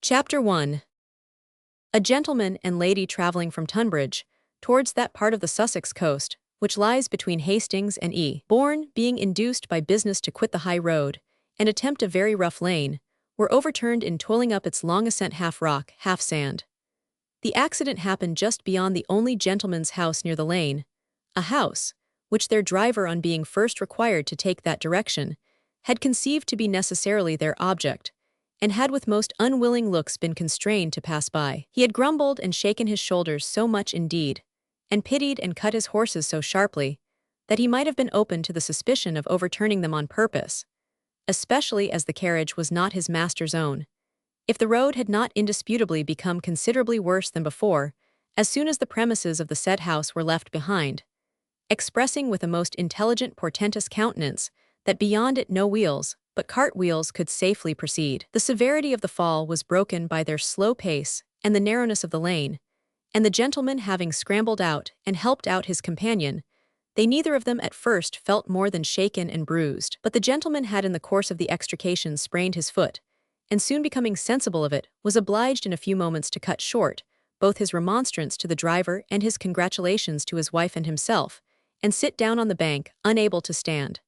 Chapter 1. A gentleman and lady travelling from Tunbridge, towards that part of the Sussex coast, which lies between Hastings and Bourne, being induced by business to quit the high road, and attempt a very rough lane, were overturned in toiling up its long ascent half rock, half sand. The accident happened just beyond the only gentleman's house near the lane, a house, which their driver on being first required to take that direction, had conceived to be necessarily their object, and had with most unwilling looks been constrained to pass by. He had grumbled and shaken his shoulders so much indeed, and pitied and cut his horses so sharply, that he might have been open to the suspicion of overturning them on purpose, especially as the carriage was not his master's own, if the road had not indisputably become considerably worse than before, as soon as the premises of the said house were left behind, expressing with a most intelligent portentous countenance that beyond it no wheels, but cart wheels could safely proceed. The severity of the fall was broken by their slow pace and the narrowness of the lane, and the gentleman having scrambled out and helped out his companion, they neither of them at first felt more than shaken and bruised. But the gentleman had in the course of the extrication sprained his foot, and soon becoming sensible of it, was obliged in a few moments to cut short both his remonstrance to the driver and his congratulations to his wife and himself, and sit down on the bank, unable to stand.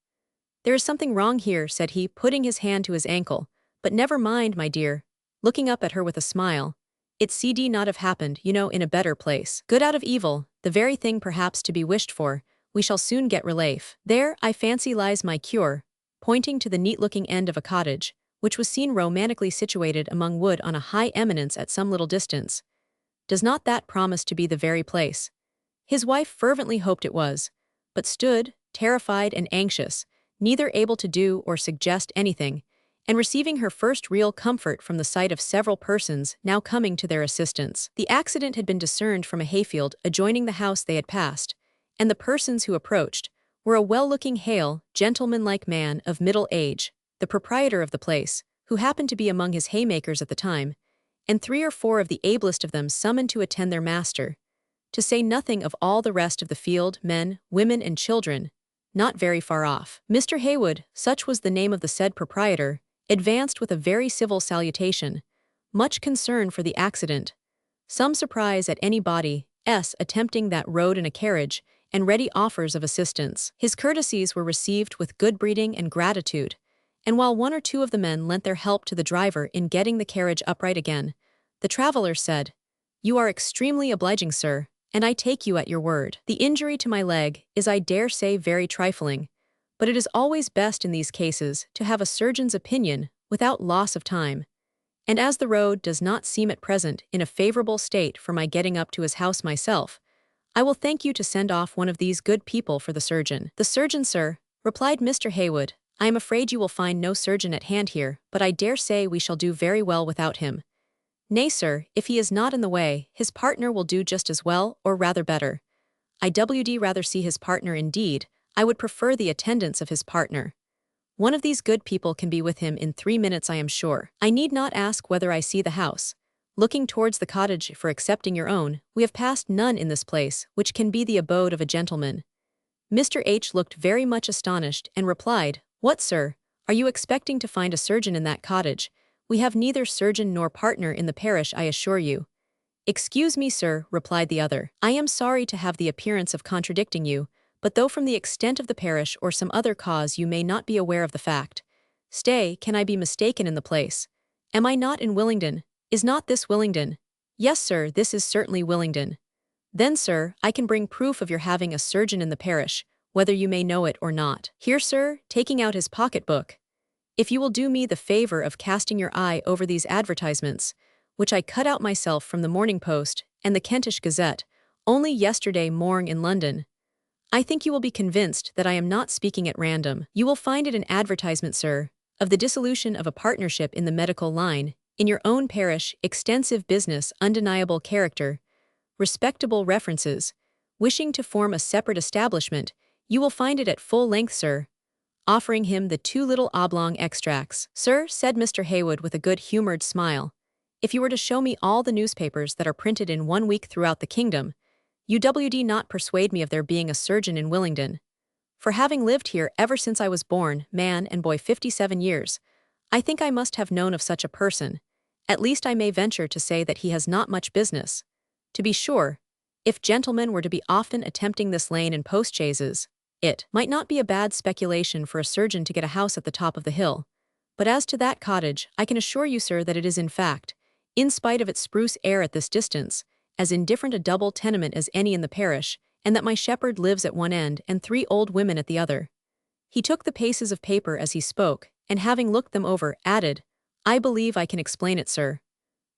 "There is something wrong here," said he, putting his hand to his ankle, "but never mind, my dear," looking up at her with a smile. "It cd not have happened, you know, in a better place. Good out of evil, the very thing perhaps to be wished for, we shall soon get relief. There, I fancy, lies my cure," pointing to the neat-looking end of a cottage, which was seen romantically situated among wood on a high eminence at some little distance. "Does not that promise to be the very place?" His wife fervently hoped it was, but stood, terrified and anxious, neither able to do or suggest anything, and receiving her first real comfort from the sight of several persons now coming to their assistance. The accident had been discerned from a hayfield adjoining the house they had passed, and the persons who approached were a well-looking, hale, gentleman-like man of middle age, the proprietor of the place, who happened to be among his haymakers at the time, and 3 or 4 of the ablest of them summoned to attend their master, to say nothing of all the rest of the field, men, women, and children, not very far off. Mr. Haywood, such was the name of the said proprietor, advanced with a very civil salutation, much concern for the accident, some surprise at anybody's attempting that road in a carriage, and ready offers of assistance. His courtesies were received with good breeding and gratitude, and while 1 or 2 of the men lent their help to the driver in getting the carriage upright again, the traveller said, "You are extremely obliging, sir, and I take you at your word. The injury to my leg is, I dare say, very trifling, but it is always best in these cases to have a surgeon's opinion without loss of time, and as the road does not seem at present in a favourable state for my getting up to his house myself, I will thank you to send off one of these good people for the surgeon." "The surgeon, sir," replied Mr. Haywood, "I am afraid you will find no surgeon at hand here, but I dare say we shall do very well without him. Nay, sir, if he is not in the way, his partner will do just as well, or rather better. I would rather see his partner indeed, I would prefer the attendance of his partner. One of these good people can be with him in 3 minutes, I am sure. I need not ask whether I see the house. Looking towards the cottage for excepting your own, we have passed none in this place, which can be the abode of a gentleman." Mr. H. looked very much astonished, and replied, "What, sir, are you expecting to find a surgeon in that cottage? We have neither surgeon nor partner in the parish, I assure you." "Excuse me, sir," replied the other. "I am sorry to have the appearance of contradicting you, but though from the extent of the parish or some other cause you may not be aware of the fact. Stay, can I be mistaken in the place? Am I not in Willingdon? Is not this Willingdon?" "Yes, sir, this is certainly Willingdon." "Then, sir, I can bring proof of your having a surgeon in the parish, whether you may know it or not. Here, sir," taking out his pocket-book, "if you will do me the favour of casting your eye over these advertisements, which I cut out myself from the Morning Post and the Kentish Gazette, only yesterday morning in London, I think you will be convinced that I am not speaking at random. You will find it an advertisement, sir, of the dissolution of a partnership in the medical line, in your own parish, extensive business, undeniable character, respectable references, wishing to form a separate establishment. You will find it at full length, sir," offering him the 2 little oblong extracts. "Sir," said Mr. Haywood with a good-humoured smile, "if you were to show me all the newspapers that are printed in 1 week throughout the kingdom, you would not persuade me of there being a surgeon in Willingdon. For having lived here ever since I was born, man and boy 57 years, I think I must have known of such a person, At least I may venture to say that he has not much business. To be sure, if gentlemen were to be often attempting this lane in post-chaises, it might not be a bad speculation for a surgeon to get a house at the top of the hill. But as to that cottage, I can assure you, sir, that it is in fact, in spite of its spruce air at this distance, as indifferent a double tenement as any in the parish, and that my shepherd lives at one end and 3 old women at the other. He took the paces of paper as he spoke, and having looked them over, added, I believe I can explain it, sir.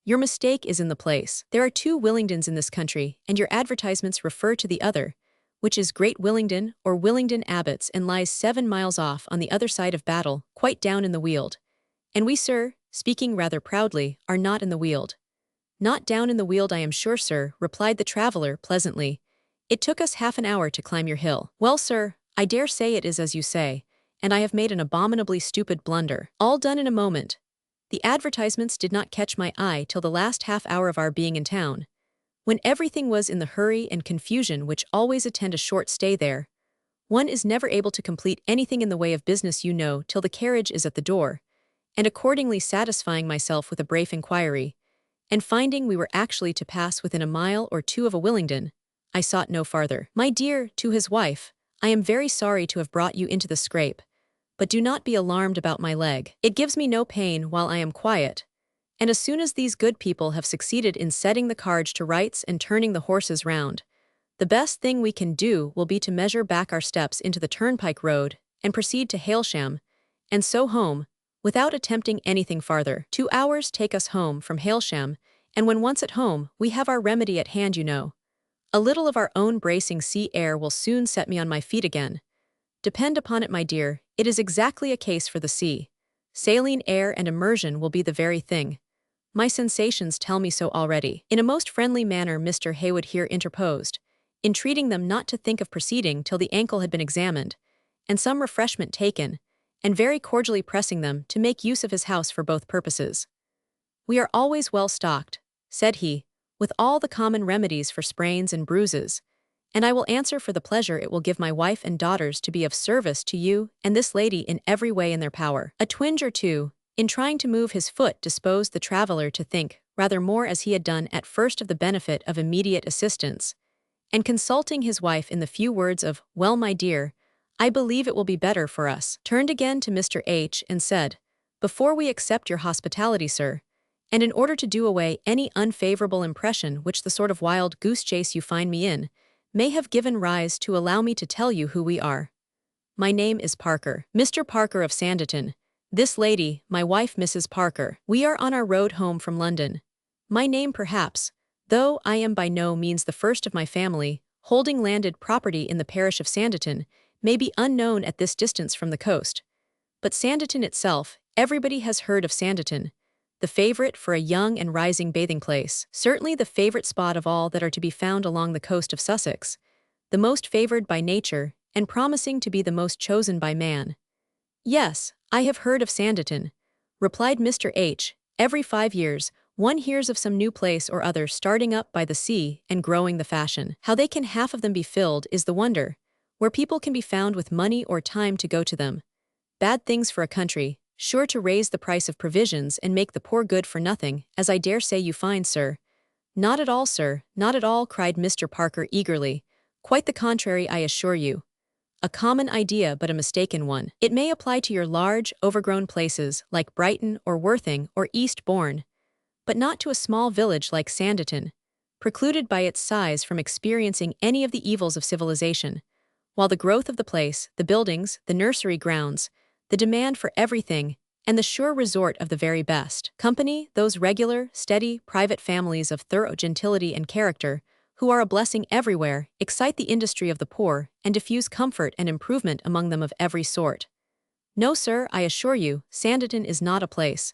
Your mistake is in the place. There are 2 Willingdons in this country, and your advertisements refer to the other, which is Great Willingdon or Willingdon Abbots and lies 7 miles off on the other side of Battle, quite down in the Weald. And we, sir, speaking rather proudly, are not in the Weald. Not down in the Weald, I am sure, sir, replied the traveller pleasantly. It took us half an hour to climb your hill. Well, sir, I dare say it is as you say, and I have made an abominably stupid blunder. All done in a moment. The advertisements did not catch my eye till the last half hour of our being in town, when everything was in the hurry and confusion which always attend a short stay there. One is never able to complete anything in the way of business, you know, till the carriage is at the door, and accordingly satisfying myself with a brief inquiry, and finding we were actually to pass within a mile or 2 of a Willingdon, I sought no farther. My dear, to his wife, I am very sorry to have brought you into the scrape, but do not be alarmed about my leg. It gives me no pain while I am quiet, and as soon as these good people have succeeded in setting the carriage to rights and turning the horses round, the best thing we can do will be to measure back our steps into the turnpike road and proceed to Hailsham, and so home, without attempting anything farther. 2 hours take us home from Hailsham, and when once at home, we have our remedy at hand, you know. A little of our own bracing sea air will soon set me on my feet again. Depend upon it, my dear, it is exactly a case for the sea. Saline air and immersion will be the very thing. My sensations tell me so already. In a most friendly manner Mr. Haywood here interposed, entreating them not to think of proceeding till the ankle had been examined, and some refreshment taken, and very cordially pressing them to make use of his house for both purposes. We are always well stocked, said he, with all the common remedies for sprains and bruises, and I will answer for the pleasure it will give my wife and daughters to be of service to you and this lady in every way in their power. A twinge or 2, in trying to move his foot, disposed the traveller to think rather more as he had done at first of the benefit of immediate assistance, and consulting his wife in the few words of, well, my dear, I believe it will be better for us, turned again to Mr. H. and said, before we accept your hospitality, sir, and in order to do away any unfavorable impression which the sort of wild goose chase you find me in may have given rise to, allow me to tell you who we are. My name is Parker, Mr. Parker of Sanditon. This lady, my wife Mrs. Parker. We are on our road home from London. My name perhaps, though I am by no means the first of my family, holding landed property in the parish of Sanditon, may be unknown at this distance from the coast. But Sanditon itself, everybody has heard of Sanditon, the favorite for a young and rising bathing place, certainly the favorite spot of all that are to be found along the coast of Sussex, the most favored by nature, and promising to be the most chosen by man. Yes, I have heard of Sanditon, replied Mr. H. Every 5 years, one hears of some new place or other starting up by the sea and growing the fashion. How they can half of them be filled is the wonder, where people can be found with money or time to go to them. Bad things for a country, sure to raise the price of provisions and make the poor good for nothing, as I dare say you find, sir. Not at all, sir, not at all, cried Mr. Parker eagerly. Quite the contrary, I assure you. A common idea, but a mistaken one. It may apply to your large, overgrown places like Brighton or Worthing or Eastbourne, but not to a small village like Sanditon, precluded by its size from experiencing any of the evils of civilization, while the growth of the place, the buildings, the nursery grounds, the demand for everything, and the sure resort of the very best company, those regular, steady, private families of thorough gentility and character, who are a blessing everywhere, excite the industry of the poor, and diffuse comfort and improvement among them of every sort. No, sir, I assure you, Sanditon is not a place.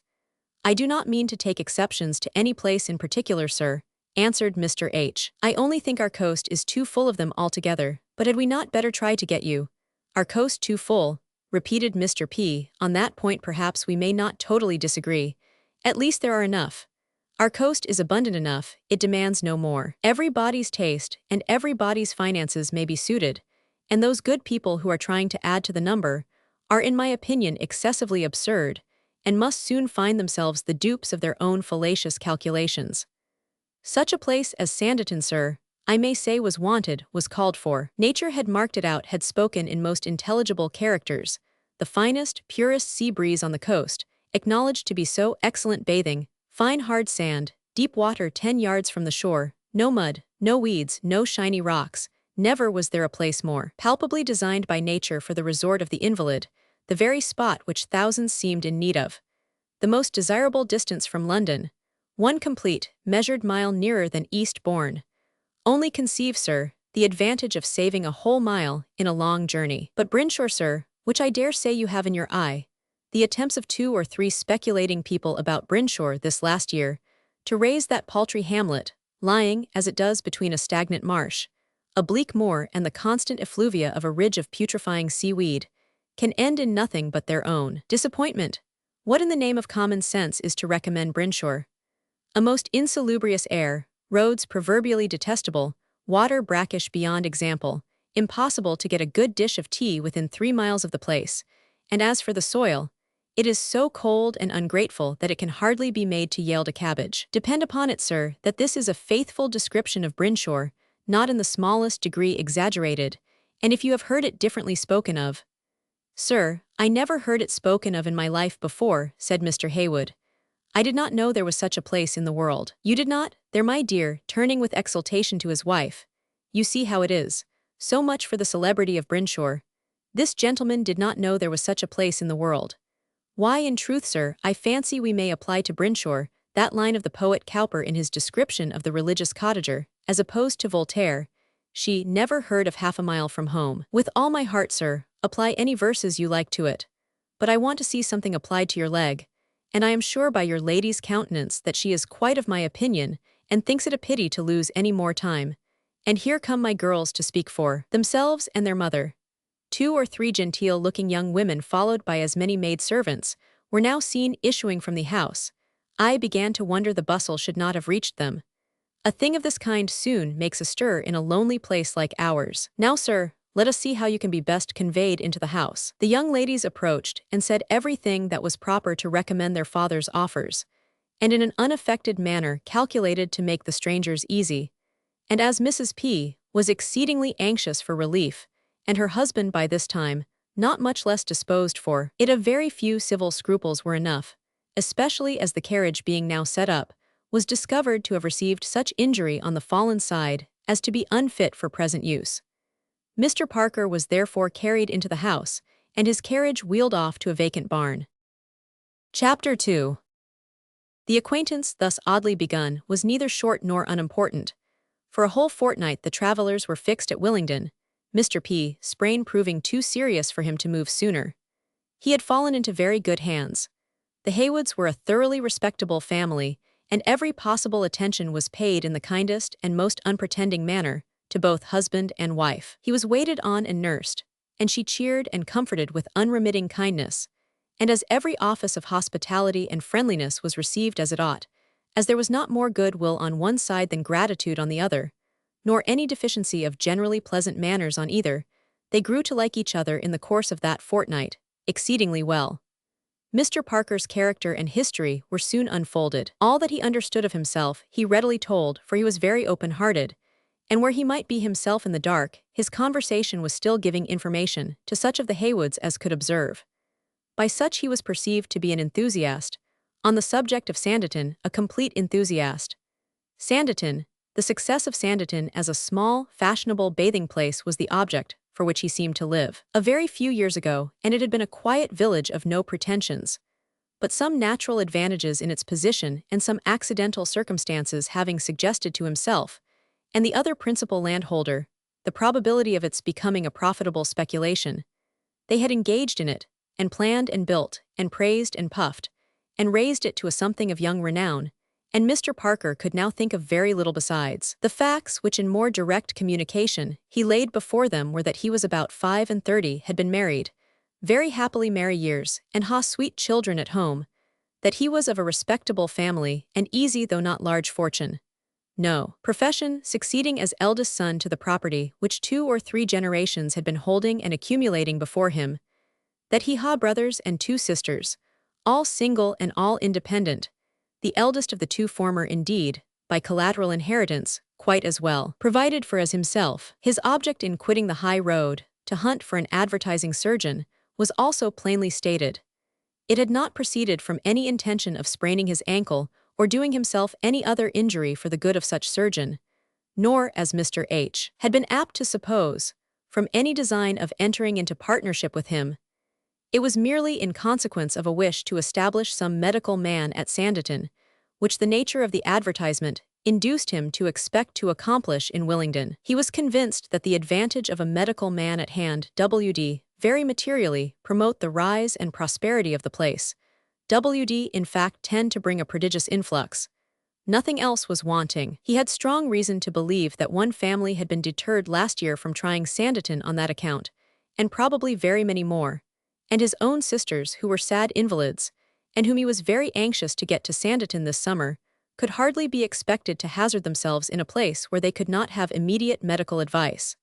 I do not mean to take exceptions to any place in particular, sir, answered Mr. H. I only think our coast is too full of them altogether, but had we not better try to get you? Our coast too full, repeated Mr. P. On that point perhaps we may not totally disagree. At least there are enough. Our coast is abundant enough, it demands no more. Everybody's taste and everybody's finances may be suited, and those good people who are trying to add to the number are, in my opinion, excessively absurd, and must soon find themselves the dupes of their own fallacious calculations. Such a place as Sanditon, sir, I may say was wanted, was called for. Nature had marked it out, had spoken in most intelligible characters. The finest, purest sea breeze on the coast, acknowledged to be so excellent bathing, fine hard sand, deep water 10 yards from the shore, no mud, no weeds, no shiny rocks. Never was there a place more palpably designed by nature for the resort of the invalid, the very spot which thousands seemed in need of. The most desirable distance from London, one complete, measured mile nearer than Eastbourne. Only conceive, sir, the advantage of saving a whole mile in a long journey. But Brinshore, sir, which I dare say you have in your eye, the attempts of 2 or 3 speculating people about Brinshore this last year, to raise that paltry hamlet, lying, as it does, between a stagnant marsh, a bleak moor and the constant effluvia of a ridge of putrefying seaweed, can end in nothing but their own disappointment. What in the name of common sense is to recommend Brinshore? A most insalubrious air, roads proverbially detestable, water brackish beyond example, impossible to get a good dish of tea within 3 miles of the place, and as for the soil, it is so cold and ungrateful that it can hardly be made to yield a cabbage. Depend upon it, sir, that this is a faithful description of Brinshore, not in the smallest degree exaggerated, and if you have heard it differently spoken of— Sir, I never heard it spoken of in my life before, said Mr. Haywood. I did not know there was such a place in the world. You did not? There, my dear, turning with exultation to his wife. You see how it is. So much for the celebrity of Brinshore. This gentleman did not know there was such a place in the world. Why, in truth, sir, I fancy we may apply to Brinshore that line of the poet Cowper in his description of the religious cottager, as opposed to Voltaire. She never heard of half a mile from home. With all my heart, sir, apply any verses you like to it. But I want to see something applied to your leg, and I am sure by your lady's countenance that she is quite of my opinion, and thinks it a pity to lose any more time. And here come my girls to speak for themselves and their mother. 2 or 3 genteel-looking young women, followed by as many maid-servants, were now seen issuing from the house. I began to wonder the bustle should not have reached them. A thing of this kind soon makes a stir in a lonely place like ours. Now, sir, let us see how you can be best conveyed into the house. The young ladies approached and said everything that was proper to recommend their father's offers, and in an unaffected manner calculated to make the strangers easy. And as Mrs. P. was exceedingly anxious for relief, and her husband by this time not much less disposed for it, a very few civil scruples were enough, especially as the carriage being now set up, was discovered to have received such injury on the fallen side as to be unfit for present use. Mr. Parker was therefore carried into the house, and his carriage wheeled off to a vacant barn. Chapter 2. The acquaintance thus oddly begun was neither short nor unimportant. For a whole fortnight the travellers were fixed at Willingdon, Mr. P. sprain proving too serious for him to move sooner. He had fallen into very good hands. The Haywoods were a thoroughly respectable family, and every possible attention was paid in the kindest and most unpretending manner to both husband and wife. He was waited on and nursed, and she cheered and comforted with unremitting kindness, and as every office of hospitality and friendliness was received as it ought, as there was not more good will on one side than gratitude on the other, nor any deficiency of generally pleasant manners on either, they grew to like each other in the course of that fortnight exceedingly well. Mr. Parker's character and history were soon unfolded. All that he understood of himself he readily told, for he was very open-hearted, and where he might be himself in the dark, his conversation was still giving information to such of the Haywoods as could observe. By such he was perceived to be an enthusiast, on the subject of Sanditon, a complete enthusiast. Sanditon, the success of Sanditon as a small, fashionable bathing place was the object for which he seemed to live. A very few years ago, and it had been a quiet village of no pretensions, but some natural advantages in its position and some accidental circumstances having suggested to himself and the other principal landholder the probability of its becoming a profitable speculation, they had engaged in it, and planned and built, and praised and puffed, and raised it to a something of young renown, and Mr. Parker could now think of very little besides. The facts which in more direct communication he laid before them were that he was about 35, had been married, very happily merry years, and ha sweet children at home, that he was of a respectable family, and easy though not large fortune. No profession, succeeding as eldest son to the property which 2 or 3 generations had been holding and accumulating before him, that he ha brothers and 2 sisters, all single and all independent, the eldest of the two former indeed, by collateral inheritance, quite as well provided for as himself. His object in quitting the high road, to hunt for an advertising surgeon, was also plainly stated. It had not proceeded from any intention of spraining his ankle or doing himself any other injury for the good of such surgeon, nor, as Mr. H. had been apt to suppose, from any design of entering into partnership with him. It was merely in consequence of a wish to establish some medical man at Sanditon, which the nature of the advertisement induced him to expect to accomplish in Willingdon. He was convinced that the advantage of a medical man at hand would very materially promote the rise and prosperity of the place. Would in fact tend to bring a prodigious influx. Nothing else was wanting. He had strong reason to believe that one family had been deterred last year from trying Sanditon on that account, and probably very many more, and his own sisters who were sad invalids, and whom he was very anxious to get to Sanditon this summer, could hardly be expected to hazard themselves in a place where they could not have immediate medical advice.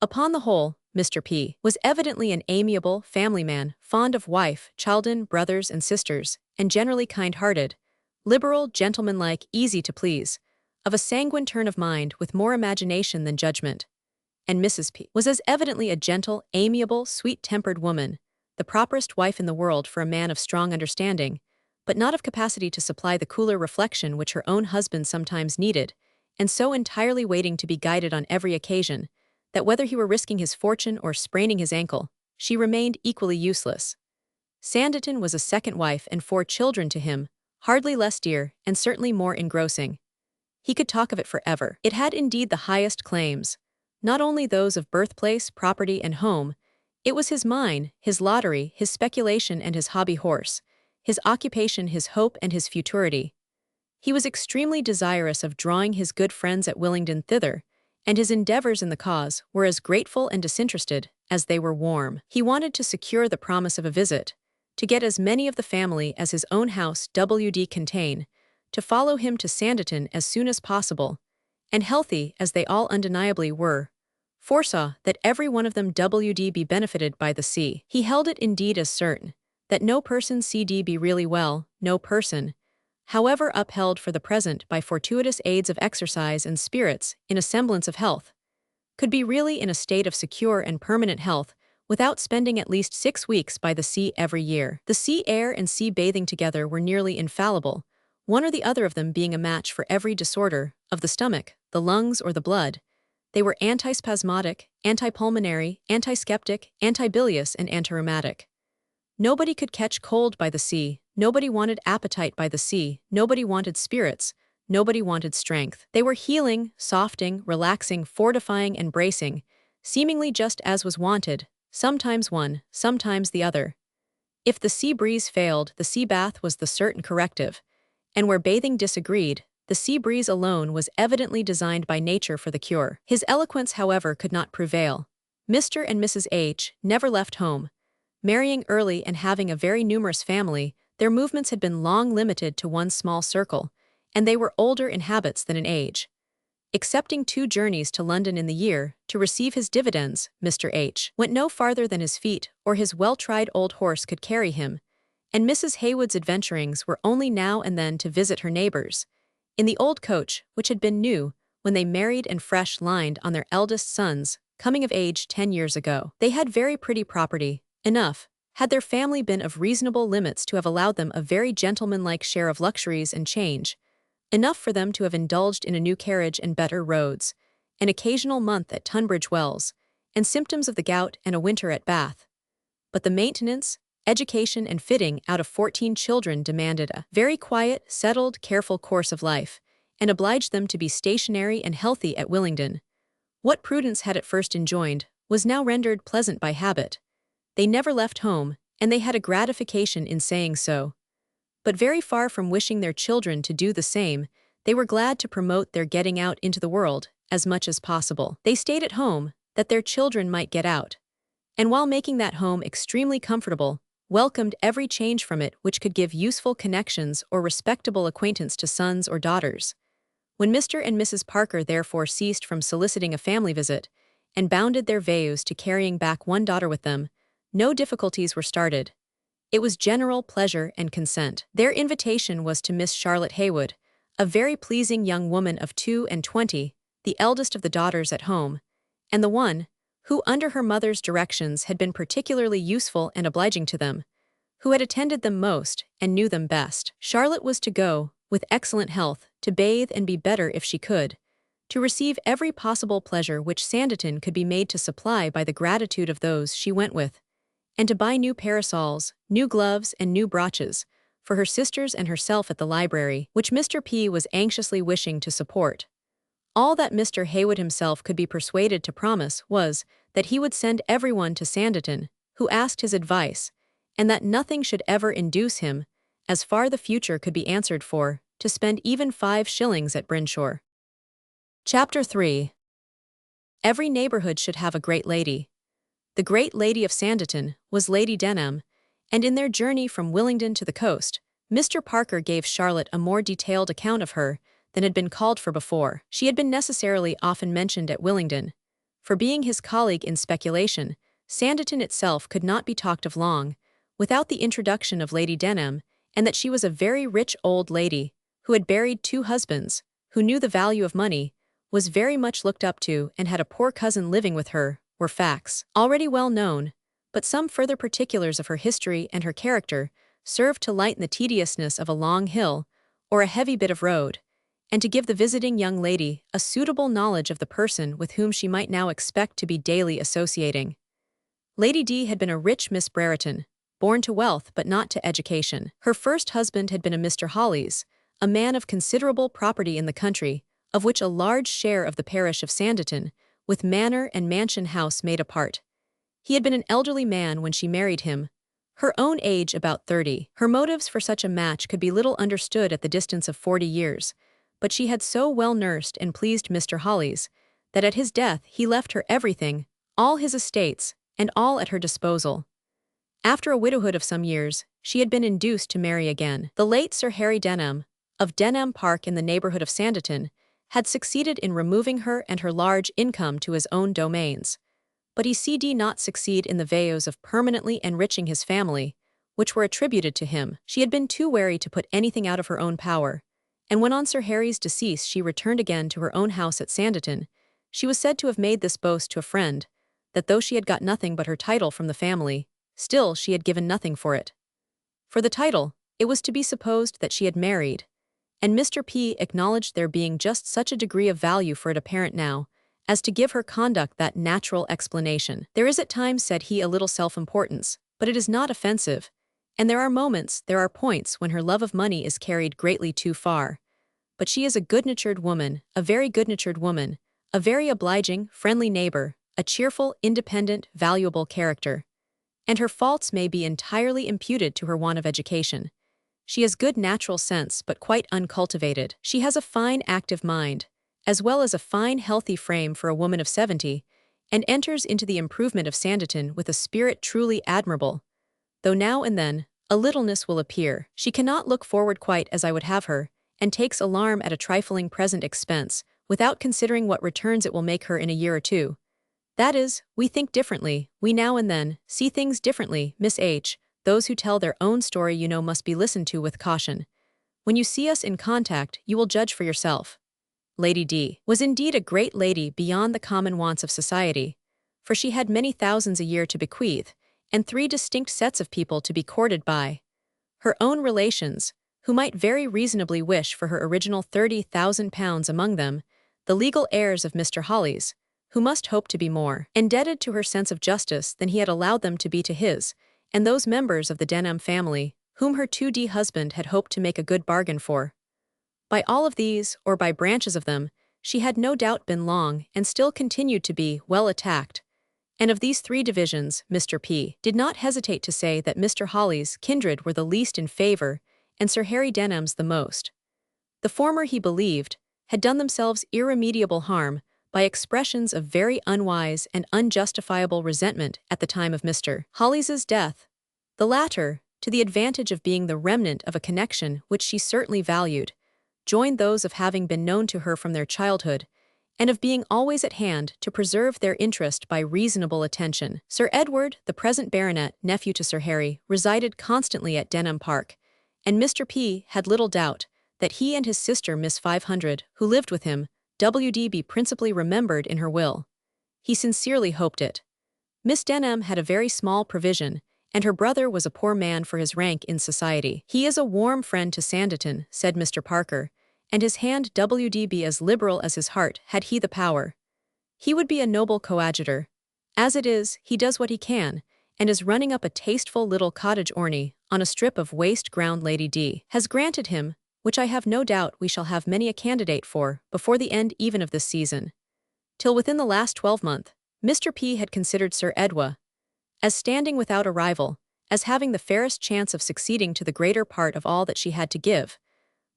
Upon the whole, Mr. P. was evidently an amiable family man, fond of wife, children, brothers and sisters, and generally kind-hearted, liberal, gentlemanlike, easy to please, of a sanguine turn of mind with more imagination than judgment. And Mrs. P. was as evidently a gentle, amiable, sweet-tempered woman, the properest wife in the world for a man of strong understanding, but not of capacity to supply the cooler reflection which her own husband sometimes needed, and so entirely waiting to be guided on every occasion, that whether he were risking his fortune or spraining his ankle, she remained equally useless. Sanditon was a second wife and 4 children to him, hardly less dear and certainly more engrossing. He could talk of it forever. It had indeed the highest claims, not only those of birthplace, property, and home. It was his mine, his lottery, his speculation and his hobby horse, his occupation, his hope and his futurity. He was extremely desirous of drawing his good friends at Willingdon thither, and his endeavors in the cause were as grateful and disinterested as they were warm. He wanted to secure the promise of a visit, to get as many of the family as his own house would contain, to follow him to Sanditon as soon as possible, and healthy as they all undeniably were, foresaw that every one of them would be benefited by the sea. He held it indeed as certain that no person could be really well, no person, however upheld for the present by fortuitous aids of exercise and spirits in a semblance of health, could be really in a state of secure and permanent health without spending at least 6 weeks by the sea every year. The sea air and sea bathing together were nearly infallible, one or the other of them being a match for every disorder of the stomach, the lungs, or the blood. They were antispasmodic, antipulmonary, antiseptic, antibilious, and antirheumatic. Nobody could catch cold by the sea, nobody wanted appetite by the sea, nobody wanted spirits, nobody wanted strength. They were healing, softening, relaxing, fortifying, and bracing, seemingly just as was wanted, sometimes one, sometimes the other. If the sea breeze failed, the sea bath was the certain corrective, and where bathing disagreed, the sea breeze alone was evidently designed by nature for the cure. His eloquence, however, could not prevail. Mr. and Mrs. H. never left home. Marrying early and having a very numerous family, their movements had been long limited to one small circle, and they were older in habits than in age. Excepting 2 journeys to London in the year, to receive his dividends, Mr. H. went no farther than his feet or his well-tried old horse could carry him, and Mrs. Haywood's adventurings were only now and then to visit her neighbors, in the old coach, which had been new, when they married and fresh lined on their eldest son's coming of age 10 years ago. They had very pretty property, enough, had their family been of reasonable limits to have allowed them a very gentlemanlike share of luxuries and change, enough for them to have indulged in a new carriage and better roads, an occasional month at Tunbridge Wells, and symptoms of the gout and a winter at Bath. But the maintenance, education, and fitting out of 14 children demanded a very quiet, settled, careful course of life, and obliged them to be stationary and healthy at Willingdon. What prudence had at first enjoined was now rendered pleasant by habit. They never left home, and they had a gratification in saying so. But very far from wishing their children to do the same, they were glad to promote their getting out into the world as much as possible. They stayed at home, that their children might get out, and while making that home extremely comfortable, welcomed every change from it which could give useful connections or respectable acquaintance to sons or daughters. When Mr. and Mrs. Parker therefore ceased from soliciting a family visit, and bounded their vows to carrying back one daughter with them, no difficulties were started. It was general pleasure and consent. Their invitation was to Miss Charlotte Haywood, a very pleasing young woman of 22, the eldest of the daughters at home, and the one who, under her mother's directions, had been particularly useful and obliging to them, who had attended them most and knew them best. Charlotte was to go, with excellent health, to bathe and be better if she could, to receive every possible pleasure which Sanditon could be made to supply by the gratitude of those she went with, and to buy new parasols, new gloves, and new brooches for her sisters and herself at the library, which Mr. P. was anxiously wishing to support. All that Mr. Haywood himself could be persuaded to promise was that he would send everyone to Sanditon who asked his advice, and that nothing should ever induce him, as far the future could be answered for, to spend even 5 shillings at Brinshaw. Chapter 3. Every neighborhood should have a great lady. The great lady of Sanditon was Lady Denham, and in their journey from Willingdon to the coast, Mr. Parker gave Charlotte a more detailed account of her than had been called for before. She had been necessarily often mentioned at Willingdon, for being his colleague in speculation, Sanditon itself could not be talked of long without the introduction of Lady Denham, and that she was a very rich old lady who had buried 2 husbands, who knew the value of money, was very much looked up to, and had a poor cousin living with her, were facts already well known, but some further particulars of her history and her character served to lighten the tediousness of a long hill or a heavy bit of road, and to give the visiting young lady a suitable knowledge of the person with whom she might now expect to be daily associating. Lady D had been a rich Miss Brereton, born to wealth but not to education. Her first husband had been a Mr. Hollies, a man of considerable property in the country, of which a large share of the parish of Sanditon, with manor and mansion house, made a part. He had been an elderly man when she married him, her own age about 30. Her motives for such a match could be little understood at the distance of 40 years, but she had so well nursed and pleased Mr. Hollies, that at his death he left her everything, all his estates, and all at her disposal. After a widowhood of some years, she had been induced to marry again. The late Sir Harry Denham, of Denham Park in the neighborhood of Sanditon, had succeeded in removing her and her large income to his own domains, but he did not succeed in the vows of permanently enriching his family, which were attributed to him. She had been too wary to put anything out of her own power, and when on Sir Harry's decease she returned again to her own house at Sanditon, she was said to have made this boast to a friend, that though she had got nothing but her title from the family, still she had given nothing for it. For the title, it was to be supposed that she had married, and Mr. P. acknowledged there being just such a degree of value for it apparent now, as to give her conduct that natural explanation. There is at times, said he, a little self-importance, but it is not offensive, and there are points when her love of money is carried greatly too far. But she is a good-natured woman, a very good-natured woman, a very obliging, friendly neighbor, a cheerful, independent, valuable character. And her faults may be entirely imputed to her want of education. She has good natural sense, but quite uncultivated. She has a fine active mind, as well as a fine healthy frame for a woman of 70, and enters into the improvement of Sanditon with a spirit truly admirable, though now and then a littleness will appear. She cannot look forward quite as I would have her, and takes alarm at a trifling present expense, without considering what returns it will make her in a year or 2. That is, we think differently, we now and then see things differently, Miss H. Those who tell their own story must be listened to with caution. When you see us in contact, you will judge for yourself. Lady D. was indeed a great lady beyond the common wants of society, for she had many thousands a year to bequeath, and 3 distinct sets of people to be courted by. Her own relations, who might very reasonably wish for her original £30,000 among them, the legal heirs of Mr. Hollies, who must hope to be more indebted to her sense of justice than he had allowed them to be to his, and those members of the Denham family, whom her 2D husband had hoped to make a good bargain for. By all of these, or by branches of them, she had no doubt been long, and still continued to be, well attacked. And of these 3 divisions, Mr. P. did not hesitate to say that Mr. Hollies' kindred were the least in favor, and Sir Harry Denham's the most. The former, he believed, had done themselves irremediable harm by expressions of very unwise and unjustifiable resentment at the time of Mr. Hollies's death. The latter, to the advantage of being the remnant of a connection which she certainly valued, joined those of having been known to her from their childhood, and of being always at hand to preserve their interest by reasonable attention. Sir Edward, the present baronet, nephew to Sir Harry, resided constantly at Denham Park, and Mr. P. had little doubt that he and his sister Miss 500, who lived with him, would be principally remembered in her will. He sincerely hoped it. Miss Denham had a very small provision, and her brother was a poor man for his rank in society. "He is a warm friend to Sanditon," said Mr. Parker, "and his hand would be as liberal as his heart had he the power. He would be a noble coadjutor. As it is, he does what he can, and is running up a tasteful little cottage orney on a strip of waste ground Lady D. has granted him, which I have no doubt we shall have many a candidate for before the end even of this season." Till within the last 12-month, Mr. P. had considered Sir Edward as standing without a rival, as having the fairest chance of succeeding to the greater part of all that she had to give.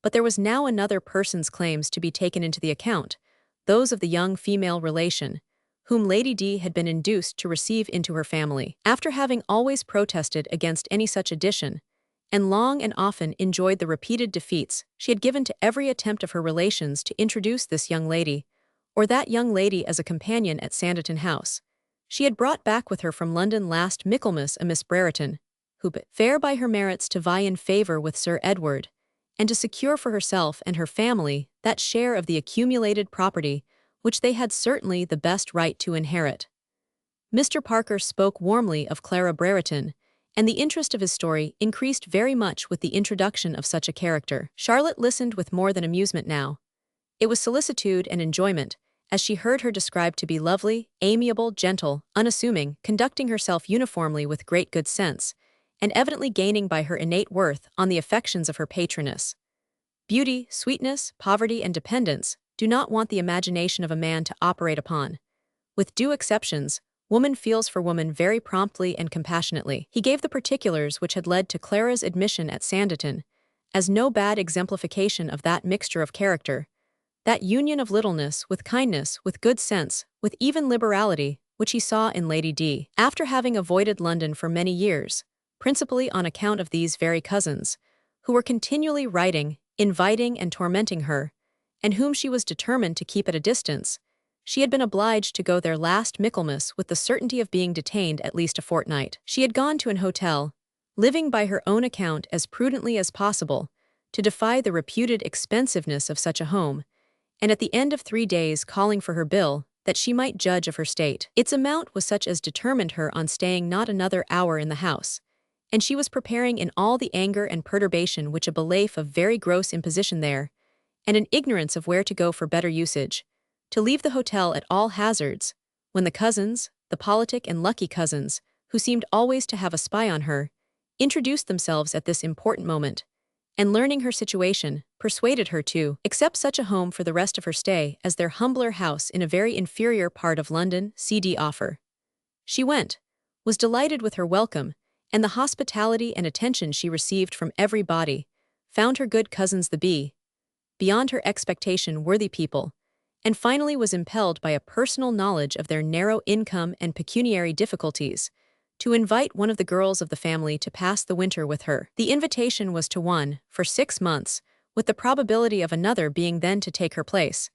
But there was now another person's claims to be taken into the account, those of the young female relation, whom Lady D had been induced to receive into her family. After having always protested against any such addition, and long and often enjoyed the repeated defeats she had given to every attempt of her relations to introduce this young lady, or that young lady as a companion at Sanditon House, she had brought back with her from London last Michaelmas a Miss Brereton, who bid fair by her merits to vie in favour with Sir Edward, and to secure for herself and her family that share of the accumulated property which they had certainly the best right to inherit. Mr. Parker spoke warmly of Clara Brereton, and the interest of his story increased very much with the introduction of such a character. Charlotte listened with more than amusement now. It was solicitude and enjoyment, as she heard her described to be lovely, amiable, gentle, unassuming, conducting herself uniformly with great good sense, and evidently gaining by her innate worth on the affections of her patroness. Beauty, sweetness, poverty, and dependence do not want the imagination of a man to operate upon. With due exceptions, woman feels for woman very promptly and compassionately. He gave the particulars which had led to Clara's admission at Sanditon, as no bad exemplification of that mixture of character, that union of littleness with kindness, with good sense, with even liberality, which he saw in Lady D. After having avoided London for many years, principally on account of these very cousins, who were continually writing, inviting and tormenting her, and whom she was determined to keep at a distance, she had been obliged to go there last Michaelmas with the certainty of being detained at least a fortnight. She had gone to an hotel, living by her own account as prudently as possible, to defy the reputed expensiveness of such a home, and at the end of 3 days calling for her bill, that she might judge of her state. Its amount was such as determined her on staying not another hour in the house, and she was preparing in all the anger and perturbation which a belief of very gross imposition there, and an ignorance of where to go for better usage, to leave the hotel at all hazards, when the cousins, the politic and lucky cousins, who seemed always to have a spy on her, introduced themselves at this important moment, and learning her situation, persuaded her to accept such a home for the rest of her stay as their humbler house in a very inferior part of London, CD offer. She went, was delighted with her welcome, and the hospitality and attention she received from everybody, found her good cousins beyond her expectation worthy people, and finally was impelled by a personal knowledge of their narrow income and pecuniary difficulties, to invite one of the girls of the family to pass the winter with her. The invitation was to one, for 6 months, with the probability of another being then to take her place.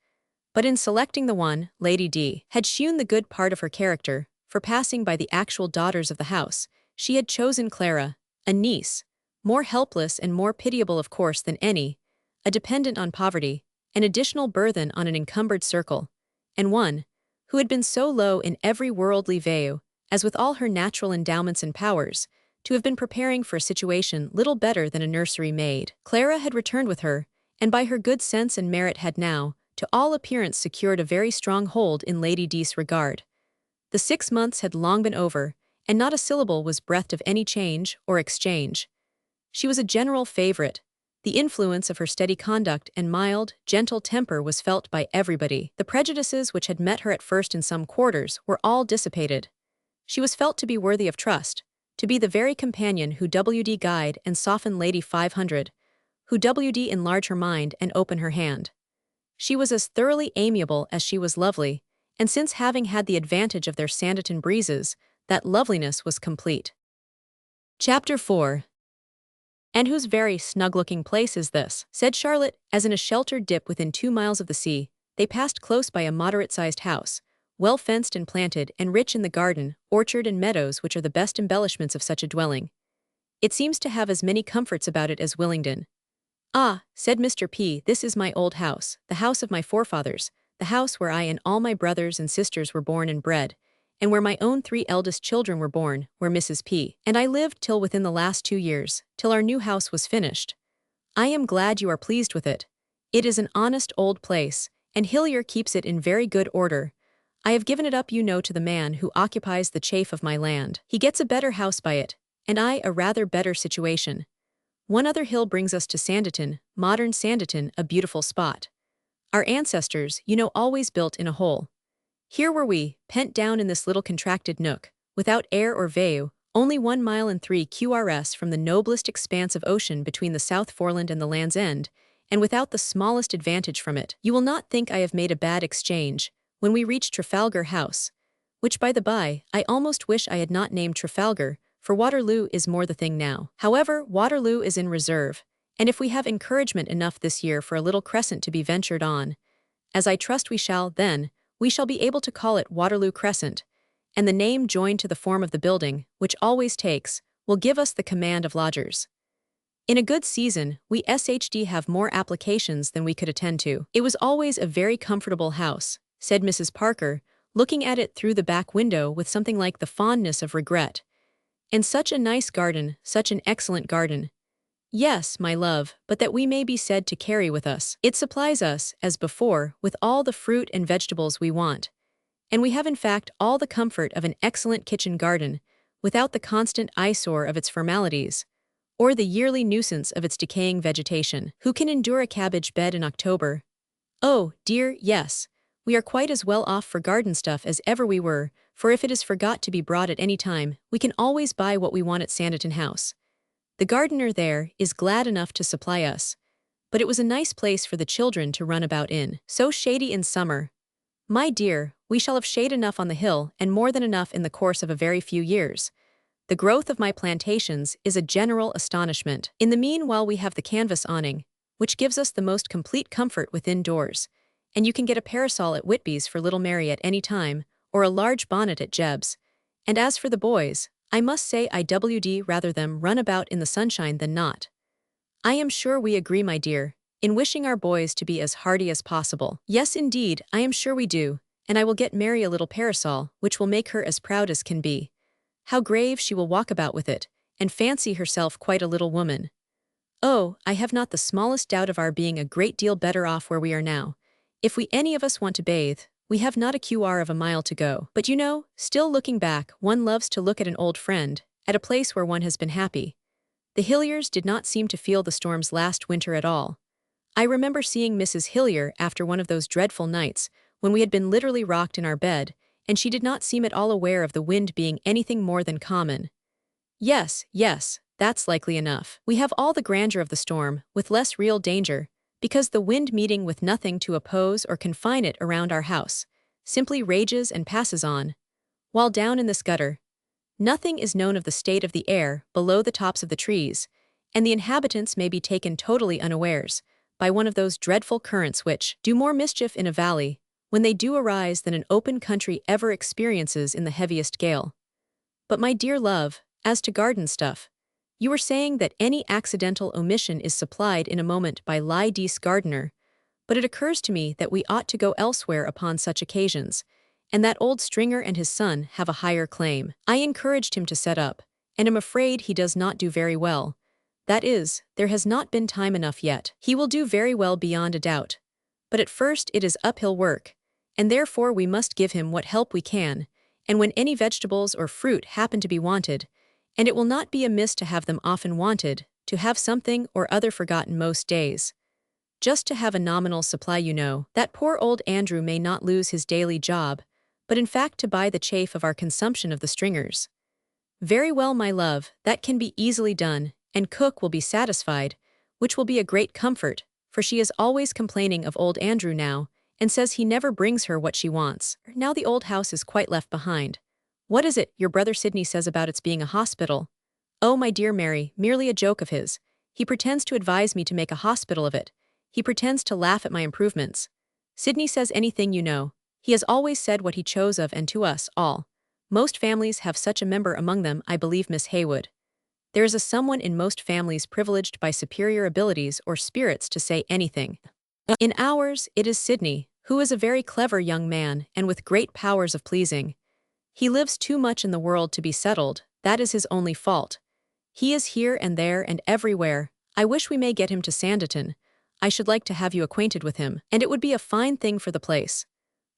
But in selecting the one, Lady D had shewn the good part of her character, for passing by the actual daughters of the house, she had chosen Clara, a niece, more helpless and more pitiable of course than any, a dependent on poverty, an additional burthen on an encumbered circle, and one, who had been so low in every worldly value, as with all her natural endowments and powers, to have been preparing for a situation little better than a nursery maid. Clara had returned with her, and by her good sense and merit had now, to all appearance secured a very strong hold in Lady D's regard. The 6 months had long been over, and not a syllable was breathed of any change or exchange. She was a general favourite. The influence of her steady conduct and mild, gentle temper was felt by everybody. The prejudices which had met her at first in some quarters were all dissipated. She was felt to be worthy of trust, to be the very companion who would guide and soften Lady 500, who would enlarge her mind and open her hand. She was as thoroughly amiable as she was lovely, and since having had the advantage of their Sanditon breezes, that loveliness was complete. Chapter 4. "And whose very snug-looking place is this?" said Charlotte, as in a sheltered dip within 2 miles of the sea, they passed close by a moderate-sized house, well fenced and planted and rich in the garden, orchard and meadows which are the best embellishments of such a dwelling. It seems to have as many comforts about it as Willingdon. "Ah," said Mr. P., "this is my old house, the house of my forefathers, the house where I and all my brothers and sisters were born and bred, and where my own 3 eldest children were born, where Mrs. P. and I lived till within the last 2 years, till our new house was finished. I am glad you are pleased with it. It is an honest old place, and Hillier keeps it in very good order. I have given it up, you know, to the man who occupies the chafe of my land. He gets a better house by it, and I a rather better situation. One other hill brings us to Sanditon, modern Sanditon, a beautiful spot. Our ancestors, you know, always built in a hole. Here were we, pent down in this little contracted nook, without air or view, only 1 mile and 3 QRS from the noblest expanse of ocean between the South Foreland and the Land's End, and without the smallest advantage from it. You will not think I have made a bad exchange, when we reached Trafalgar House, which, by the by, I almost wish I had not named Trafalgar, for Waterloo is more the thing now. However, Waterloo is in reserve, and if we have encouragement enough this year for a little crescent to be ventured on, as I trust we shall, then, we shall be able to call it Waterloo Crescent, and the name joined to the form of the building, which always takes, will give us the command of lodgers. In a good season, we SHD have more applications than we could attend to. It was always a very comfortable house, said Mrs. Parker, looking at it through the back window with something like the fondness of regret. And such a nice garden, such an excellent garden. Yes, my love, but that we may be said to carry with us. It supplies us, as before, with all the fruit and vegetables we want. And we have in fact all the comfort of an excellent kitchen garden, without the constant eyesore of its formalities, or the yearly nuisance of its decaying vegetation. Who can endure a cabbage bed in October? Oh, dear, yes. We are quite as well off for garden stuff as ever we were, for if it is forgot to be brought at any time, we can always buy what we want at Sanditon House. The gardener there is glad enough to supply us, but it was a nice place for the children to run about in. So shady in summer. My dear, we shall have shade enough on the hill and more than enough in the course of a very few years. The growth of my plantations is a general astonishment. In the meanwhile we have the canvas awning, which gives us the most complete comfort within doors, and you can get a parasol at Whitby's for little Mary at any time, or a large bonnet at Jeb's. And as for the boys, I must say IWD rather them run about in the sunshine than not. I am sure we agree, my dear, in wishing our boys to be as hardy as possible. Yes, indeed, I am sure we do, and I will get Mary a little parasol, which will make her as proud as can be. How grave she will walk about with it, and fancy herself quite a little woman. Oh, I have not the smallest doubt of our being a great deal better off where we are now. If we any of us want to bathe, we have not a QR of a mile to go. But you know, still looking back, one loves to look at an old friend, at a place where one has been happy. The Hilliers did not seem to feel the storms last winter at all. I remember seeing Mrs. Hillier after one of those dreadful nights, when we had been literally rocked in our bed, and she did not seem at all aware of the wind being anything more than common. Yes, that's likely enough. We have all the grandeur of the storm, with less real danger, because the wind meeting with nothing to oppose or confine it around our house, simply rages and passes on, while down in this gutter, nothing is known of the state of the air below the tops of the trees, and the inhabitants may be taken totally unawares by one of those dreadful currents which do more mischief in a valley when they do arise than an open country ever experiences in the heaviest gale. But my dear love, as to garden stuff, you were saying that any accidental omission is supplied in a moment by Lydie's gardener, but it occurs to me that we ought to go elsewhere upon such occasions, and that old Stringer and his son have a higher claim. I encouraged him to set up, and am afraid he does not do very well. That is, there has not been time enough yet. He will do very well beyond a doubt, but at first it is uphill work, and therefore we must give him what help we can, and when any vegetables or fruit happen to be wanted, and it will not be amiss to have them often wanted, to have something or other forgotten most days. Just to have a nominal supply, you know, that poor old Andrew may not lose his daily job, but in fact to buy the chaff of our consumption of the Stringers. Very well, my love, that can be easily done, and cook will be satisfied, which will be a great comfort, for she is always complaining of old Andrew now, and says he never brings her what she wants. Now the old house is quite left behind. What is it your brother Sidney says about its being a hospital? Oh, my dear Mary, merely a joke of his. He pretends to advise me to make a hospital of it. He pretends to laugh at my improvements. Sydney says anything you know. He has always said what he chose of and to us all. Most families have such a member among them, I believe, Miss Haywood. There is a someone in most families privileged by superior abilities or spirits to say anything. In ours, it is Sydney, who is a very clever young man and with great powers of pleasing. He lives too much in the world to be settled, that is his only fault. He is here and there and everywhere. I wish we may get him to Sanditon. I should like to have you acquainted with him, and it would be a fine thing for the place.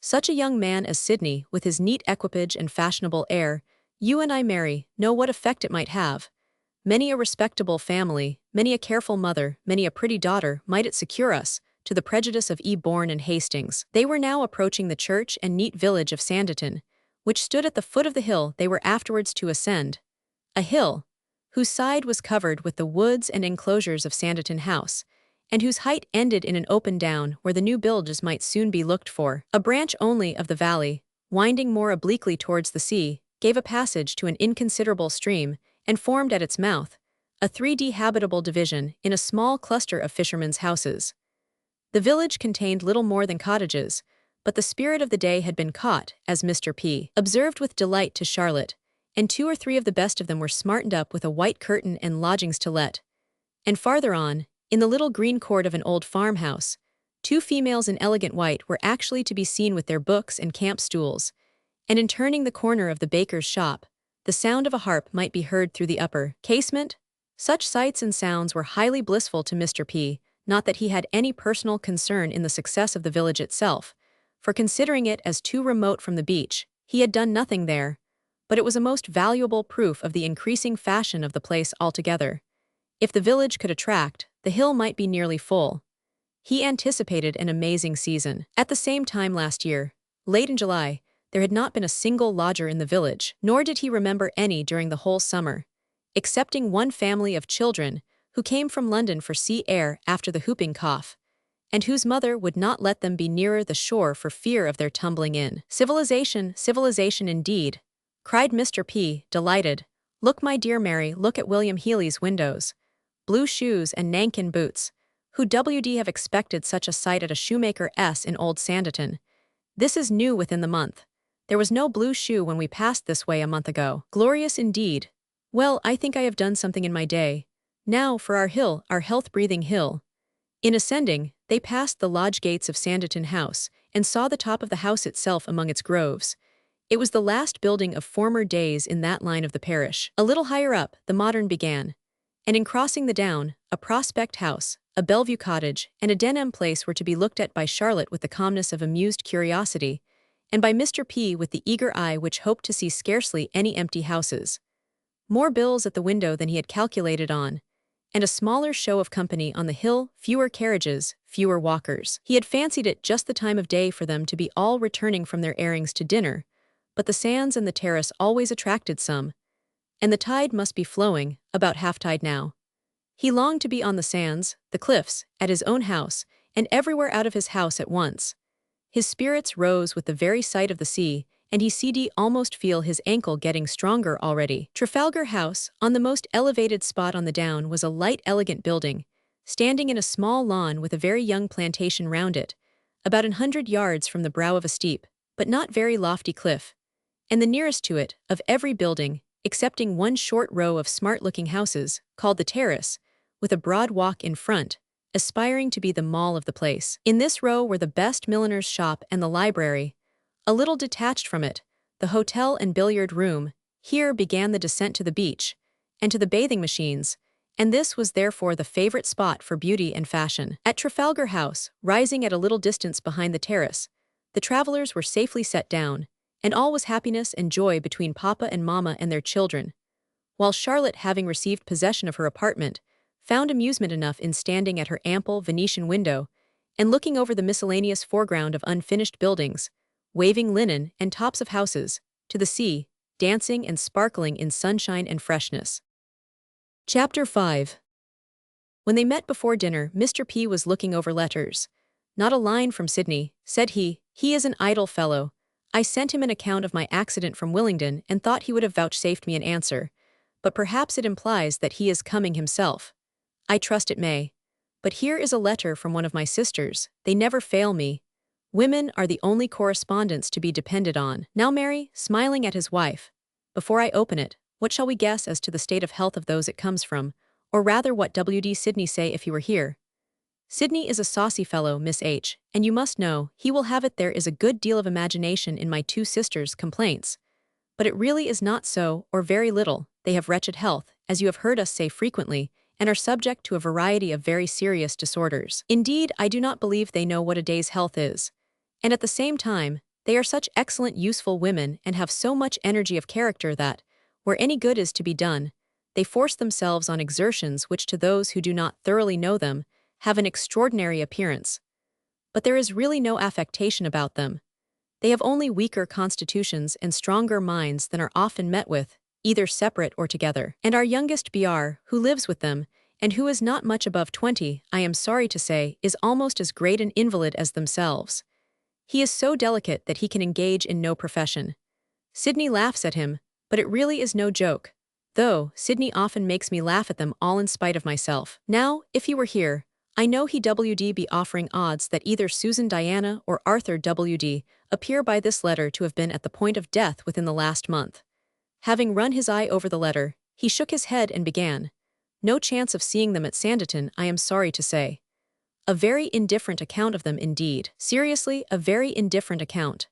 Such a young man as Sydney, with his neat equipage and fashionable air, you and I, Mary, know what effect it might have. Many a respectable family, many a careful mother, many a pretty daughter might it secure us, to the prejudice of Bourne and Hastings. They were now approaching the church and neat village of Sanditon, which stood at the foot of the hill they were afterwards to ascend. A hill, whose side was covered with the woods and enclosures of Sanditon House, and whose height ended in an open down where the new buildings might soon be looked for. A branch only of the valley, winding more obliquely towards the sea, gave a passage to an inconsiderable stream, and formed at its mouth a 3D habitable division in a small cluster of fishermen's houses. The village contained little more than cottages, but the spirit of the day had been caught, as Mr. P. observed with delight to Charlotte, and 2 or 3 of the best of them were smartened up with a white curtain and lodgings to let. And farther on, in the little green court of an old farmhouse, 2 females in elegant white were actually to be seen with their books and camp stools, and in turning the corner of the baker's shop, the sound of a harp might be heard through the upper casement. Such sights and sounds were highly blissful to Mr. P., not that he had any personal concern in the success of the village itself, for considering it as too remote from the beach, he had done nothing there, but it was a most valuable proof of the increasing fashion of the place altogether. If the village could attract, the hill might be nearly full. He anticipated an amazing season. At the same time last year, late in July, there had not been a single lodger in the village, nor did he remember any during the whole summer, excepting one family of children who came from London for sea air after the whooping cough, and whose mother would not let them be nearer the shore for fear of their tumbling in. Civilization, civilization indeed, cried Mr. P., delighted. Look, my dear Mary, look at William Healy's windows. Blue shoes and Nankin boots. Who would have expected such a sight at a shoemaker's in Old Sanditon? This is new within the month. There was no blue shoe when we passed this way a month ago. Glorious indeed. Well, I think I have done something in my day. Now for our hill, our health-breathing hill. In ascending, they passed the lodge gates of Sanditon House, and saw the top of the house itself among its groves. It was the last building of former days in that line of the parish. A little higher up, the modern began, and in crossing the down, a prospect house, a Bellevue cottage, and a Denham place were to be looked at by Charlotte with the calmness of amused curiosity, and by Mr. P. with the eager eye which hoped to see scarcely any empty houses. More bills at the window than he had calculated on, and a smaller show of company on the hill, fewer carriages, fewer walkers. He had fancied it just the time of day for them to be all returning from their airings to dinner, but the sands and the terrace always attracted some, and the tide must be flowing, about half-tide now. He longed to be on the sands, the cliffs, at his own house, and everywhere out of his house at once. His spirits rose with the very sight of the sea, and he could almost feel his ankle getting stronger already. Trafalgar House, on the most elevated spot on the down, was a light, elegant building, standing in a small lawn with a very young plantation round it, about 100 yards from the brow of a steep, but not very lofty cliff, and the nearest to it, of every building, excepting one short row of smart-looking houses, called the terrace, with a broad walk in front, aspiring to be the mall of the place. In this row were the best milliner's shop and the library. A little detached from it, the hotel and billiard room. Here began the descent to the beach, and to the bathing machines, and this was therefore the favorite spot for beauty and fashion. At Trafalgar House, rising at a little distance behind the terrace, the travelers were safely set down, and all was happiness and joy between Papa and Mamma and their children, while Charlotte, having received possession of her apartment, found amusement enough in standing at her ample Venetian window and looking over the miscellaneous foreground of unfinished buildings, waving linen and tops of houses, to the sea, dancing and sparkling in sunshine and freshness. Chapter 5. When they met before dinner, Mr. P. was looking over letters. Not a line from Sydney, said he. He is an idle fellow. I sent him an account of my accident from Willingdon and thought he would have vouchsafed me an answer, but perhaps it implies that he is coming himself. I trust it may. But here is a letter from one of my sisters. They never fail me. Women are the only correspondents to be depended on. Now Mary, smiling at his wife. Before I open it, what shall we guess as to the state of health of those it comes from? Or rather what W.D. Sidney say if he were here? Sidney is a saucy fellow, Miss H., and you must know, he will have it there is a good deal of imagination in my two sisters' complaints. But it really is not so, or very little. They have wretched health, as you have heard us say frequently, and are subject to a variety of very serious disorders. Indeed, I do not believe they know what a day's health is. And at the same time, they are such excellent useful women and have so much energy of character that, where any good is to be done, they force themselves on exertions which to those who do not thoroughly know them, have an extraordinary appearance. But there is really no affectation about them. They have only weaker constitutions and stronger minds than are often met with, either separate or together. And our youngest B.R., who lives with them, and who is not much above 20, I am sorry to say, is almost as great an invalid as themselves. He is so delicate that he can engage in no profession. Sidney laughs at him, but it really is no joke, though Sidney often makes me laugh at them all in spite of myself. Now, if he were here, I know he W.D. be offering odds that either Susan Diana or Arthur W.D. appear by this letter to have been at the point of death within the last month. Having run his eye over the letter, he shook his head and began. No chance of seeing them at Sanditon, I am sorry to say. A very indifferent account of them indeed. Seriously, a very indifferent account.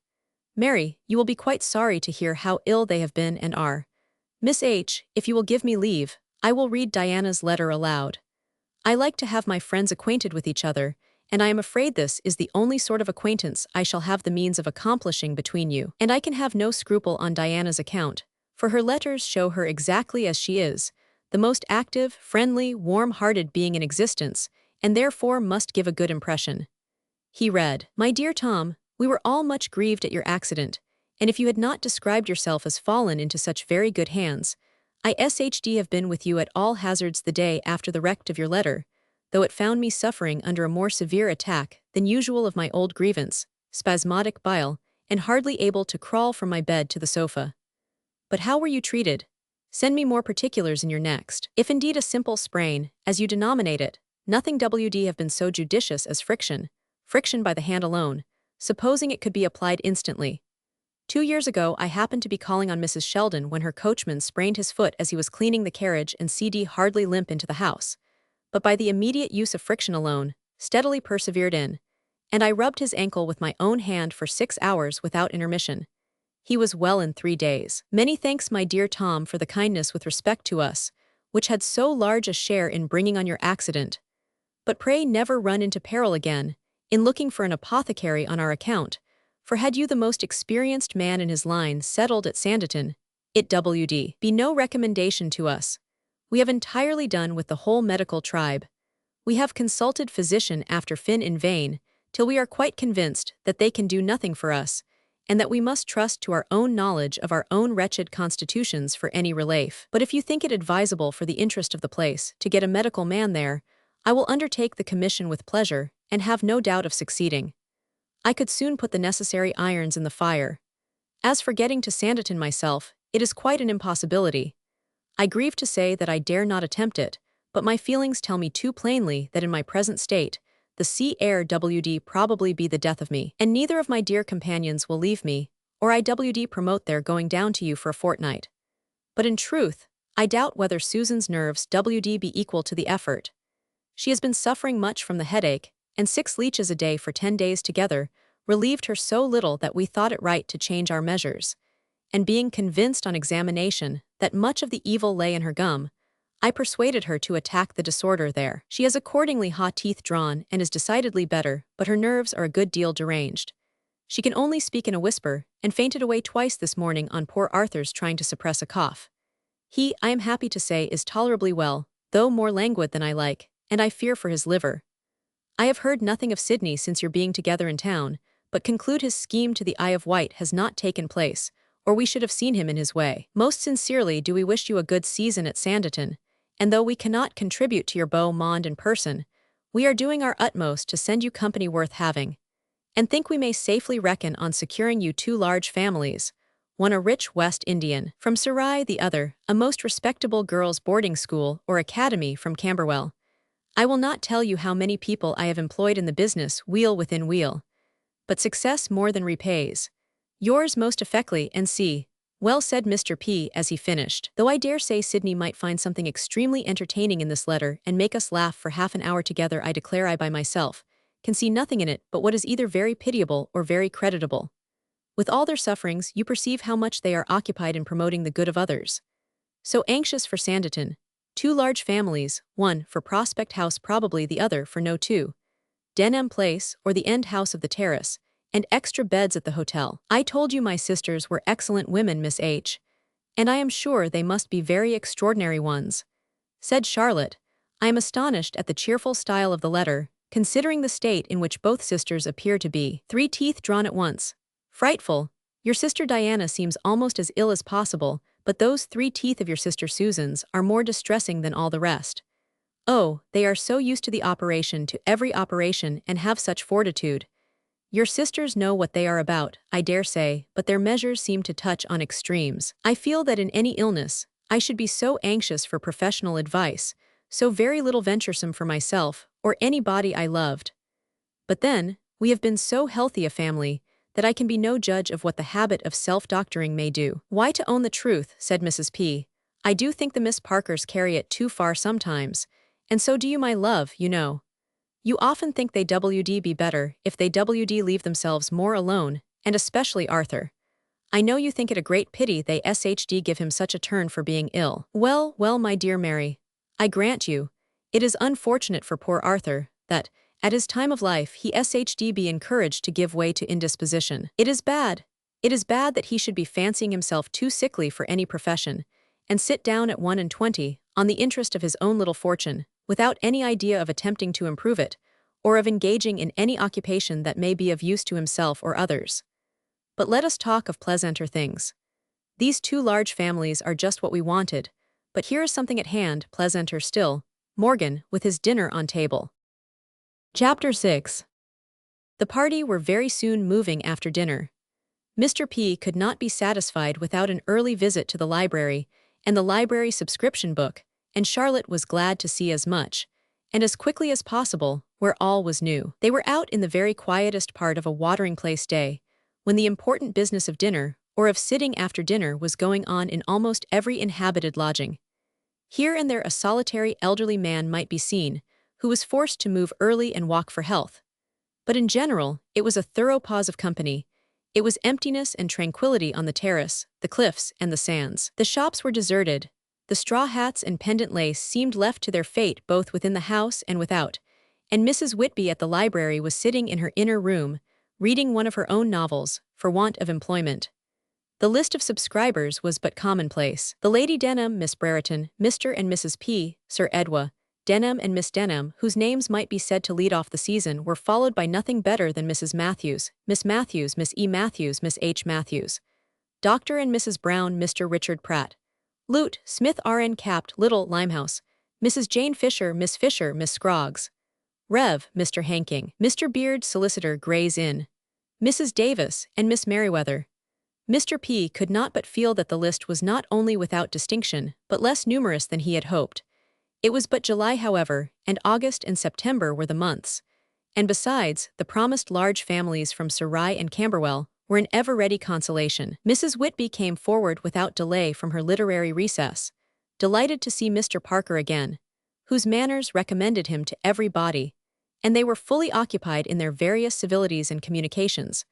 Mary, you will be quite sorry to hear how ill they have been and are. Miss H., if you will give me leave, I will read Diana's letter aloud. I like to have my friends acquainted with each other, and I am afraid this is the only sort of acquaintance I shall have the means of accomplishing between you. And I can have no scruple on Diana's account, for her letters show her exactly as she is, the most active, friendly, warm-hearted being in existence, and therefore must give a good impression. He read, "My dear Tom, we were all much grieved at your accident, and if you had not described yourself as fallen into such very good hands, I shd have been with you at all hazards the day after the wreck of your letter, though it found me suffering under a more severe attack than usual of my old grievance, spasmodic bile, and hardly able to crawl from my bed to the sofa. But how were you treated? Send me more particulars in your next. If indeed a simple sprain, as you denominate it, nothing W.D. have been so judicious as friction by the hand alone, supposing it could be applied instantly. 2 years ago I happened to be calling on Mrs. Sheldon when her coachman sprained his foot as he was cleaning the carriage and C.D. hardly limp into the house, but by the immediate use of friction alone, steadily persevered in, and I rubbed his ankle with my own hand for 6 hours without intermission. He was well in 3 days. Many thanks, my dear Tom, for the kindness with respect to us, which had so large a share in bringing on your accident. But pray never run into peril again, in looking for an apothecary on our account, for had you the most experienced man in his line settled at Sanditon, it W.D. be no recommendation to us. We have entirely done with the whole medical tribe. We have consulted physician after fin in vain, till we are quite convinced that they can do nothing for us, and that we must trust to our own knowledge of our own wretched constitutions for any relief. But if you think it advisable for the interest of the place to get a medical man there, I will undertake the commission with pleasure, and have no doubt of succeeding. I could soon put the necessary irons in the fire. As for getting to Sanditon myself, it is quite an impossibility. I grieve to say that I dare not attempt it, but my feelings tell me too plainly that in my present state, the sea air W.D. probably be the death of me, and neither of my dear companions will leave me, or I W.D. promote their going down to you for a fortnight. But in truth, I doubt whether Susan's nerves W.D. be equal to the effort. She has been suffering much from the headache, and 6 leeches a day for 10 days together relieved her so little that we thought it right to change our measures, and being convinced on examination that much of the evil lay in her gum, I persuaded her to attack the disorder there. She has accordingly hot teeth drawn and is decidedly better, but her nerves are a good deal deranged. She can only speak in a whisper, and fainted away twice this morning on poor Arthur's trying to suppress a cough. He, I am happy to say, is tolerably well, though more languid than I like, and I fear for his liver. I have heard nothing of Sidney since your being together in town, but conclude his scheme to the Eye of Wight has not taken place, or we should have seen him in his way. Most sincerely do we wish you a good season at Sanditon, and though we cannot contribute to your beau monde in person, we are doing our utmost to send you company worth having, and think we may safely reckon on securing you 2 large families, one a rich West Indian from Surrey, the other a most respectable girls' boarding school or academy from Camberwell. I will not tell you how many people I have employed in the business wheel within wheel, but success more than repays. Yours most effectually, N.C. Well said, Mr. P. as he finished. Though I dare say Sydney might find something extremely entertaining in this letter and make us laugh for half an hour together, I declare I by myself can see nothing in it but what is either very pitiable or very creditable. With all their sufferings, you perceive how much they are occupied in promoting the good of others. So anxious for Sanditon. 2 large families, one for Prospect House, probably the other for No. 2. Denham Place, or the end house of the terrace, and extra beds at the hotel. I told you my sisters were excellent women, Miss H. And I am sure they must be very extraordinary ones, said Charlotte. I am astonished at the cheerful style of the letter, considering the state in which both sisters appear to be. 3 teeth drawn at once. Frightful. Your sister Diana seems almost as ill as possible, but those 3 teeth of your sister Susan's are more distressing than all the rest. Oh, they are so used to the operation, to every operation, and have such fortitude. Your sisters know what they are about, I dare say, but their measures seem to touch on extremes. I feel that in any illness, I should be so anxious for professional advice, so very little venturesome for myself, or anybody I loved. But then, we have been so healthy a family, that I can be no judge of what the habit of self-doctoring may do. Why, to own the truth, said Mrs. P., I do think the Miss Parkers carry it too far sometimes, and so do you, my love, you know. You often think they WD be better if they WD leave themselves more alone, and especially Arthur. I know you think it a great pity they SHD give him such a turn for being ill. Well, well, my dear Mary, I grant you, it is unfortunate for poor Arthur, that, at his time of life, he SHD be encouraged to give way to indisposition. It is bad that he should be fancying himself too sickly for any profession, and sit down at 21, on the interest of his own little fortune, without any idea of attempting to improve it, or of engaging in any occupation that may be of use to himself or others. But let us talk of pleasanter things. These 2 large families are just what we wanted, but here is something at hand, pleasanter still, Morgan, with his dinner on table. Chapter 6. The party were very soon moving after dinner. Mr. P. could not be satisfied without an early visit to the library and the library subscription book, and Charlotte was glad to see as much, and as quickly as possible, where all was new. They were out in the very quietest part of a watering-place day, when the important business of dinner, or of sitting after dinner, was going on in almost every inhabited lodging. Here and there a solitary elderly man might be seen, who was forced to move early and walk for health. But in general, it was a thorough pause of company. It was emptiness and tranquility on the terrace, the cliffs, and the sands. The shops were deserted. The straw hats and pendant lace seemed left to their fate both within the house and without, and Mrs. Whitby at the library was sitting in her inner room, reading one of her own novels, for want of employment. The list of subscribers was but commonplace. The Lady Denham, Miss Brereton, Mr. and Mrs. P., Sir Edward Denham and Miss Denham, whose names might be said to lead off the season, were followed by nothing better than Mrs. Matthews, Miss E. Matthews, Miss H. Matthews, Dr. and Mrs. Brown, Mr. Richard Pratt, Lute, Smith R.N. Capt. Little, Limehouse, Mrs. Jane Fisher, Miss Scroggs, Rev. Mr. Hanking, Mr. Beard, Solicitor, Gray's Inn, Mrs. Davis, and Miss Merriweather. Mr. P. could not but feel that the list was not only without distinction, but less numerous than he had hoped. It was but July, however, and August and September were the months. And besides, the promised large families from Sir Rye and Camberwell were an ever-ready consolation. Mrs. Whitby came forward without delay from her literary recess, delighted to see Mr. Parker again, whose manners recommended him to every body, and they were fully occupied in their various civilities and communications,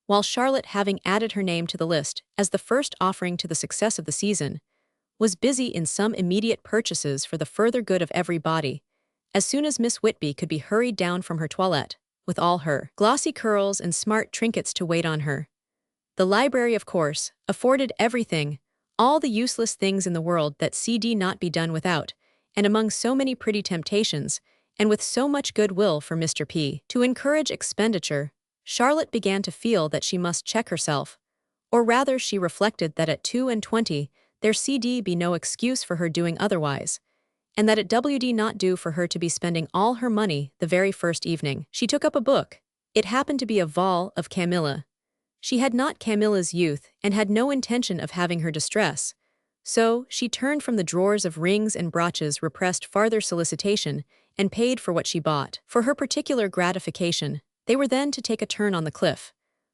while Charlotte, having added her name to the list as the first offering to the success of the season, was busy in some immediate purchases for the further good of every body, as soon as Miss Whitby could be hurried down from her toilette, with all her glossy curls and smart trinkets to wait on her. The library, of course, afforded everything, all the useless things in the world that CD not be done without, and among so many pretty temptations, and with so much goodwill for Mr. P. to encourage expenditure, Charlotte began to feel that she must check herself, or rather she reflected that at 22 their CD be no excuse for her doing otherwise, and that it WD not do for her to be spending all her money the very first evening. She took up a book. It happened to be a vol of Camilla. She had not Camilla's youth and had no intention of having her distress, so she turned from the drawers of rings and brooches, repressed farther solicitation, and paid for what she bought. For her particular gratification, They were then to take a turn on the cliff.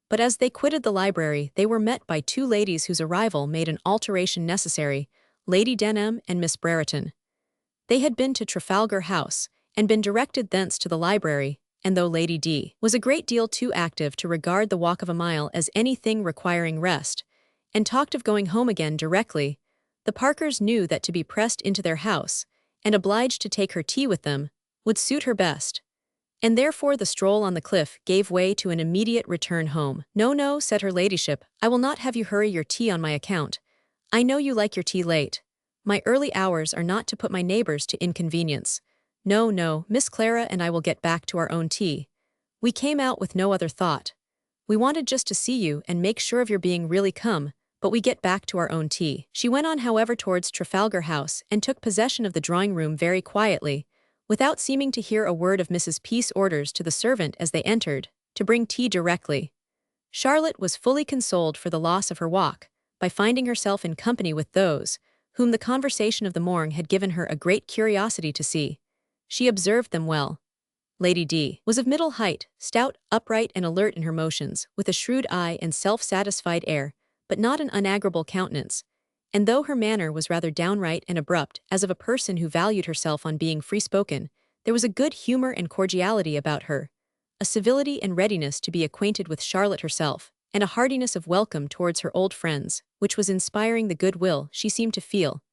But as they quitted the library, they were met by two ladies whose arrival made an alteration necessary, Lady Denham and Miss Brereton. They had been to Trafalgar House, and been directed thence to the library, and though Lady D was a great deal too active to regard the walk of a mile as anything requiring rest, and talked of going home again directly, the Parkers knew that to be pressed into their house, and obliged to take her tea with them, would suit her best. And therefore the stroll on the cliff gave way to an immediate return home. "No, no," said her ladyship, "I will not have you hurry your tea on my account. I know you like your tea late. My early hours are not to put my neighbors to inconvenience. No, no, Miss Clara and I will get back to our own tea. We came out with no other thought. We wanted just to see you and make sure of your being really come, but we get back to our own tea." She went on however towards Trafalgar House and took possession of the drawing-room very quietly, without seeming to hear a word of Mrs. Peace's orders to the servant as they entered, to bring tea directly. Charlotte was fully consoled for the loss of her walk, by finding herself in company with those, whom the conversation of the morning had given her a great curiosity to see. She observed them well. Lady D was of middle height, stout, upright and alert in her motions, with a shrewd eye and self-satisfied air, but not an unagreeable countenance, and though her manner was rather downright and abrupt, as of a person who valued herself on being free-spoken, there was a good humor and cordiality about her, a civility and readiness to be acquainted with Charlotte herself, and a heartiness of welcome towards her old friends, which was inspiring the good-will she seemed to feel.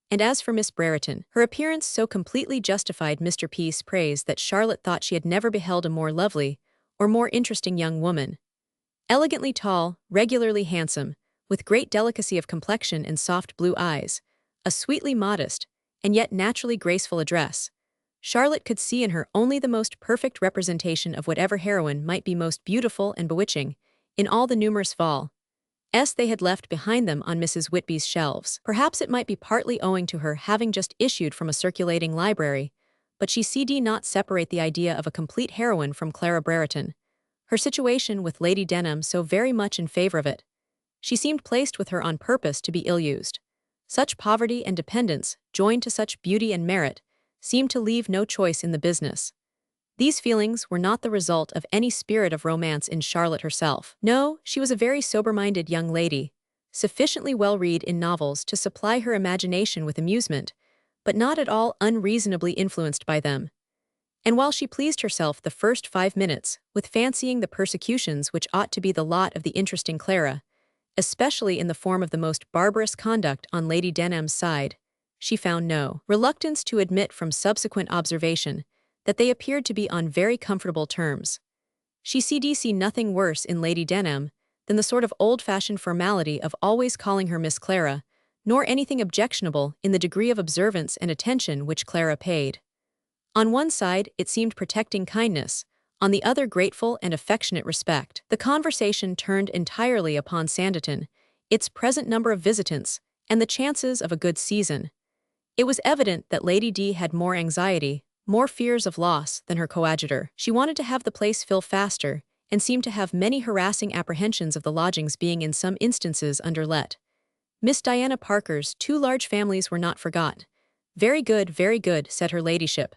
And as for Miss Brereton, her appearance so completely justified Mr. Peace's praise that Charlotte thought she had never beheld a more lovely, or more interesting young woman. Elegantly tall, regularly handsome, with great delicacy of complexion and soft blue eyes, a sweetly modest, and yet naturally graceful address, Charlotte could see in her only the most perfect representation of whatever heroine might be most beautiful and bewitching, in all the numerous vols they had left behind them on Mrs. Whitby's shelves. Perhaps it might be partly owing to her having just issued from a circulating library, but she did not separate the idea of a complete heroine from Clara Brereton, her situation with Lady Denham so very much in favor of it. She seemed placed with her on purpose to be ill-used. Such poverty and dependence, joined to such beauty and merit, seemed to leave no choice in the business. These feelings were not the result of any spirit of romance in Charlotte herself. No, she was a very sober-minded young lady, sufficiently well-read in novels to supply her imagination with amusement, but not at all unreasonably influenced by them. And while she pleased herself the first 5 minutes with fancying the persecutions which ought to be the lot of the interesting Clara, especially in the form of the most barbarous conduct on Lady Denham's side, she found no reluctance to admit from subsequent observation that they appeared to be on very comfortable terms. She did see nothing worse in Lady Denham than the sort of old-fashioned formality of always calling her Miss Clara, nor anything objectionable in the degree of observance and attention which Clara paid. On one side it seemed protecting kindness, on the other grateful and affectionate respect. The conversation turned entirely upon Sanditon, its present number of visitants, and the chances of a good season. It was evident that Lady D had more anxiety, more fears of loss than her coadjutor. She wanted to have the place fill faster, and seemed to have many harassing apprehensions of the lodgings being in some instances underlet. Miss Diana Parker's 2 large families were not forgot. Very good, said her ladyship.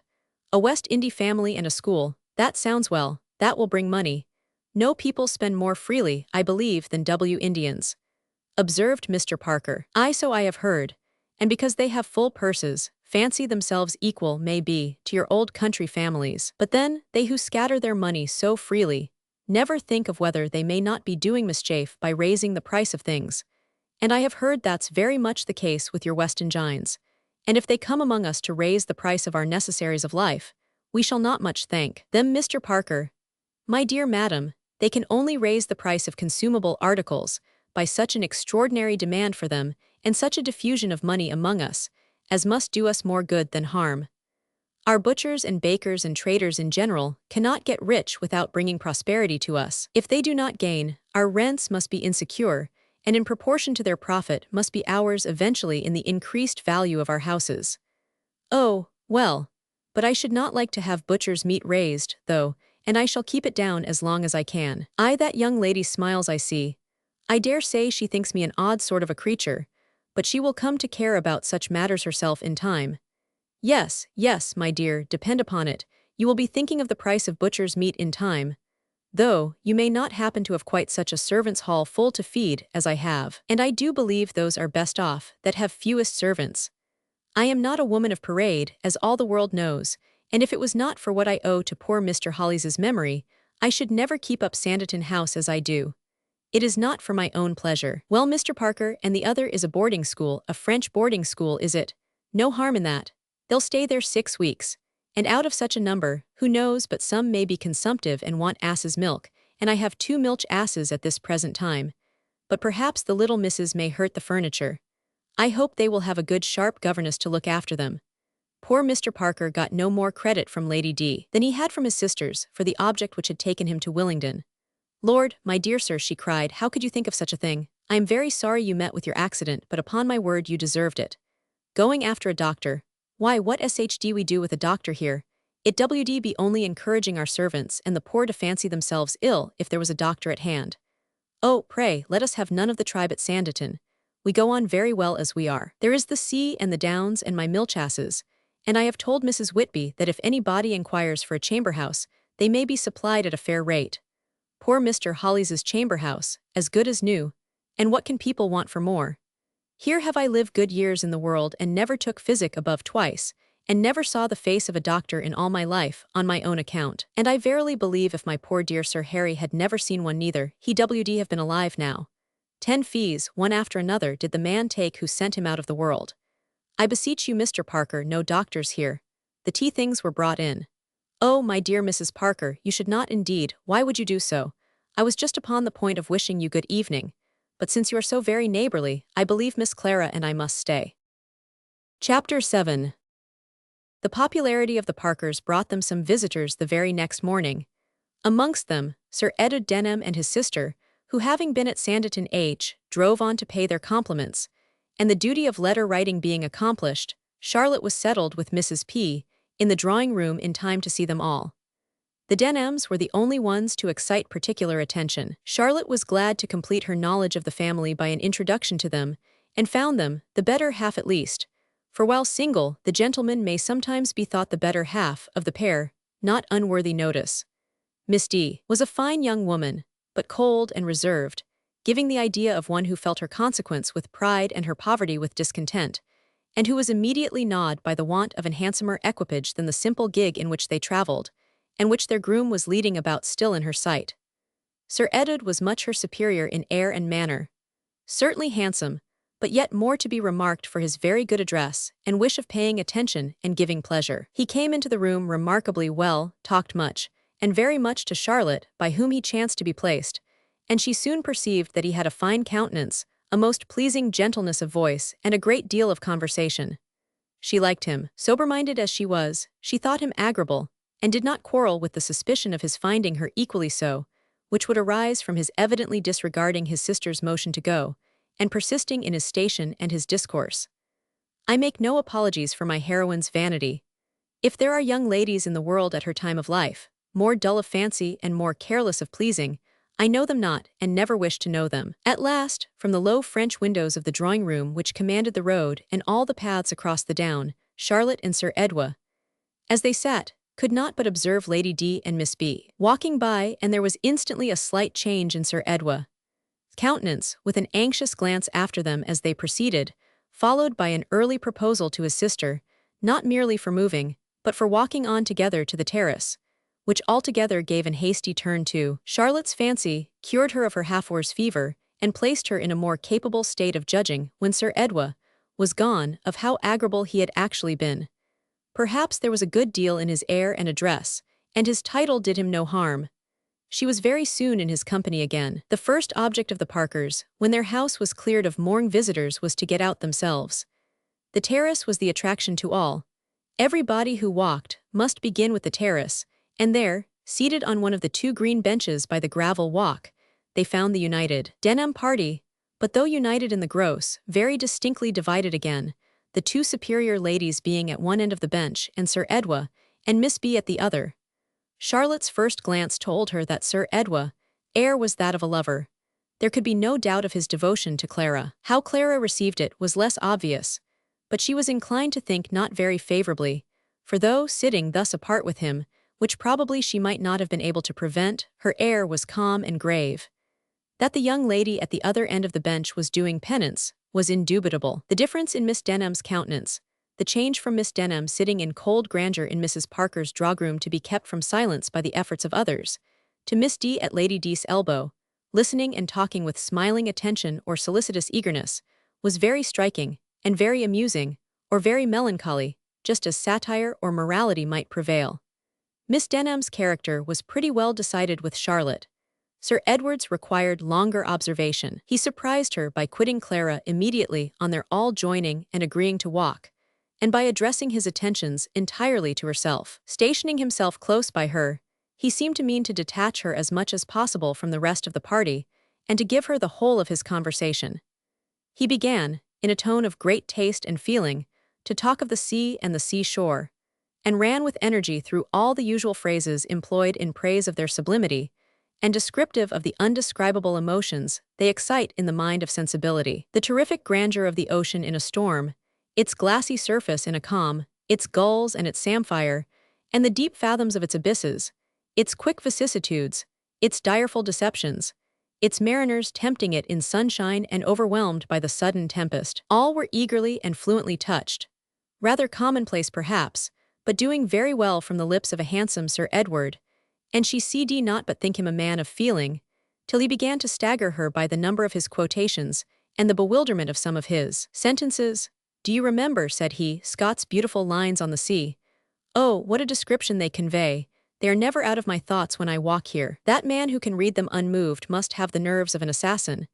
A West India family and a school, that sounds well, that will bring money. No people spend more freely, I believe, than Indians. Observed Mr. Parker. So I have heard, and because they have full purses, fancy themselves equal, may be, to your old country families. But then, they who scatter their money so freely, never think of whether they may not be doing mischief by raising the price of things. And I have heard that's very much the case with your West Indians, and if they come among us to raise the price of our necessaries of life, we shall not much thank them, Mr. Parker. My dear madam, they can only raise the price of consumable articles by such an extraordinary demand for them and such a diffusion of money among us, as must do us more good than harm. Our butchers and bakers and traders in general cannot get rich without bringing prosperity to us. If they do not gain, our rents must be insecure, and in proportion to their profit must be ours eventually in the increased value of our houses. Oh, well, but I should not like to have butcher's meat raised, though, and I shall keep it down as long as I can. That young lady smiles, I see. I dare say she thinks me an odd sort of a creature, but she will come to care about such matters herself in time. Yes, my dear, depend upon it, you will be thinking of the price of butcher's meat in time. though you may not happen to have quite such a servants' hall full to feed as I have, and I do believe those are best off that have fewest servants. I am not a woman of parade, as all the world knows, and if it was not for what I owe to poor Mr. Hollis's memory, I should never keep up Sanditon House as I do. It is not for my own pleasure. Well, Mr. Parker, and the other is a boarding school, a French boarding school, is it? No harm in that. They'll stay there 6 weeks. And out of such a number, who knows but some may be consumptive and want ass's milk, and I have 2 milch asses at this present time. But perhaps the little misses may hurt the furniture. I hope they will have a good sharp governess to look after them. Poor Mr. Parker got no more credit from Lady D than he had from his sisters for the object which had taken him to Willingdon. Lord, my dear sir, she cried, how could you think of such a thing? I am very sorry you met with your accident, but upon my word you deserved it. Going after a doctor. Why, what shd we do with a doctor here? It would be only encouraging our servants and the poor to fancy themselves ill if there was a doctor at hand. Oh, pray, let us have none of the tribe at Sanditon. We go on very well as we are. There is the sea and the downs and my milch asses, and I have told Mrs. Whitby that if any body inquires for a chamber house, they may be supplied at a fair rate. Poor Mr. Hollis's chamber house, as good as new, and what can people want for more? Here have I lived good years in the world and never took physic above twice, and never saw the face of a doctor in all my life, on my own account. And I verily believe if my poor dear Sir Harry had never seen one neither, he would have been alive now. 10 fees, one after another, did the man take who sent him out of the world. I beseech you, Mr. Parker, no doctors here. The tea things were brought in. Oh, my dear Mrs. Parker, you should not indeed. Why would you do so? I was just upon the point of wishing you good evening, but since you are so very neighborly, I believe Miss Clara and I must stay. Chapter 7. The popularity of the Parkers brought them some visitors the very next morning. Amongst them, Sir Edward Denham and his sister, who having been at Sanditon H, drove on to pay their compliments, and the duty of letter-writing being accomplished, Charlotte was settled with Mrs. P. in the drawing-room in time to see them all. The Denhams were the only ones to excite particular attention. Charlotte was glad to complete her knowledge of the family by an introduction to them, and found them, the better half at least, for while single, the gentleman may sometimes be thought the better half of the pair, not unworthy notice. Miss D. was a fine young woman, but cold and reserved, giving the idea of one who felt her consequence with pride and her poverty with discontent, and who was immediately gnawed by the want of an handsomer equipage than the simple gig in which they travelled, and which their groom was leading about still in her sight. Sir Edward was much her superior in air and manner, certainly handsome, but yet more to be remarked for his very good address and wish of paying attention and giving pleasure. He came into the room remarkably well, talked much, and very much to Charlotte, by whom he chanced to be placed, and she soon perceived that he had a fine countenance, a most pleasing gentleness of voice, and a great deal of conversation. She liked him. Sober-minded as she was, she thought him agreeable, and did not quarrel with the suspicion of his finding her equally so, which would arise from his evidently disregarding his sister's motion to go, and persisting in his station and his discourse. I make no apologies for my heroine's vanity. If there are young ladies in the world at her time of life, more dull of fancy and more careless of pleasing, I know them not, and never wish to know them. At last, from the low French windows of the drawing-room which commanded the road and all the paths across the down, Charlotte and Sir Edward, as they sat, could not but observe Lady D and Miss B walking by, and there was instantly a slight change in Sir Edward's countenance, with an anxious glance after them as they proceeded, followed by an early proposal to his sister, not merely for moving, but for walking on together to the terrace, which altogether gave an hasty turn to Charlotte's fancy, cured her of her half-hour's fever, and placed her in a more capable state of judging, when Sir Edward was gone, of how agreeable he had actually been. Perhaps there was a good deal in his air and address, and his title did him no harm. She was very soon in his company again. The first object of the Parkers, when their house was cleared of morning visitors, was to get out themselves. The terrace was the attraction to all. Everybody who walked must begin with the terrace, and there, seated on one of the 2 green benches by the gravel walk, they found the united Denham party, but though united in the gross, very distinctly divided again, the 2 superior ladies being at one end of the bench and Sir Edward and Miss B at the other. Charlotte's first glance told her that Sir Edward's air was that of a lover. There could be no doubt of his devotion to Clara. How Clara received it was less obvious, but she was inclined to think not very favorably, for though sitting thus apart with him, which probably she might not have been able to prevent. Her air was calm and grave. That the young lady at the other end of the bench was doing penance was indubitable. The difference in Miss Denham's countenance, the change from Miss Denham sitting in cold grandeur in Mrs. Parker's drawing-room to be kept from silence by the efforts of others, to Miss D at Lady D's elbow, listening and talking with smiling attention or solicitous eagerness, was very striking, and very amusing, or very melancholy, just as satire or morality might prevail. Miss Denham's character was pretty well decided with Charlotte. Sir Edward's required longer observation. He surprised her by quitting Clara immediately on their all joining and agreeing to walk, and by addressing his attentions entirely to herself. Stationing himself close by her, he seemed to mean to detach her as much as possible from the rest of the party, and to give her the whole of his conversation. He began, in a tone of great taste and feeling, to talk of the sea and the seashore, and ran with energy through all the usual phrases employed in praise of their sublimity, and descriptive of the undescribable emotions they excite in the mind of sensibility. The terrific grandeur of the ocean in a storm, its glassy surface in a calm, its gulls and its samphire, and the deep fathoms of its abysses, its quick vicissitudes, its direful deceptions, its mariners tempting it in sunshine and overwhelmed by the sudden tempest, all were eagerly and fluently touched. Rather commonplace perhaps, but doing very well from the lips of a handsome Sir Edward, and she did not but think him a man of feeling, till he began to stagger her by the number of his quotations and the bewilderment of some of his sentences. "Do you remember," said he, "Scott's beautiful lines on the sea? Oh, what a description they convey! They are never out of my thoughts when I walk here. That man who can read them unmoved must have the nerves of an assassin.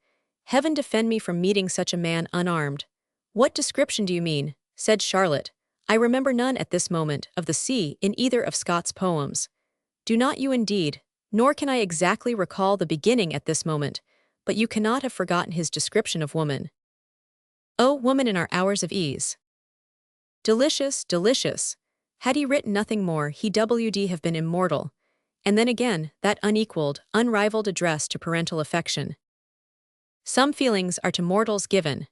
Heaven defend me from meeting such a man unarmed." "What description do you mean?" said Charlotte. "I remember none at this moment of the sea in either of Scott's poems." "Do not you indeed? Nor can I exactly recall the beginning at this moment, but you cannot have forgotten his description of woman. Oh, woman in our hours of ease. Delicious, delicious. Had he written nothing more, he would have been immortal. And then again, that unequaled, unrivaled address to parental affection. Some feelings are to mortals given,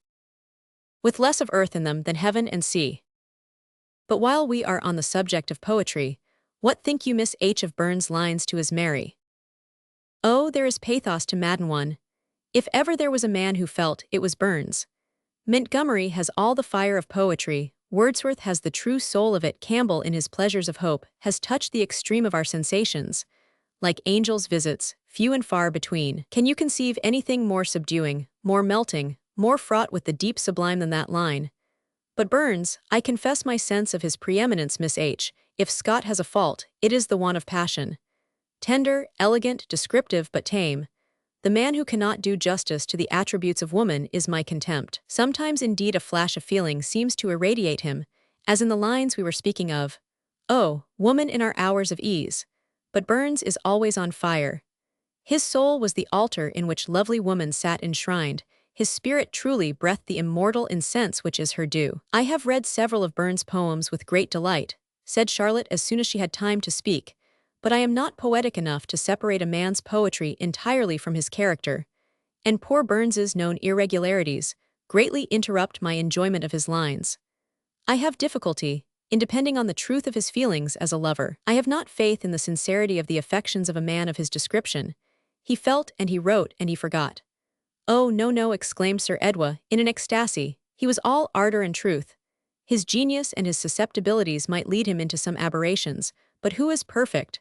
with less of earth in them than heaven and sea. But while we are on the subject of poetry, what think you Miss H. of Burns' lines to his Mary? Oh, there is pathos to madden one. If ever there was a man who felt, it was Burns. Montgomery has all the fire of poetry, Wordsworth has the true soul of it, Campbell in his Pleasures of Hope has touched the extreme of our sensations. Like angels' visits, few and far between. Can you conceive anything more subduing, more melting, more fraught with the deep sublime than that line? But Burns, I confess my sense of his preeminence, Miss H. If Scott has a fault, it is the want of passion. Tender, elegant, descriptive but tame. The man who cannot do justice to the attributes of woman is my contempt. Sometimes indeed a flash of feeling seems to irradiate him, as in the lines we were speaking of. Oh, woman in our hours of ease. But Burns is always on fire. His soul was the altar in which lovely woman sat enshrined. His spirit truly breathed the immortal incense which is her due. I have read several of Burns' poems with great delight, said Charlotte as soon as she had time to speak, but I am not poetic enough to separate a man's poetry entirely from his character, and poor Burns's known irregularities greatly interrupt my enjoyment of his lines. I have difficulty in depending on the truth of his feelings as a lover. I have not faith in the sincerity of the affections of a man of his description. He felt and he wrote and he forgot. Oh, no, no, exclaimed Sir Edward, in an ecstasy. He was all ardor and truth. His genius and his susceptibilities might lead him into some aberrations, but who is perfect?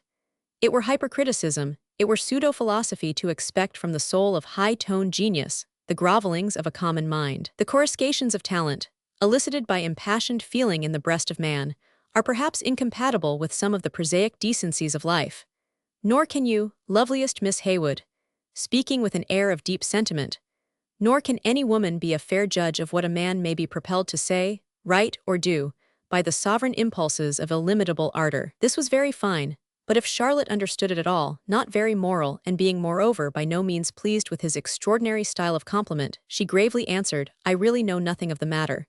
It were hypercriticism, it were pseudo-philosophy to expect from the soul of high-toned genius the grovellings of a common mind. The coruscations of talent, elicited by impassioned feeling in the breast of man, are perhaps incompatible with some of the prosaic decencies of life. Nor can you, loveliest Miss Heywood, speaking with an air of deep sentiment, nor can any woman be a fair judge of what a man may be propelled to say, write, or do, by the sovereign impulses of illimitable ardor. This was very fine, but if Charlotte understood it at all, not very moral, and being moreover by no means pleased with his extraordinary style of compliment, she gravely answered, I really know nothing of the matter.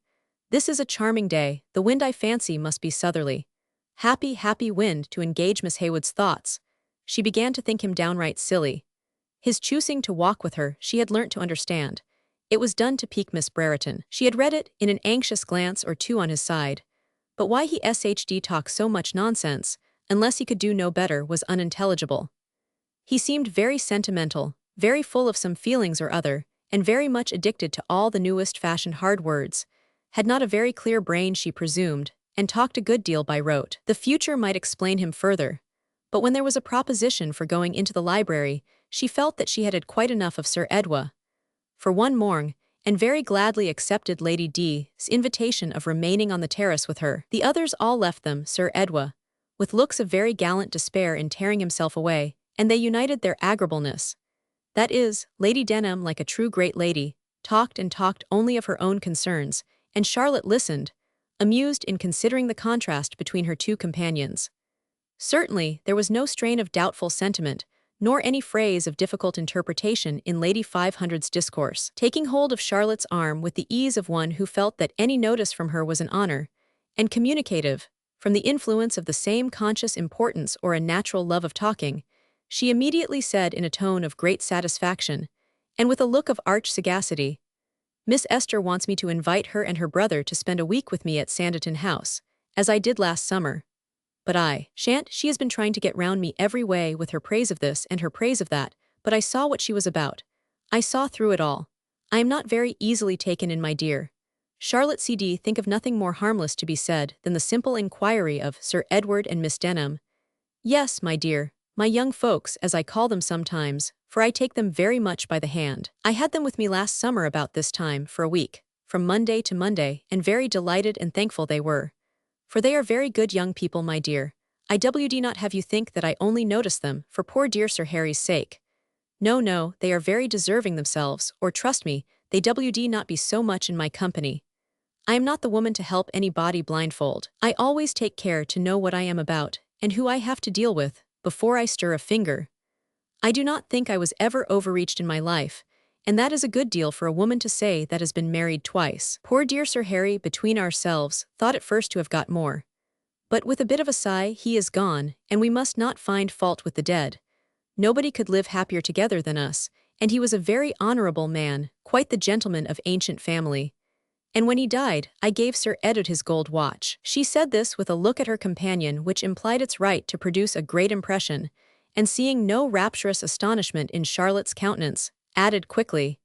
This is a charming day, the wind I fancy must be southerly. Happy, happy wind to engage Miss Heywood's thoughts. She began to think him downright silly. His choosing to walk with her she had learnt to understand. It was done to pique Miss Brereton. She had read it in an anxious glance or two on his side. But why he shd talk so much nonsense, unless he could do no better, was unintelligible. He seemed very sentimental, very full of some feelings or other, and very much addicted to all the newest fashioned hard words, had not a very clear brain she presumed, and talked a good deal by rote. The future might explain him further, but when there was a proposition for going into the library, she felt that she had quite enough of Sir Edward for one morning, and very gladly accepted Lady D.'s invitation of remaining on the terrace with her. The others all left them, Sir Edward, with looks of very gallant despair in tearing himself away, and they united their agreeableness. That is, Lady Denham, like a true great lady, talked and talked only of her own concerns, and Charlotte listened, amused in considering the contrast between her two companions. Certainly, there was no strain of doubtful sentiment, nor any phrase of difficult interpretation in Lady 500's discourse. Taking hold of Charlotte's arm with the ease of one who felt that any notice from her was an honor, and communicative, from the influence of the same conscious importance or a natural love of talking, she immediately said in a tone of great satisfaction, and with a look of arch sagacity, "Miss Esther wants me to invite her and her brother to spend a week with me at Sanditon House, as I did last summer. But I shan't. She has been trying to get round me every way with her praise of this and her praise of that, but I saw what she was about. I saw through it all. I am not very easily taken in, my dear." Charlotte C.D. think of nothing more harmless to be said than the simple inquiry of Sir Edward and Miss Denham. "Yes, my dear, my young folks, as I call them sometimes, for I take them very much by the hand. I had them with me last summer about this time for a week, from Monday to Monday, and very delighted and thankful they were. For they are very good young people, my dear. I would not have you think that I only notice them for poor dear Sir Harry's sake. No, no, they are very deserving themselves, or trust me, they would not be so much in my company. I am not the woman to help anybody blindfold. I always take care to know what I am about, and who I have to deal with, before I stir a finger. I do not think I was ever overreached in my life, and that is a good deal for a woman to say that has been married twice. Poor dear Sir Harry, between ourselves, thought at first to have got more. But with a bit of a sigh, he is gone, and we must not find fault with the dead. Nobody could live happier together than us, and he was a very honourable man, quite the gentleman of ancient family. And when he died, I gave Sir Edward his gold watch." She said this with a look at her companion which implied its right to produce a great impression, and seeing no rapturous astonishment in Charlotte's countenance, added quickly,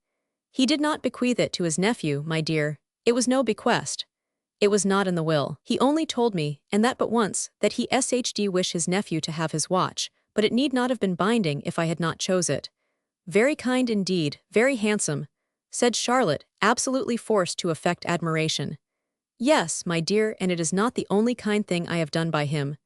"He did not bequeath it to his nephew, my dear. It was no bequest. It was not in the will. He only told me, and that but once, that he shd wish his nephew to have his watch, but it need not have been binding if I had not chose it." "Very kind indeed, very handsome," said Charlotte, absolutely forced to affect admiration. "Yes, my dear, and it is not the only kind thing I have done by him.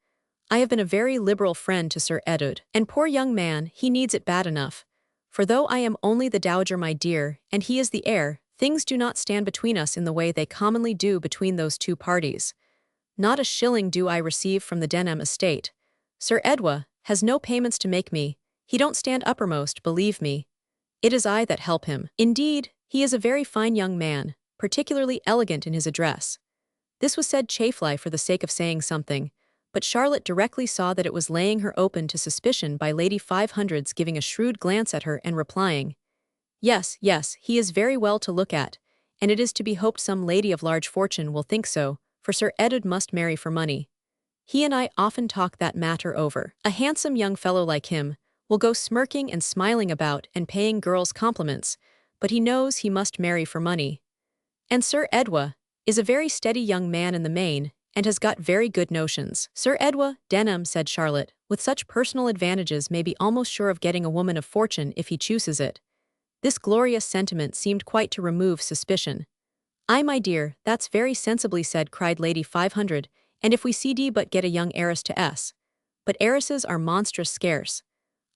I have been a very liberal friend to Sir Edward, and poor young man, he needs it bad enough. For though I am only the dowager, my dear, and he is the heir, things do not stand between us in the way they commonly do between those two parties. Not a shilling do I receive from the Denham estate. Sir Edward has no payments to make me. He don't stand uppermost, believe me. It is I that help him. Indeed, he is a very fine young man, particularly elegant in his address." This was said chaffly for the sake of saying something, but Charlotte directly saw that it was laying her open to suspicion by Lady 500's giving a shrewd glance at her and replying, "Yes, yes, he is very well to look at, and it is to be hoped some lady of large fortune will think so, for Sir Edward must marry for money. He and I often talk that matter over. A handsome young fellow like him will go smirking and smiling about and paying girls compliments, but he knows he must marry for money. And Sir Edward is a very steady young man in the main, and has got very good notions." "Sir Edward Denham," said Charlotte, "with such personal advantages may be almost sure of getting a woman of fortune if he chooses it." This glorious sentiment seemed quite to remove suspicion. "Ay, my dear, that's very sensibly said," cried Lady 500, "and if we cd but get a young heiress to s. But heiresses are monstrous scarce.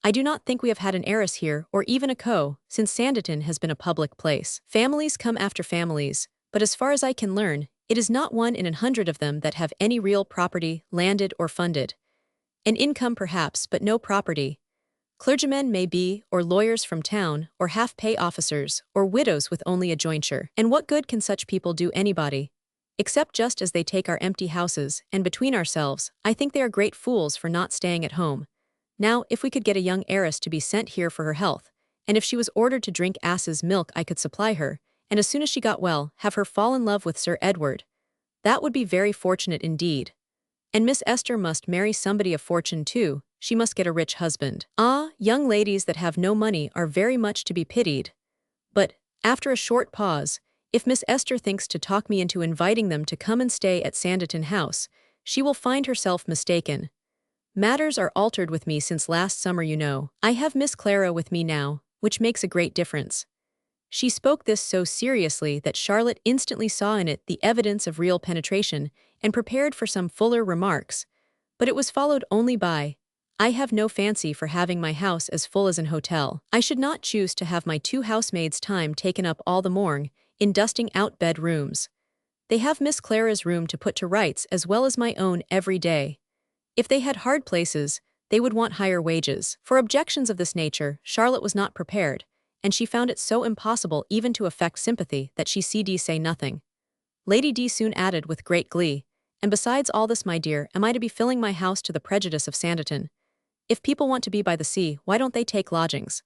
I do not think we have had an heiress here, or even a since Sanditon has been a public place. Families come after families, but as far as I can learn, it is not 1 in 100 of them that have any real property, landed or funded. An income perhaps, but no property. Clergymen may be, or lawyers from town, or half-pay officers, or widows with only a jointure. And what good can such people do anybody? Except just as they take our empty houses, and between ourselves, I think they are great fools for not staying at home. Now, if we could get a young heiress to be sent here for her health, and if she was ordered to drink ass's milk I could supply her, and as soon as she got well, have her fall in love with Sir Edward. That would be very fortunate indeed. And Miss Esther must marry somebody of fortune too. She must get a rich husband. Ah, young ladies that have no money are very much to be pitied. But, after a short pause, if Miss Esther thinks to talk me into inviting them to come and stay at Sanditon House, she will find herself mistaken. Matters are altered with me since last summer, you know. I have Miss Clara with me now, which makes a great difference. She spoke this so seriously that Charlotte instantly saw in it the evidence of real penetration and prepared for some fuller remarks, but it was followed only by, "I have no fancy for having my house as full as an hotel. I should not choose to have my two housemaids' time taken up all the morning in dusting out bedrooms. They have Miss Clara's room to put to rights as well as my own every day. If they had hard places, they would want higher wages." For objections of this nature, Charlotte was not prepared, and she found it so impossible even to affect sympathy that she cd say nothing. Lady D soon added with great glee, "And besides all this, my dear, am I to be filling my house to the prejudice of Sanditon? If people want to be by the sea, why don't they take lodgings?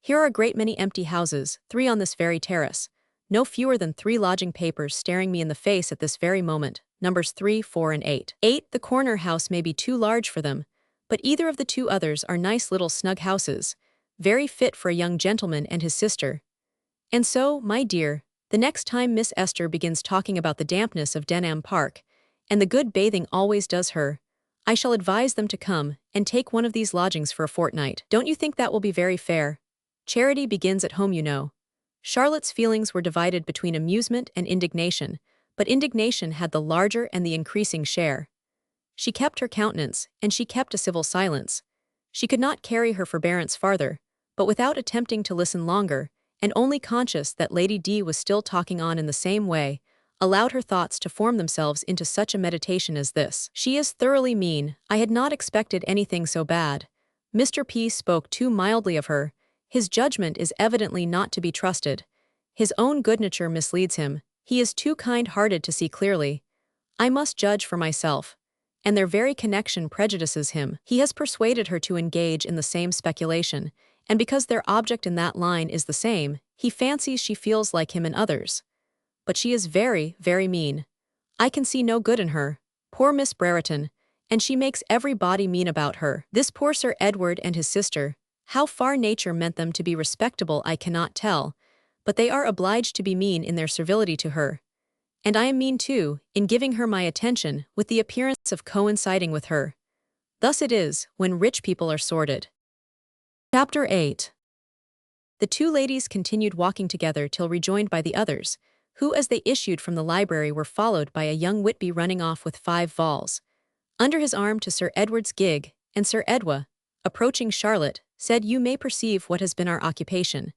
Here are a great many empty houses, 3 on this very terrace. No fewer than 3 lodging papers staring me in the face at this very moment, numbers 3, 4, and 8. 8, the corner house may be too large for them, but either of the 2 others are nice little snug houses, very fit for a young gentleman and his sister. And so, my dear, the next time Miss Esther begins talking about the dampness of Denham Park, and the good bathing always does her, I shall advise them to come and take one of these lodgings for a fortnight. Don't you think that will be very fair? Charity begins at home, you know." Charlotte's feelings were divided between amusement and indignation, but indignation had the larger and the increasing share. She kept her countenance, and she kept a civil silence. She could not carry her forbearance farther, but without attempting to listen longer, and only conscious that Lady D was still talking on in the same way, allowed her thoughts to form themselves into such a meditation as this. "She is thoroughly mean. I had not expected anything so bad. Mr. P spoke too mildly of her. His judgment is evidently not to be trusted. His own good nature misleads him. He is too kind-hearted to see clearly. I must judge for myself. And their very connection prejudices him. He has persuaded her to engage in the same speculation, and because their object in that line is the same, he fancies she feels like him in others. But she is very, very mean. I can see no good in her. Poor Miss Brereton, and she makes everybody mean about her. This poor Sir Edward and his sister, how far nature meant them to be respectable I cannot tell, but they are obliged to be mean in their servility to her. And I am mean too, in giving her my attention, with the appearance of coinciding with her. Thus it is, when rich people are sordid." Chapter 8. The 2 ladies continued walking together till rejoined by the others, who as they issued from the library were followed by a young Whitby running off with 5 vols under his arm to Sir Edward's gig, and Sir Edward, approaching Charlotte, said, "You may perceive what has been our occupation.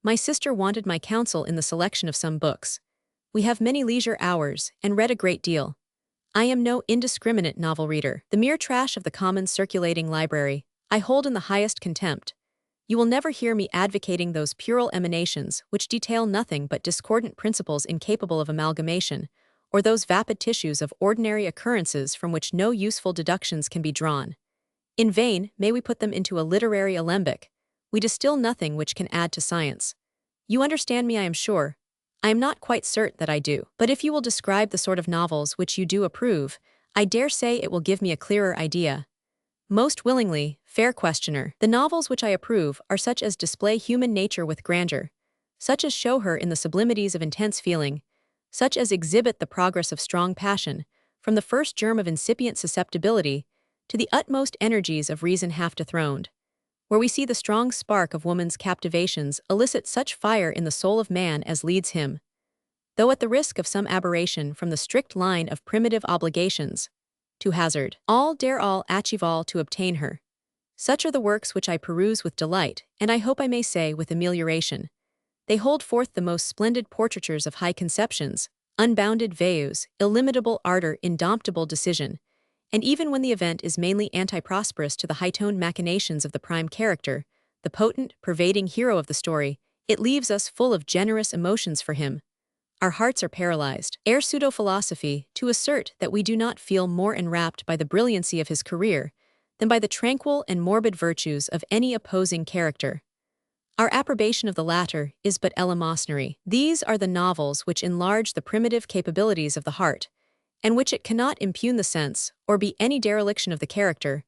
My sister wanted my counsel in the selection of some books. We have many leisure hours, and read a great deal. I am no indiscriminate novel reader. The mere trash of the common circulating library I hold in the highest contempt. You will never hear me advocating those puerile emanations which detail nothing but discordant principles incapable of amalgamation, or those vapid tissues of ordinary occurrences from which no useful deductions can be drawn. In vain may we put them into a literary alembic. We distill nothing which can add to science. You understand me, I am sure. I am not quite certain that I do. But if you will describe the sort of novels which you do approve, I dare say it will give me a clearer idea." "Most willingly, fair questioner. The novels which I approve are such as display human nature with grandeur, such as show her in the sublimities of intense feeling, such as exhibit the progress of strong passion, from the first germ of incipient susceptibility to the utmost energies of reason half dethroned, where we see the strong spark of woman's captivations elicit such fire in the soul of man as leads him, though at the risk of some aberration from the strict line of primitive obligations, to hazard all dare all achieve all to obtain her. Such are the works which I peruse with delight, and I hope I may say with amelioration. They hold forth the most splendid portraitures of high conceptions, unbounded views, illimitable ardor, indomitable decision, and even when the event is mainly anti-prosperous to the high-toned machinations of the prime character, the potent, pervading hero of the story, it leaves us full of generous emotions for him. Our hearts are paralyzed. Ere pseudo-philosophy, to assert that we do not feel more enwrapped by the brilliancy of his career than by the tranquil and morbid virtues of any opposing character. Our approbation of the latter is but eleemosynary. These are the novels which enlarge the primitive capabilities of the heart, and which it cannot impugn the sense, or be any dereliction of the character,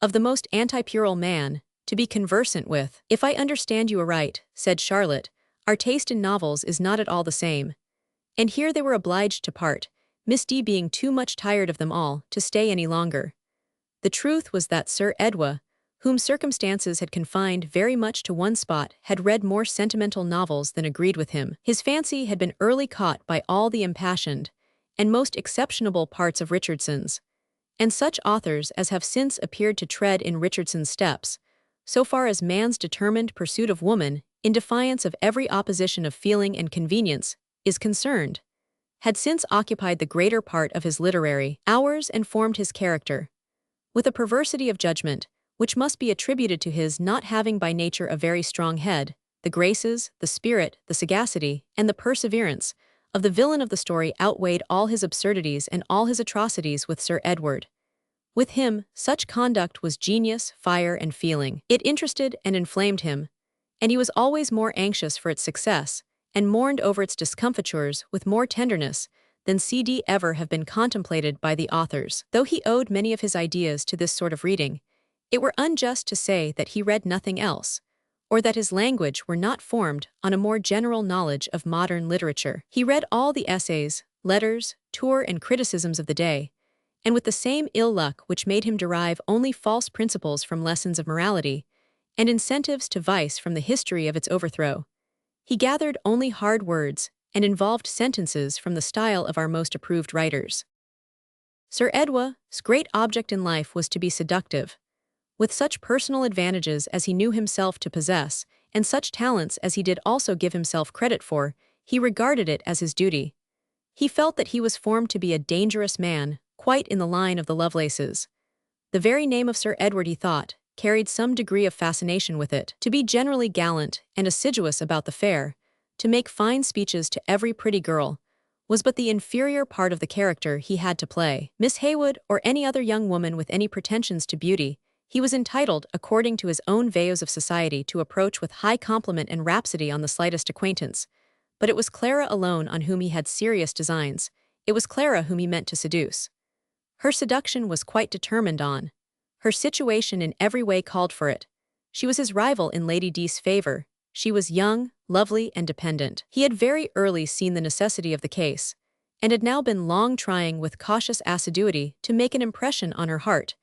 of the most anti-puerile man, to be conversant with. "If I understand you aright," said Charlotte, "our taste in novels is not at all the same." And here they were obliged to part, Miss D being too much tired of them all to stay any longer. The truth was that Sir Edward, whom circumstances had confined very much to one spot, had read more sentimental novels than agreed with him. His fancy had been early caught by all the impassioned and most exceptionable parts of Richardson's, and such authors as have since appeared to tread in Richardson's steps, so far as man's determined pursuit of woman, in defiance of every opposition of feeling and convenience, is concerned, had since occupied the greater part of his literary hours and formed his character, with a perversity of judgment, which must be attributed to his not having by nature a very strong head. The graces, the spirit, the sagacity, and the perseverance of the villain of the story outweighed all his absurdities and all his atrocities with Sir Edward. With him, such conduct was genius, fire, and feeling. It interested and inflamed him, and he was always more anxious for its success, and mourned over its discomfitures with more tenderness than CD ever have been contemplated by the authors. Though he owed many of his ideas to this sort of reading, it were unjust to say that he read nothing else, or that his language were not formed on a more general knowledge of modern literature. He read all the essays, letters, tour, and criticisms of the day, and with the same ill luck which made him derive only false principles from lessons of morality, and incentives to vice from the history of its overthrow, he gathered only hard words and involved sentences from the style of our most approved writers. Sir Edward's great object in life was to be seductive. With such personal advantages as he knew himself to possess, and such talents as he did also give himself credit for, he regarded it as his duty. He felt that he was formed to be a dangerous man, quite in the line of the Lovelaces. The very name of Sir Edward, he thought, carried some degree of fascination with it. To be generally gallant and assiduous about the fair, to make fine speeches to every pretty girl, was but the inferior part of the character he had to play. Miss Heywood, or any other young woman with any pretensions to beauty, he was entitled, according to his own veils of society, to approach with high compliment and rhapsody on the slightest acquaintance. But it was Clara alone on whom he had serious designs. It was Clara whom he meant to seduce. Her seduction was quite determined on. Her situation in every way called for it. She was his rival in Lady D's favor. She was young, lovely, and dependent. He had very early seen the necessity of the case, and had now been long trying with cautious assiduity to make an impression on her heart,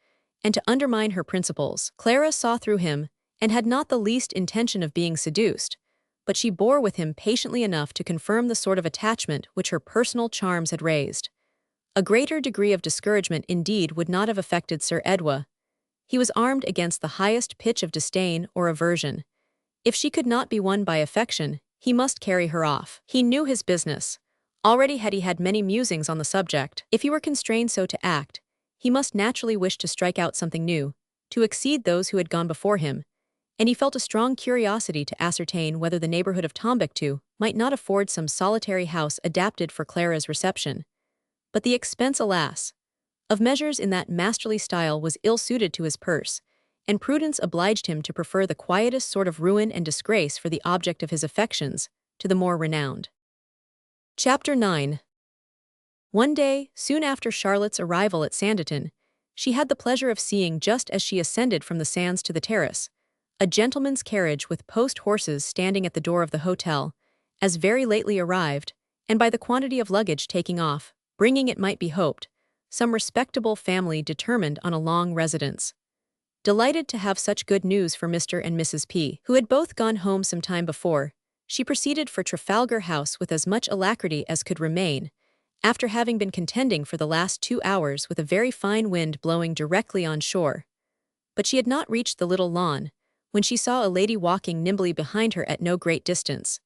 and to undermine her principles. Clara saw through him, and had not the least intention of being seduced, but she bore with him patiently enough to confirm the sort of attachment which her personal charms had raised. A greater degree of discouragement indeed would not have affected Sir Edward. He was armed against the highest pitch of disdain or aversion. If she could not be won by affection, he must carry her off. He knew his business. Already had he had many musings on the subject. If he were constrained so to act, he must naturally wish to strike out something new, to exceed those who had gone before him, and he felt a strong curiosity to ascertain whether the neighborhood of Tombuctoo might not afford some solitary house adapted for Clara's reception. But the expense, alas, of measures in that masterly style was ill-suited to his purse, and prudence obliged him to prefer the quietest sort of ruin and disgrace for the object of his affections to the more renowned. Chapter 9. One day, soon after Charlotte's arrival at Sanditon, she had the pleasure of seeing, just as she ascended from the sands to the terrace, a gentleman's carriage with post-horses standing at the door of the hotel, as very lately arrived, and by the quantity of luggage taking off, bringing, it might be hoped, some respectable family determined on a long residence. Delighted to have such good news for Mr. and Mrs. P., who had both gone home some time before, she proceeded for Trafalgar House with as much alacrity as could remain, after having been contending for the last 2 hours with a very fine wind blowing directly on shore. But she had not reached the little lawn, when she saw a lady walking nimbly behind her at no great distance,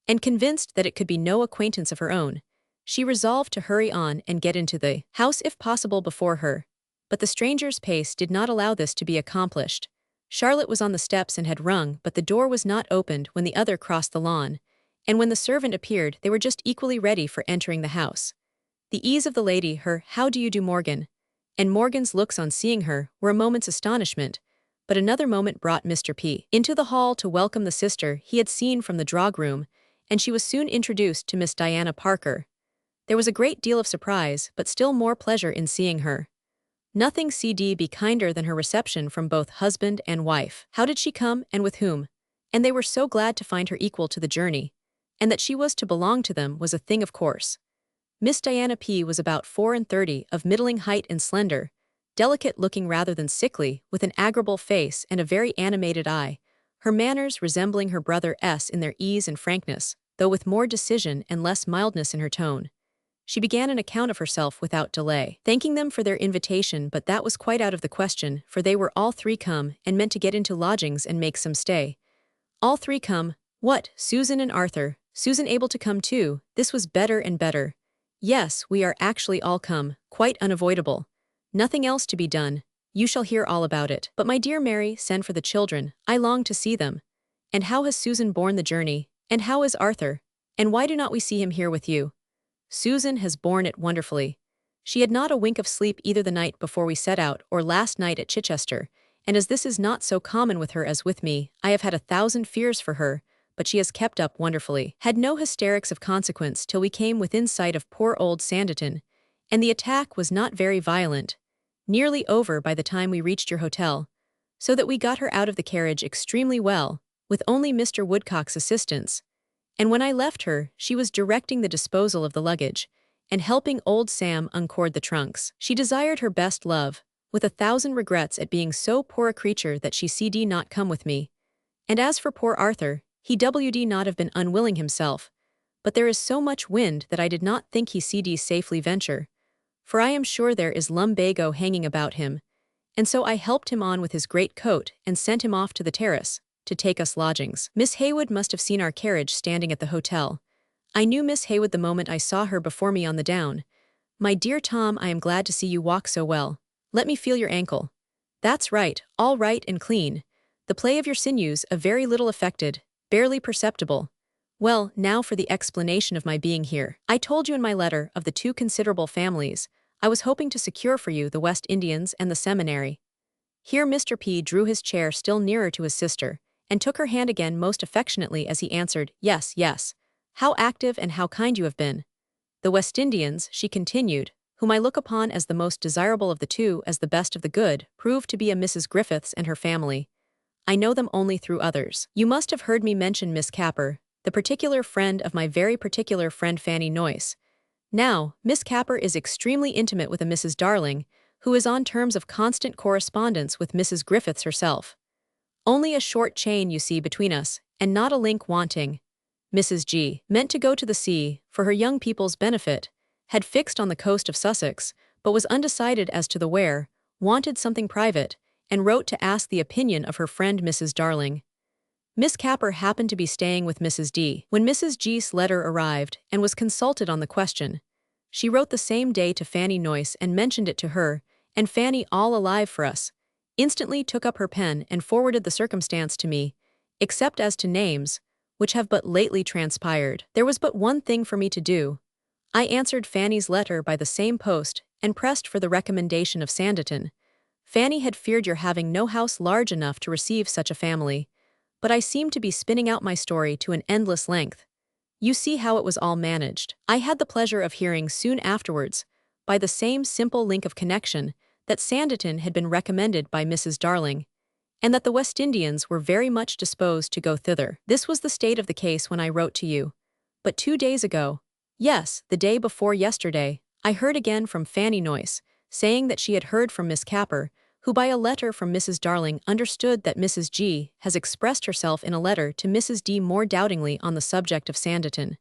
and convinced that it could be no acquaintance of her own, she resolved to hurry on and get into the house if possible before her. But the stranger's pace did not allow this to be accomplished. Charlotte was on the steps and had rung, but the door was not opened when the other crossed the lawn, and when the servant appeared they were just equally ready for entering the house. The ease of the lady, her "How do you do, Morgan?" and Morgan's looks on seeing her were a moment's astonishment, but another moment brought Mr. P. into the hall to welcome the sister he had seen from the drawing-room, and she was soon introduced to Miss Diana Parker. There was a great deal of surprise, but still more pleasure in seeing her. Nothing could be kinder than her reception from both husband and wife. How did she come, and with whom? And they were so glad to find her equal to the journey. And that she was to belong to them was a thing of course. Miss Diana P. was about 34, of middling height and slender, delicate-looking rather than sickly, with an agreeable face and a very animated eye, her manners resembling her brother S. in their ease and frankness, though with more decision and less mildness in her tone. She began an account of herself without delay, thanking them for their invitation, but that was quite out of the question, for they were all three come, and meant to get into lodgings and make some stay. All three come? What, Susan and Arthur? Susan able to come too? This was better and better. Yes, we are actually all come, quite unavoidable. Nothing else to be done. You shall hear all about it. But my dear Mary, send for the children. I long to see them. And how has Susan borne the journey? And how is Arthur? And why do not we see him here with you? Susan has borne it wonderfully. She had not a wink of sleep either the night before we set out or last night at Chichester, and as this is not so common with her as with me, I have had 1,000 fears for her, but she has kept up wonderfully. Had no hysterics of consequence till we came within sight of poor old Sanditon, and the attack was not very violent, nearly over by the time we reached your hotel, so that we got her out of the carriage extremely well, with only Mr. Woodcock's assistance. And when I left her, she was directing the disposal of the luggage, and helping old Sam uncord the trunks. She desired her best love, with 1,000 regrets at being so poor a creature that she cd not come with me. And as for poor Arthur, he wd not have been unwilling himself, but there is so much wind that I did not think he cd safely venture, for I am sure there is lumbago hanging about him, and so I helped him on with his great coat and sent him off to the terrace, to take us lodgings. Miss Haywood must have seen our carriage standing at the hotel. I knew Miss Haywood the moment I saw her before me on the down. My dear Tom, I am glad to see you walk so well. Let me feel your ankle. That's right, all right and clean. The play of your sinews a very little affected, barely perceptible. Well, now for the explanation of my being here. I told you in my letter of the two considerable families I was hoping to secure for you, the West Indians and the seminary. Here Mr. P. drew his chair still nearer to his sister, and took her hand again most affectionately as he answered, Yes, yes. How active and how kind you have been. The West Indians, she continued, whom I look upon as the most desirable of the two, as the best of the good, proved to be a Mrs. Griffiths and her family. I know them only through others. You must have heard me mention Miss Capper, the particular friend of my very particular friend Fanny Noyce. Now, Miss Capper is extremely intimate with a Mrs. Darling, who is on terms of constant correspondence with Mrs. Griffiths herself. Only a short chain, you see, between us, and not a link wanting. Mrs. G. meant to go to the sea, for her young people's benefit, had fixed on the coast of Sussex, but was undecided as to the where, wanted something private, and wrote to ask the opinion of her friend Mrs. Darling. Miss Capper happened to be staying with Mrs. D. When Mrs. G.'s letter arrived, and was consulted on the question, she wrote the same day to Fanny Noyce and mentioned it to her, and Fanny, all alive for us, instantly took up her pen and forwarded the circumstance to me, except as to names, which have but lately transpired. There was but one thing for me to do. I answered Fanny's letter by the same post, and pressed for the recommendation of Sanditon. Fanny had feared your having no house large enough to receive such a family, but I seemed to be spinning out my story to an endless length. You see how it was all managed. I had the pleasure of hearing soon afterwards, by the same simple link of connection, that Sanditon had been recommended by Mrs. Darling, and that the West Indians were very much disposed to go thither. This was the state of the case when I wrote to you. But 2 days ago, yes, the day before yesterday, I heard again from Fanny Noyce, saying that she had heard from Miss Capper, who by a letter from Mrs. Darling understood that Mrs. G. has expressed herself in a letter to Mrs. D. more doubtingly on the subject of Sanditon.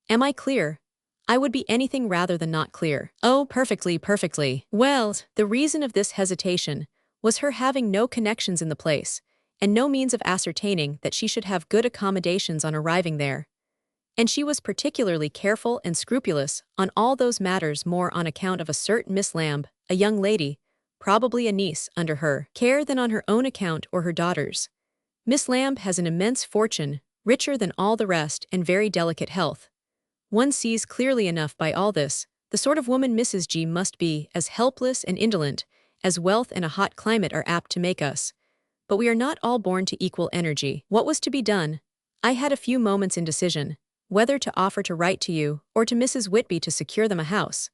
Am I clear? I would be anything rather than not clear. Oh, perfectly, perfectly. Well, the reason of this hesitation was her having no connections in the place, and no means of ascertaining that she should have good accommodations on arriving there. And she was particularly careful and scrupulous on all those matters more on account of a certain Miss Lamb, a young lady, probably a niece, under her care than on her own account or her daughter's. Miss Lamb has an immense fortune, richer than all the rest, and very delicate health. One sees clearly enough by all this, the sort of woman Mrs. G. must be, as helpless and indolent, as wealth and a hot climate are apt to make us. But we are not all born to equal energy. What was to be done? I had a few moments' indecision, whether to offer to write to you or to Mrs. Whitby to secure them a house.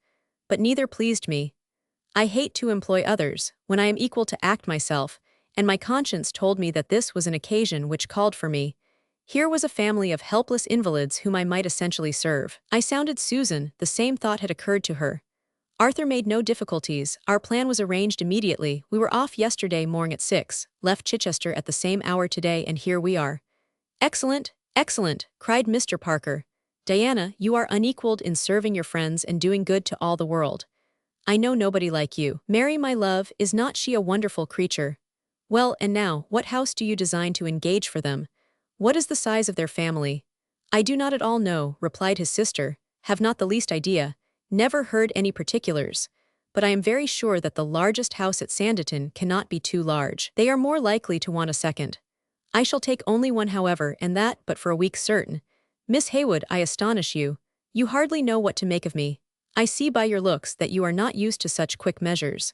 But neither pleased me. I hate to employ others, when I am equal to act myself, and my conscience told me that this was an occasion which called for me. Here was a family of helpless invalids whom I might essentially serve. I sounded Susan, the same thought had occurred to her. Arthur made no difficulties, our plan was arranged immediately, we were off yesterday morning at 6, left Chichester at the same hour today, and here we are. Excellent, excellent, cried Mr. Parker. Diana, you are unequaled in serving your friends and doing good to all the world. I know nobody like you. Mary, my love, is not she a wonderful creature? Well, and now, what house do you design to engage for them? What is the size of their family? I do not at all know, replied his sister, have not the least idea, never heard any particulars, but I am very sure that the largest house at Sanditon cannot be too large. They are more likely to want a second. I shall take only one, however, and that but for a week certain. Miss Haywood, I astonish you. You hardly know what to make of me. I see by your looks that you are not used to such quick measures.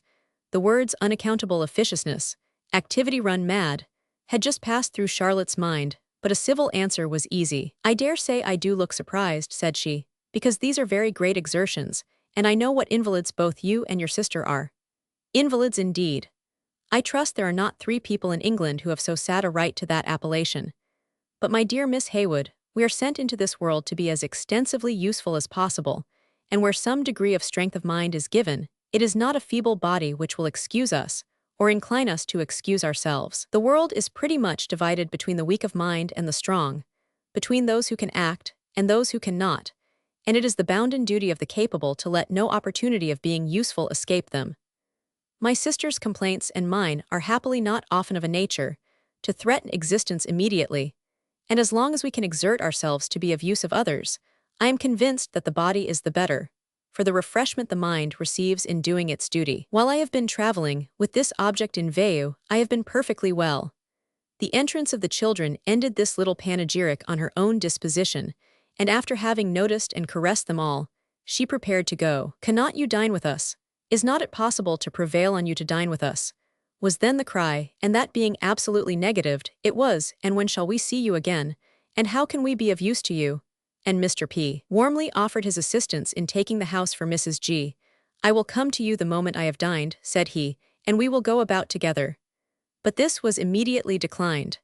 The words unaccountable officiousness, activity run mad, had just passed through Charlotte's mind, but a civil answer was easy. I dare say I do look surprised, said she, because these are very great exertions, and I know what invalids both you and your sister are. Invalids indeed. I trust there are not 3 people in England who have so sad a right to that appellation. But my dear Miss Haywood, we are sent into this world to be as extensively useful as possible, and where some degree of strength of mind is given, it is not a feeble body which will excuse us, or incline us to excuse ourselves. The world is pretty much divided between the weak of mind and the strong, between those who can act and those who cannot, and it is the bounden duty of the capable to let no opportunity of being useful escape them. My sister's complaints and mine are happily not often of a nature to threaten existence immediately, and as long as we can exert ourselves to be of use of others, I am convinced that the body is the better, for the refreshment the mind receives in doing its duty. While I have been traveling, with this object in view, I have been perfectly well. The entrance of the children ended this little panegyric on her own disposition, and after having noticed and caressed them all, she prepared to go. Cannot you dine with us? Is not it possible to prevail on you to dine with us? Was then the cry, and that being absolutely negatived, it was, and when shall we see you again, and how can we be of use to you? And Mr. P. warmly offered his assistance in taking the house for Mrs. G. I will come to you the moment I have dined, said he, and we will go about together. But this was immediately declined.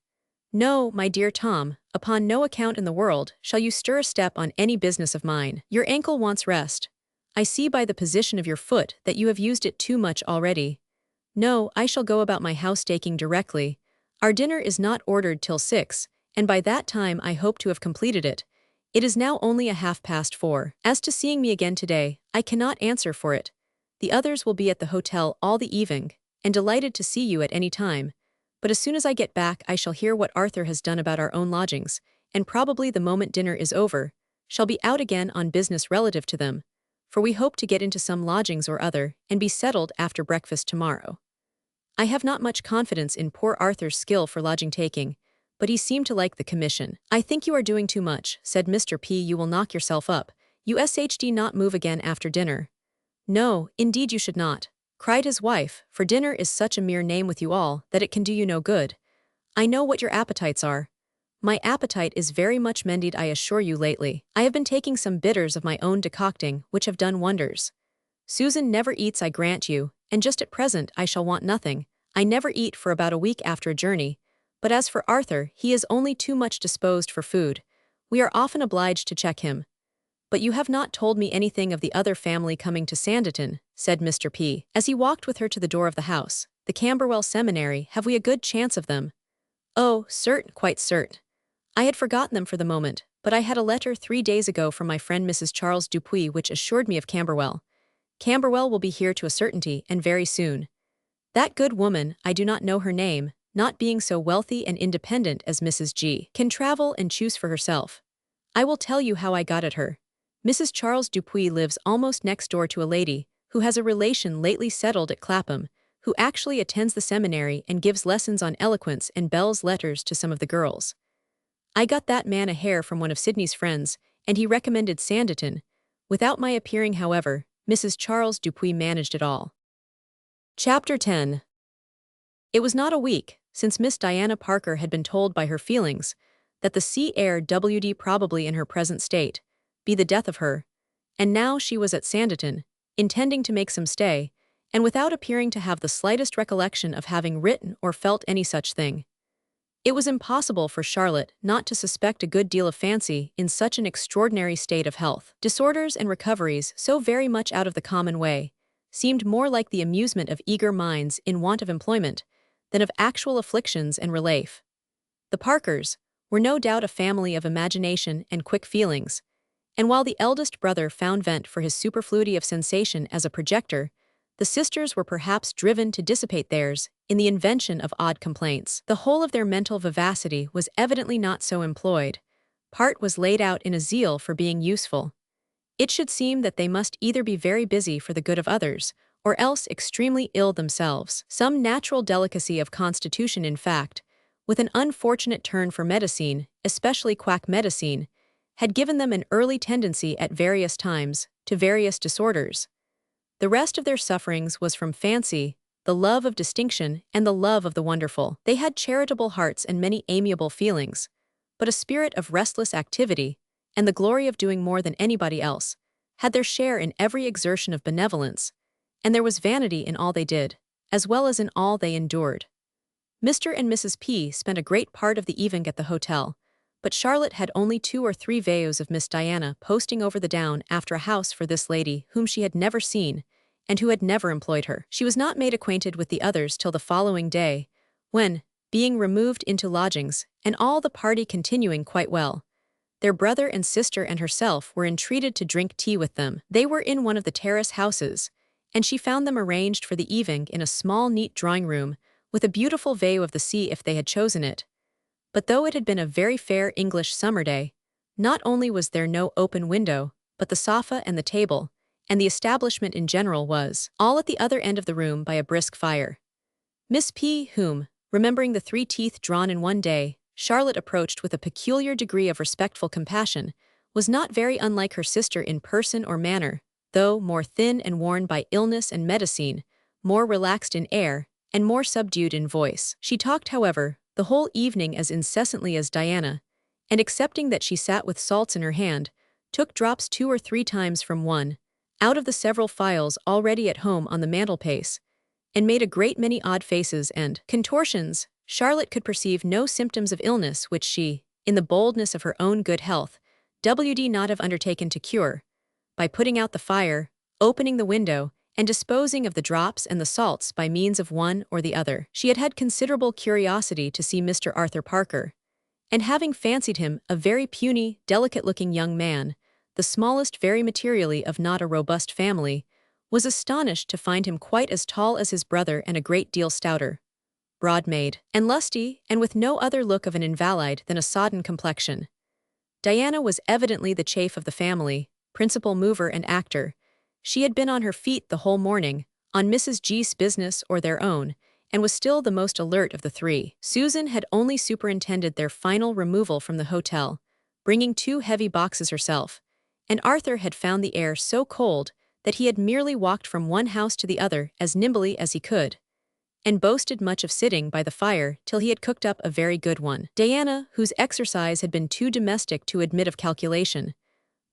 No, my dear Tom, upon no account in the world shall you stir a step on any business of mine. Your ankle wants rest. I see by the position of your foot that you have used it too much already. No, I shall go about my housetaking directly. Our dinner is not ordered till 6, and by that time I hope to have completed it. It is now only 4:30. As to seeing me again today, I cannot answer for it. The others will be at the hotel all the evening, and delighted to see you at any time. But as soon as I get back I shall hear what Arthur has done about our own lodgings, and probably the moment dinner is over, shall be out again on business relative to them, for we hope to get into some lodgings or other, and be settled after breakfast tomorrow. I have not much confidence in poor Arthur's skill for lodging-taking, but he seemed to like the commission. I think you are doing too much, said Mr. P. You will knock yourself up. You shd not move again after dinner. No, indeed you should not, cried his wife, for dinner is such a mere name with you all that it can do you no good. I know what your appetites are. My appetite is very much mended, I assure you, lately. I have been taking some bitters of my own decocting, which have done wonders. Susan never eats, I grant you, and just at present I shall want nothing. I never eat for about a week after a journey, but as for Arthur, he is only too much disposed for food. We are often obliged to check him. But you have not told me anything of the other family coming to Sanditon, said Mr. P. as he walked with her to the door of the house. The Camberwell Seminary, have we a good chance of them? Oh, certain, quite certain. I had forgotten them for the moment, but I had a letter 3 days ago from my friend Mrs. Charles Dupuy which assured me of Camberwell. Camberwell will be here to a certainty, and very soon. That good woman, I do not know her name, not being so wealthy and independent as Mrs. G. can travel and choose for herself. I will tell you how I got at her. Mrs. Charles Dupuy lives almost next door to a lady, who has a relation lately settled at Clapham, who actually attends the seminary and gives lessons on eloquence and Bell's letters to some of the girls. I got that man a hare from one of Sidney's friends, and he recommended Sanditon. Without my appearing, however, Mrs. Charles Dupuy managed it all. Chapter 10. It was not a week since Miss Diana Parker had been told by her feelings that the sea air would probably in her present state be the death of her, and now she was at Sanditon, intending to make some stay, and without appearing to have the slightest recollection of having written or felt any such thing. It was impossible for Charlotte not to suspect a good deal of fancy in such an extraordinary state of health. Disorders and recoveries, so very much out of the common way, seemed more like the amusement of eager minds in want of employment than of actual afflictions and relief. The Parkers were no doubt a family of imagination and quick feelings, and while the eldest brother found vent for his superfluity of sensation as a projector, the sisters were perhaps driven to dissipate theirs in the invention of odd complaints. The whole of their mental vivacity was evidently not so employed. Part was laid out in a zeal for being useful. It should seem that they must either be very busy for the good of others, or else extremely ill themselves. Some natural delicacy of constitution, in fact, with an unfortunate turn for medicine, especially quack medicine, had given them an early tendency at various times to various disorders. The rest of their sufferings was from fancy, the love of distinction, and the love of the wonderful. They had charitable hearts and many amiable feelings, but a spirit of restless activity, and the glory of doing more than anybody else, had their share in every exertion of benevolence, and there was vanity in all they did, as well as in all they endured. Mr. and Mrs. P. spent a great part of the evening at the hotel, but Charlotte had only 2 or 3 veils of Miss Diana posting over the down after a house for this lady whom she had never seen, and who had never employed her. She was not made acquainted with the others till the following day, when, being removed into lodgings, and all the party continuing quite well, their brother and sister and herself were entreated to drink tea with them. They were in one of the terrace houses, and she found them arranged for the evening in a small neat drawing-room, with a beautiful view of the sea if they had chosen it. But though it had been a very fair English summer day, not only was there no open window, but the sofa and the table, and the establishment in general was all at the other end of the room by a brisk fire. Miss P., whom, remembering the 3 teeth drawn in one day, Charlotte approached with a peculiar degree of respectful compassion, was not very unlike her sister in person or manner, though more thin and worn by illness and medicine, more relaxed in air, and more subdued in voice. She talked, however, the whole evening as incessantly as Diana, and excepting that she sat with salts in her hand, took drops 2 or 3 times from one, out of the several phials already at home on the mantelpiece, and made a great many odd faces and contortions. Charlotte could perceive no symptoms of illness which she, in the boldness of her own good health, would not have undertaken to cure, by putting out the fire, opening the window, and disposing of the drops and the salts by means of one or the other. She had had considerable curiosity to see Mr. Arthur Parker, and having fancied him a very puny, delicate-looking young man, the smallest very materially of not a robust family, was astonished to find him quite as tall as his brother and a great deal stouter, broad-made, and lusty, and with no other look of an invalid than a sodden complexion. Diana was evidently the chaff of the family, principal mover and actor. She had been on her feet the whole morning, on Mrs. G.'s business or their own, and was still the most alert of the 3. Susan had only superintended their final removal from the hotel, bringing 2 heavy boxes herself, and Arthur had found the air so cold that he had merely walked from one house to the other as nimbly as he could, and boasted much of sitting by the fire till he had cooked up a very good one. Diana, whose exercise had been too domestic to admit of calculation,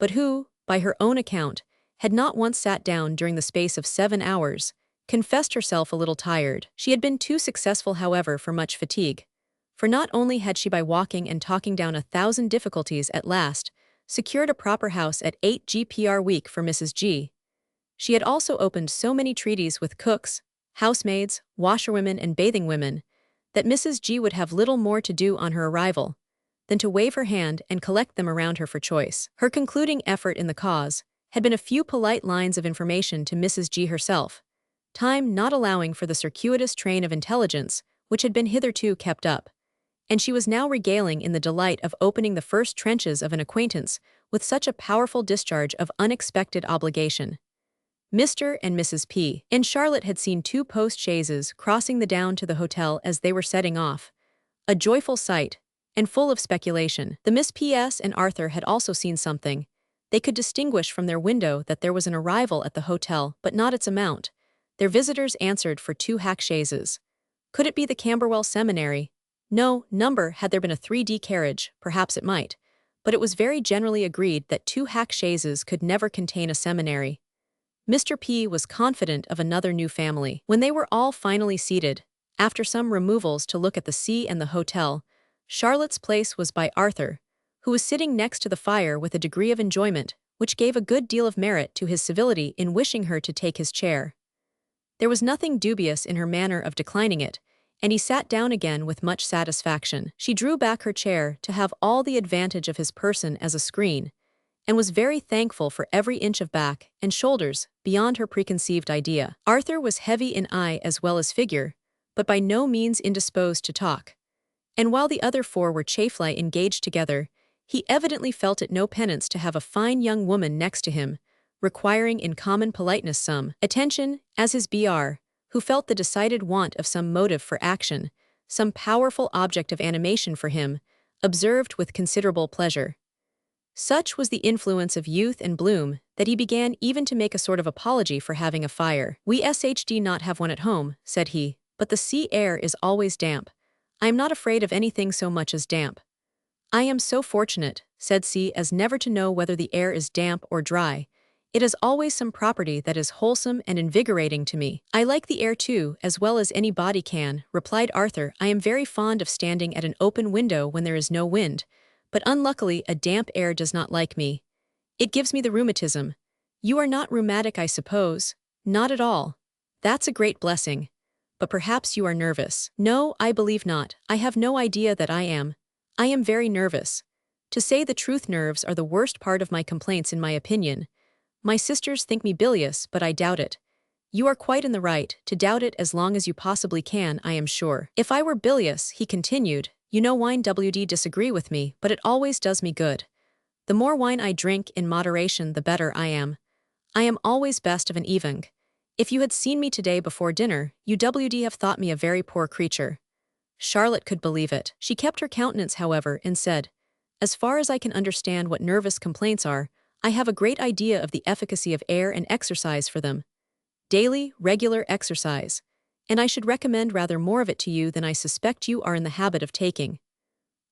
but who, by her own account, had not once sat down during the space of 7 hours, confessed herself a little tired. She had been too successful, however, for much fatigue, for not only had she by walking and talking down 1,000 difficulties at last secured a proper house at 8 GPR week for Mrs. G, she had also opened so many treaties with cooks, housemaids, washerwomen, and bathing women, that Mrs. G would have little more to do on her arrival than to wave her hand and collect them around her for choice. Her concluding effort in the cause had been a few polite lines of information to Mrs. G herself, time not allowing for the circuitous train of intelligence which had been hitherto kept up, and she was now regaling in the delight of opening the first trenches of an acquaintance with such a powerful discharge of unexpected obligation. Mr. and Mrs. P. and Charlotte had seen 2 post-chaises crossing the down to the hotel as they were setting off, a joyful sight, and full of speculation. The Miss P.S. and Arthur had also seen something. They could distinguish from their window that there was an arrival at the hotel, but not its amount. Their visitors answered for 2 hack chaises. Could it be the Camberwell Seminary? No number had there been a 3D carriage, perhaps it might, but it was very generally agreed that two hack chaises could never contain a seminary. Mr. P was confident of another new family. When they were all finally seated, after some removals to look at the sea and the hotel, Charlotte's place was by Arthur, who was sitting next to the fire with a degree of enjoyment which gave a good deal of merit to his civility in wishing her to take his chair. There was nothing dubious in her manner of declining it, and he sat down again with much satisfaction. She drew back her chair to have all the advantage of his person as a screen, and was very thankful for every inch of back and shoulders beyond her preconceived idea. Arthur was heavy in eye as well as figure, but by no means indisposed to talk. And while the other four were chafely engaged together, he evidently felt it no penance to have a fine young woman next to him, requiring in common politeness some attention, as his B.R., who felt the decided want of some motive for action, some powerful object of animation for him, observed with considerable pleasure. Such was the influence of youth and bloom that he began even to make a sort of apology for having a fire. "We shd not have one at home," said he, "but the sea air is always damp. I am not afraid of anything so much as damp." "I am so fortunate," said C, "as never to know whether the air is damp or dry. It has always some property that is wholesome and invigorating to me." "I like the air too, as well as any body can," replied Arthur. "I am very fond of standing at an open window when there is no wind, but unluckily a damp air does not like me. It gives me the rheumatism." "You are not rheumatic, I suppose?" "Not at all." "That's a great blessing. But perhaps you are nervous." "No, I believe not. I have no idea that I am. I am very nervous. To say the truth, nerves are the worst part of my complaints in my opinion. My sisters think me bilious, but I doubt it. You are quite in the right to doubt it as long as you possibly can, I am sure. If I were bilious," he continued, "you know wine would disagree with me, but it always does me good. The more wine I drink in moderation the better I am. I am always best of an evening. If you had seen me today before dinner, you would have thought me a very poor creature." Charlotte could believe it. She kept her countenance, however, and said, "As far as I can understand what nervous complaints are, I have a great idea of the efficacy of air and exercise for them. Daily, regular exercise. And I should recommend rather more of it to you than I suspect you are in the habit of taking."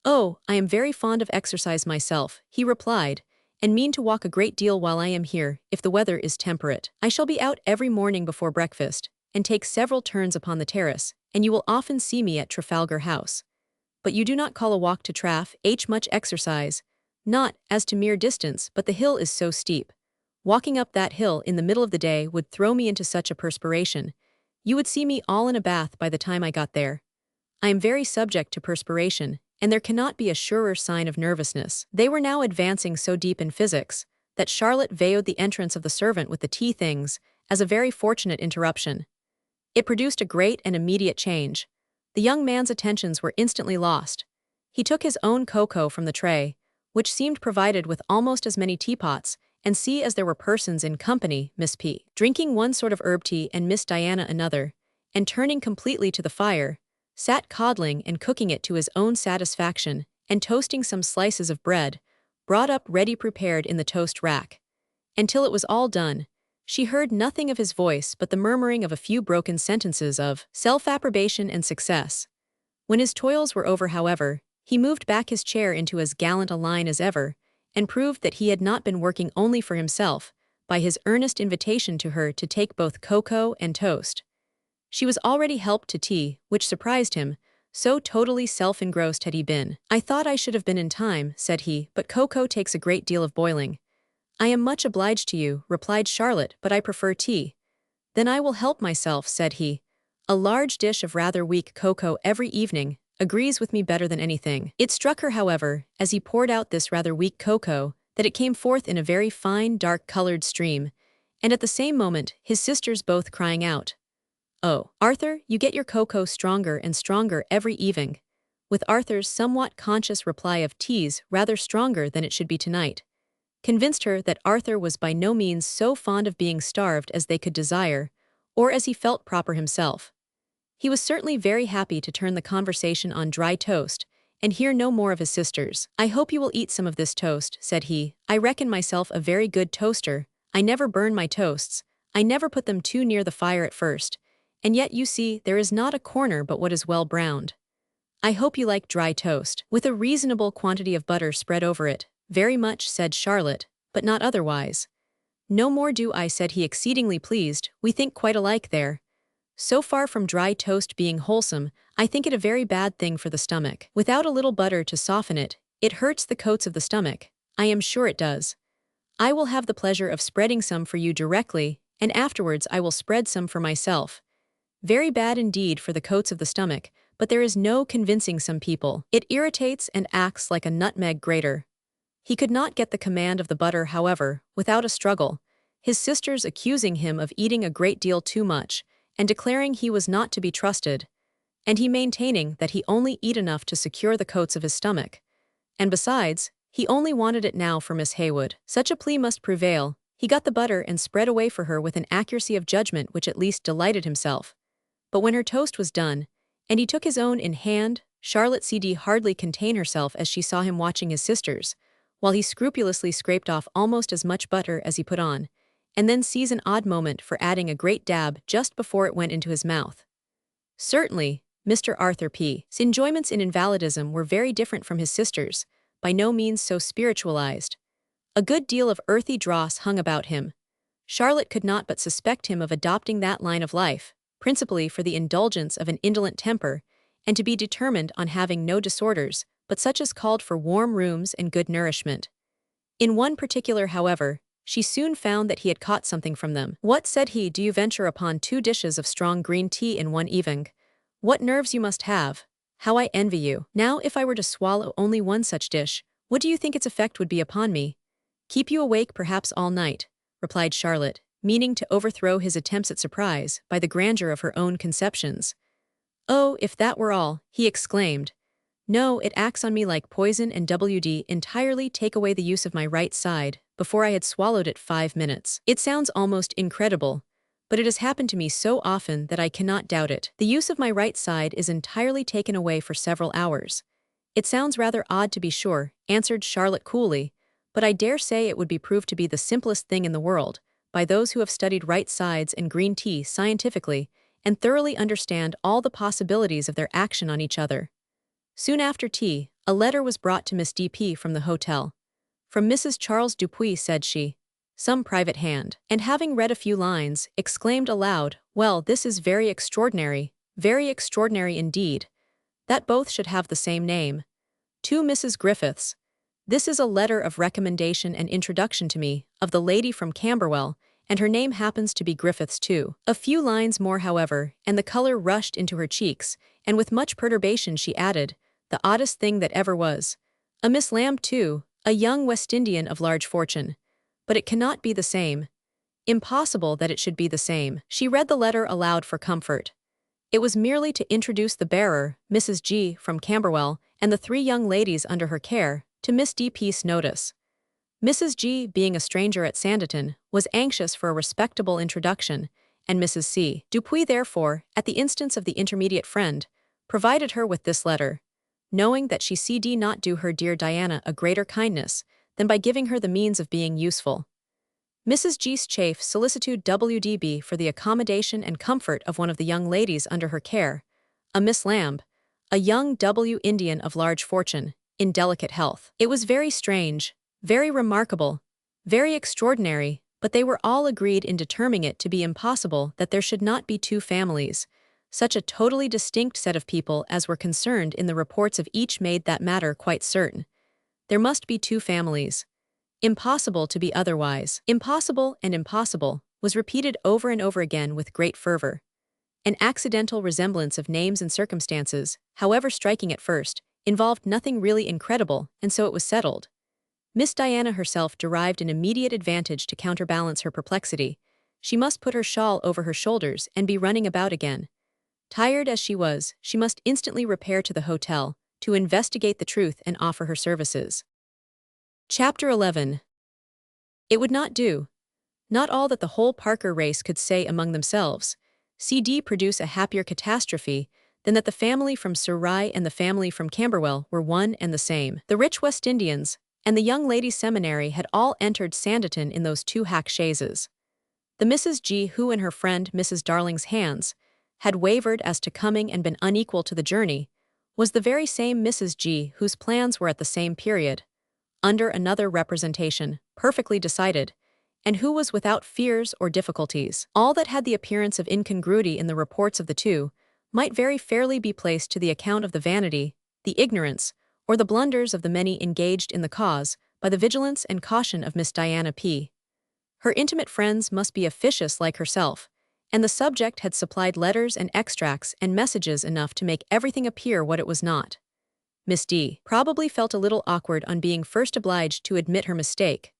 "Oh, I am very fond of exercise myself," he replied, "and mean to walk a great deal while I am here, if the weather is temperate. I shall be out every morning before breakfast, and take several turns upon the terrace, and you will often see me at Trafalgar House. But you do not call a walk to Traff much exercise. Not, as to mere distance, but the hill is so steep. Walking up that hill in the middle of the day would throw me into such a perspiration. You would see me all in a bath by the time I got there. I am very subject to perspiration, and there cannot be a surer sign of nervousness." They were now advancing so deep in physics that Charlotte veiled the entrance of the servant with the tea things as a very fortunate interruption. It produced a great and immediate change. The young man's attentions were instantly lost. He took his own cocoa from the tray, which seemed provided with almost as many teapots, and see as there were persons in company, Miss P. drinking one sort of herb tea and Miss Diana another, and turning completely to the fire, sat coddling and cooking it to his own satisfaction, and toasting some slices of bread, brought up ready prepared in the toast rack. Until it was all done, she heard nothing of his voice but the murmuring of a few broken sentences of self-approbation and success. When his toils were over, however, he moved back his chair into as gallant a line as ever, and proved that he had not been working only for himself, by his earnest invitation to her to take both cocoa and toast. She was already helped to tea, which surprised him, so totally self-engrossed had he been. "I thought I should have been in time," said he, "but cocoa takes a great deal of boiling." "I am much obliged to you," replied Charlotte, "but I prefer tea." "Then I will help myself," said he. "A large dish of rather weak cocoa every evening agrees with me better than anything." It struck her, however, as he poured out this rather weak cocoa, that it came forth in a very fine dark-colored stream, and at the same moment his sisters both crying out, "Oh, Arthur, you get your cocoa stronger and stronger every evening," with Arthur's somewhat conscious reply of "Tea's rather stronger than it should be tonight," convinced her that Arthur was by no means so fond of being starved as they could desire, or as he felt proper himself. He was certainly very happy to turn the conversation on dry toast, and hear no more of his sisters. "I hope you will eat some of this toast," said he. "I reckon myself a very good toaster. I never burn my toasts. I never put them too near the fire at first, and yet you see there is not a corner but what is well browned. I hope you like dry toast, with a reasonable quantity of butter spread over it. Very much, said Charlotte, but not otherwise. No more do I, said he, exceedingly pleased. We think quite alike there. So far from dry toast being wholesome, I think it a very bad thing for the stomach. Without a little butter to soften it, it hurts the coats of the stomach. I am sure it does. I will have the pleasure of spreading some for you directly, and afterwards I will spread some for myself. Very bad indeed for the coats of the stomach, but there is no convincing some people. It irritates and acts like a nutmeg grater. He could not get the command of the butter, however, without a struggle, his sisters accusing him of eating a great deal too much, and declaring he was not to be trusted, and he maintaining that he only eat enough to secure the coats of his stomach. And besides, he only wanted it now for Miss Haywood. Such a plea must prevail. He got the butter and spread away for her with an accuracy of judgment which at least delighted himself. But when her toast was done, and he took his own in hand, Charlotte could hardly contain herself as she saw him watching his sisters, while he scrupulously scraped off almost as much butter as he put on, and then seized an odd moment for adding a great dab just before it went into his mouth. Certainly, Mr. Arthur P.'s enjoyments in invalidism were very different from his sisters', by no means so spiritualized. A good deal of earthy dross hung about him. Charlotte could not but suspect him of adopting that line of life, principally for the indulgence of an indolent temper, and to be determined on having no disorders, but such as called for warm rooms and good nourishment. In one particular, however, she soon found that he had caught something from them. What, said he, do you venture upon 2 dishes of strong green tea in one evening? What nerves you must have! How I envy you! Now, if I were to swallow only one such dish, what do you think its effect would be upon me? Keep you awake perhaps all night, replied Charlotte, meaning to overthrow his attempts at surprise by the grandeur of her own conceptions. Oh, if that were all, he exclaimed. No, it acts on me like poison and would entirely take away the use of my right side before I had swallowed it 5 minutes. It sounds almost incredible, but it has happened to me so often that I cannot doubt it. The use of my right side is entirely taken away for several hours. It sounds rather odd to be sure, answered Charlotte coolly, but I dare say it would be proved to be the simplest thing in the world, by those who have studied right sides and green tea scientifically, and thoroughly understand all the possibilities of their action on each other. Soon after tea, a letter was brought to Miss D.P. from the hotel. From Mrs. Charles Dupuis, said she. Some private hand. And having read a few lines, exclaimed aloud, well, this is very extraordinary indeed. That both should have the same name. To Mrs. Griffiths. This is a letter of recommendation and introduction to me, of the lady from Camberwell, and her name happens to be Griffiths too. A few lines more, however, and the color rushed into her cheeks, and with much perturbation she added, the oddest thing that ever was. A Miss Lamb too, a young West Indian of large fortune. But it cannot be the same. Impossible that it should be the same. She read the letter aloud for comfort. It was merely to introduce the bearer, Mrs. G. from Camberwell, and the 3 young ladies under her care, to Miss D.P.'s notice. Mrs. G., being a stranger at Sanditon, was anxious for a respectable introduction, and Mrs. C. Dupuis therefore, at the instance of the intermediate friend, provided her with this letter, knowing that she could not do her dear Diana a greater kindness than by giving her the means of being useful. Mrs. G.'s chafe solicitude W.D.B. for the accommodation and comfort of one of the young ladies under her care, a Miss Lamb, a young W. Indian of large fortune, in delicate health. It was very strange, very remarkable, very extraordinary, but they were all agreed in determining it to be impossible that there should not be 2 families. Such a totally distinct set of people as were concerned in the reports of each made that matter quite certain. There must be 2 families. Impossible to be otherwise. Impossible and impossible was repeated over and over again with great fervor. An accidental resemblance of names and circumstances, however striking at first, involved nothing really incredible, and so it was settled. Miss Diana herself derived an immediate advantage to counterbalance her perplexity. She must put her shawl over her shoulders and be running about again. Tired as she was, she must instantly repair to the hotel, to investigate the truth and offer her services. Chapter 11. It would not do. Not all that the whole Parker race could say among themselves, CD produce a happier catastrophe than that the family from Surrey and the family from Camberwell were one and the same. The rich West Indians and the young ladies' seminary had all entered Sanditon in those 2 hack chaises. The Mrs. G. who in her friend Mrs. Darling's hands had wavered as to coming and been unequal to the journey, was the very same Mrs. G whose plans were at the same period, under another representation, perfectly decided, and who was without fears or difficulties. All that had the appearance of incongruity in the reports of the two might very fairly be placed to the account of the vanity, the ignorance, or the blunders of the many engaged in the cause by the vigilance and caution of Miss Diana P. Her intimate friends must be officious like herself, and the subject had supplied letters and extracts and messages enough to make everything appear what it was not. Miss D. probably felt a little awkward on being first obliged to admit her mistake.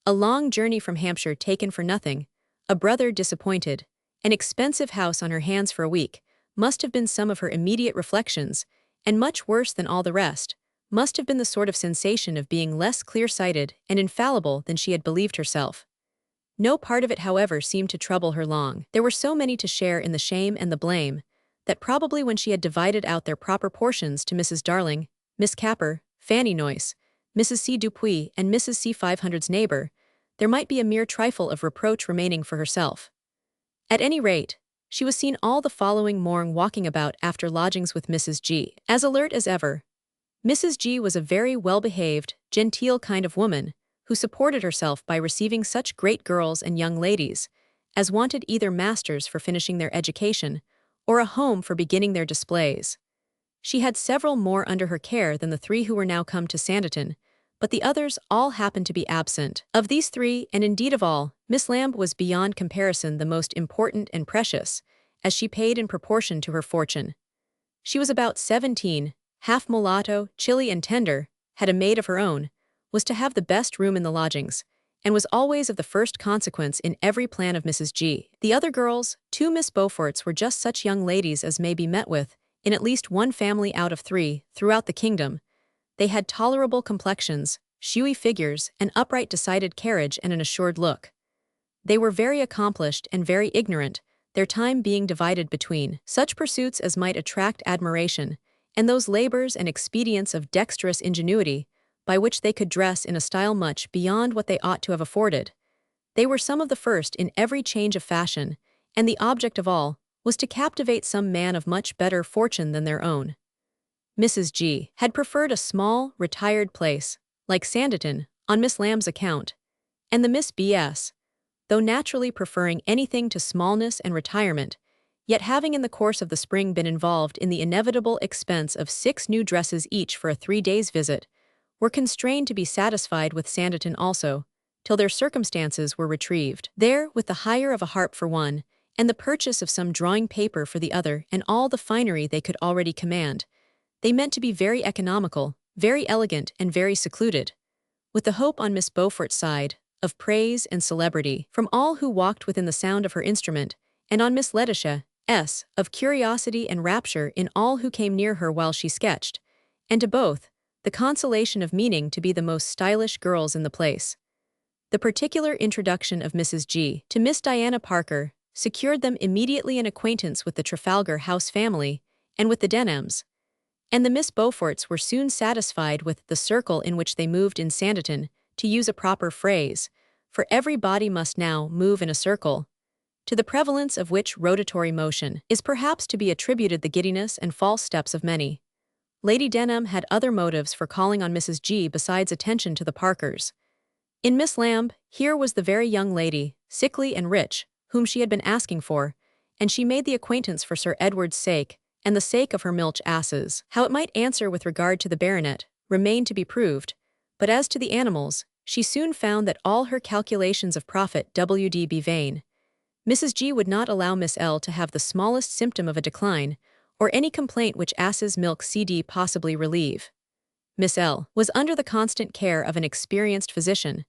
A long journey from Hampshire taken for nothing, a brother disappointed, an expensive house on her hands for a week, must have been some of her immediate reflections, and much worse than all the rest, must have been the sort of sensation of being less clear-sighted and infallible than she had believed herself. No part of it, however, seemed to trouble her long. There were so many to share in the shame and the blame, that probably when she had divided out their proper portions to Mrs. Darling, Miss Capper, Fanny Noyce, Mrs. C. Dupuy, and Mrs. C. 500's neighbor, there might be a mere trifle of reproach remaining for herself. At any rate, she was seen all the following morning walking about after lodgings with Mrs. G. As alert as ever. Mrs. G. was a very well-behaved, genteel kind of woman, who supported herself by receiving such great girls and young ladies as wanted either masters for finishing their education or a home for beginning their displays. She had several more under her care than the three who were now come to Sanditon, but the others all happened to be absent. Of these three, and indeed of all, Miss Lamb was beyond comparison the most important and precious, as she paid in proportion to her fortune. She was about 17, half mulatto, chilly and tender, had a maid of her own, was to have the best room in the lodgings, and was always of the first consequence in every plan of Mrs. G. The other girls, two Miss Beauforts, were just such young ladies as may be met with in at least one family out of three throughout the kingdom. They had tolerable complexions, shewy figures, an upright decided carriage, and an assured look. They were very accomplished and very ignorant, their time being divided between such pursuits as might attract admiration, and those labors and expedients of dexterous ingenuity, by which they could dress in a style much beyond what they ought to have afforded. They were some of the first in every change of fashion, and the object of all was to captivate some man of much better fortune than their own. Mrs. G. had preferred a small, retired place, like Sanditon, on Miss Lamb's account, and the Miss B.S., though naturally preferring anything to smallness and retirement, yet having in the course of the spring been involved in the inevitable expense of 6 new dresses each for a 3-days visit, were constrained to be satisfied with Sanditon also, till their circumstances were retrieved. There, with the hire of a harp for one, and the purchase of some drawing paper for the other, and all the finery they could already command, they meant to be very economical, very elegant, and very secluded, with the hope on Miss Beaufort's side of praise and celebrity from all who walked within the sound of her instrument, and on Miss Letitia's of curiosity and rapture in all who came near her while she sketched, and to both the consolation of meaning to be the most stylish girls in the place. The particular introduction of Mrs. G. to Miss Diana Parker secured them immediately an acquaintance with the Trafalgar House family and with the Denhams, and the Miss Beauforts were soon satisfied with the circle in which they moved in Sanditon, to use a proper phrase, for every body must now move in a circle, to the prevalence of which rotatory motion is perhaps to be attributed the giddiness and false steps of many. Lady Denham had other motives for calling on Mrs. G. besides attention to the Parkers. In Miss Lamb, here was the very young lady, sickly and rich, whom she had been asking for, and she made the acquaintance for Sir Edward's sake, and the sake of her milch asses. How it might answer with regard to the baronet remained to be proved, but as to the animals, she soon found that all her calculations of profit would be vain. Mrs. G. would not allow Miss L. to have the smallest symptom of a decline, or any complaint which ass's milk CD possibly relieve. Miss L. was under the constant care of an experienced physician,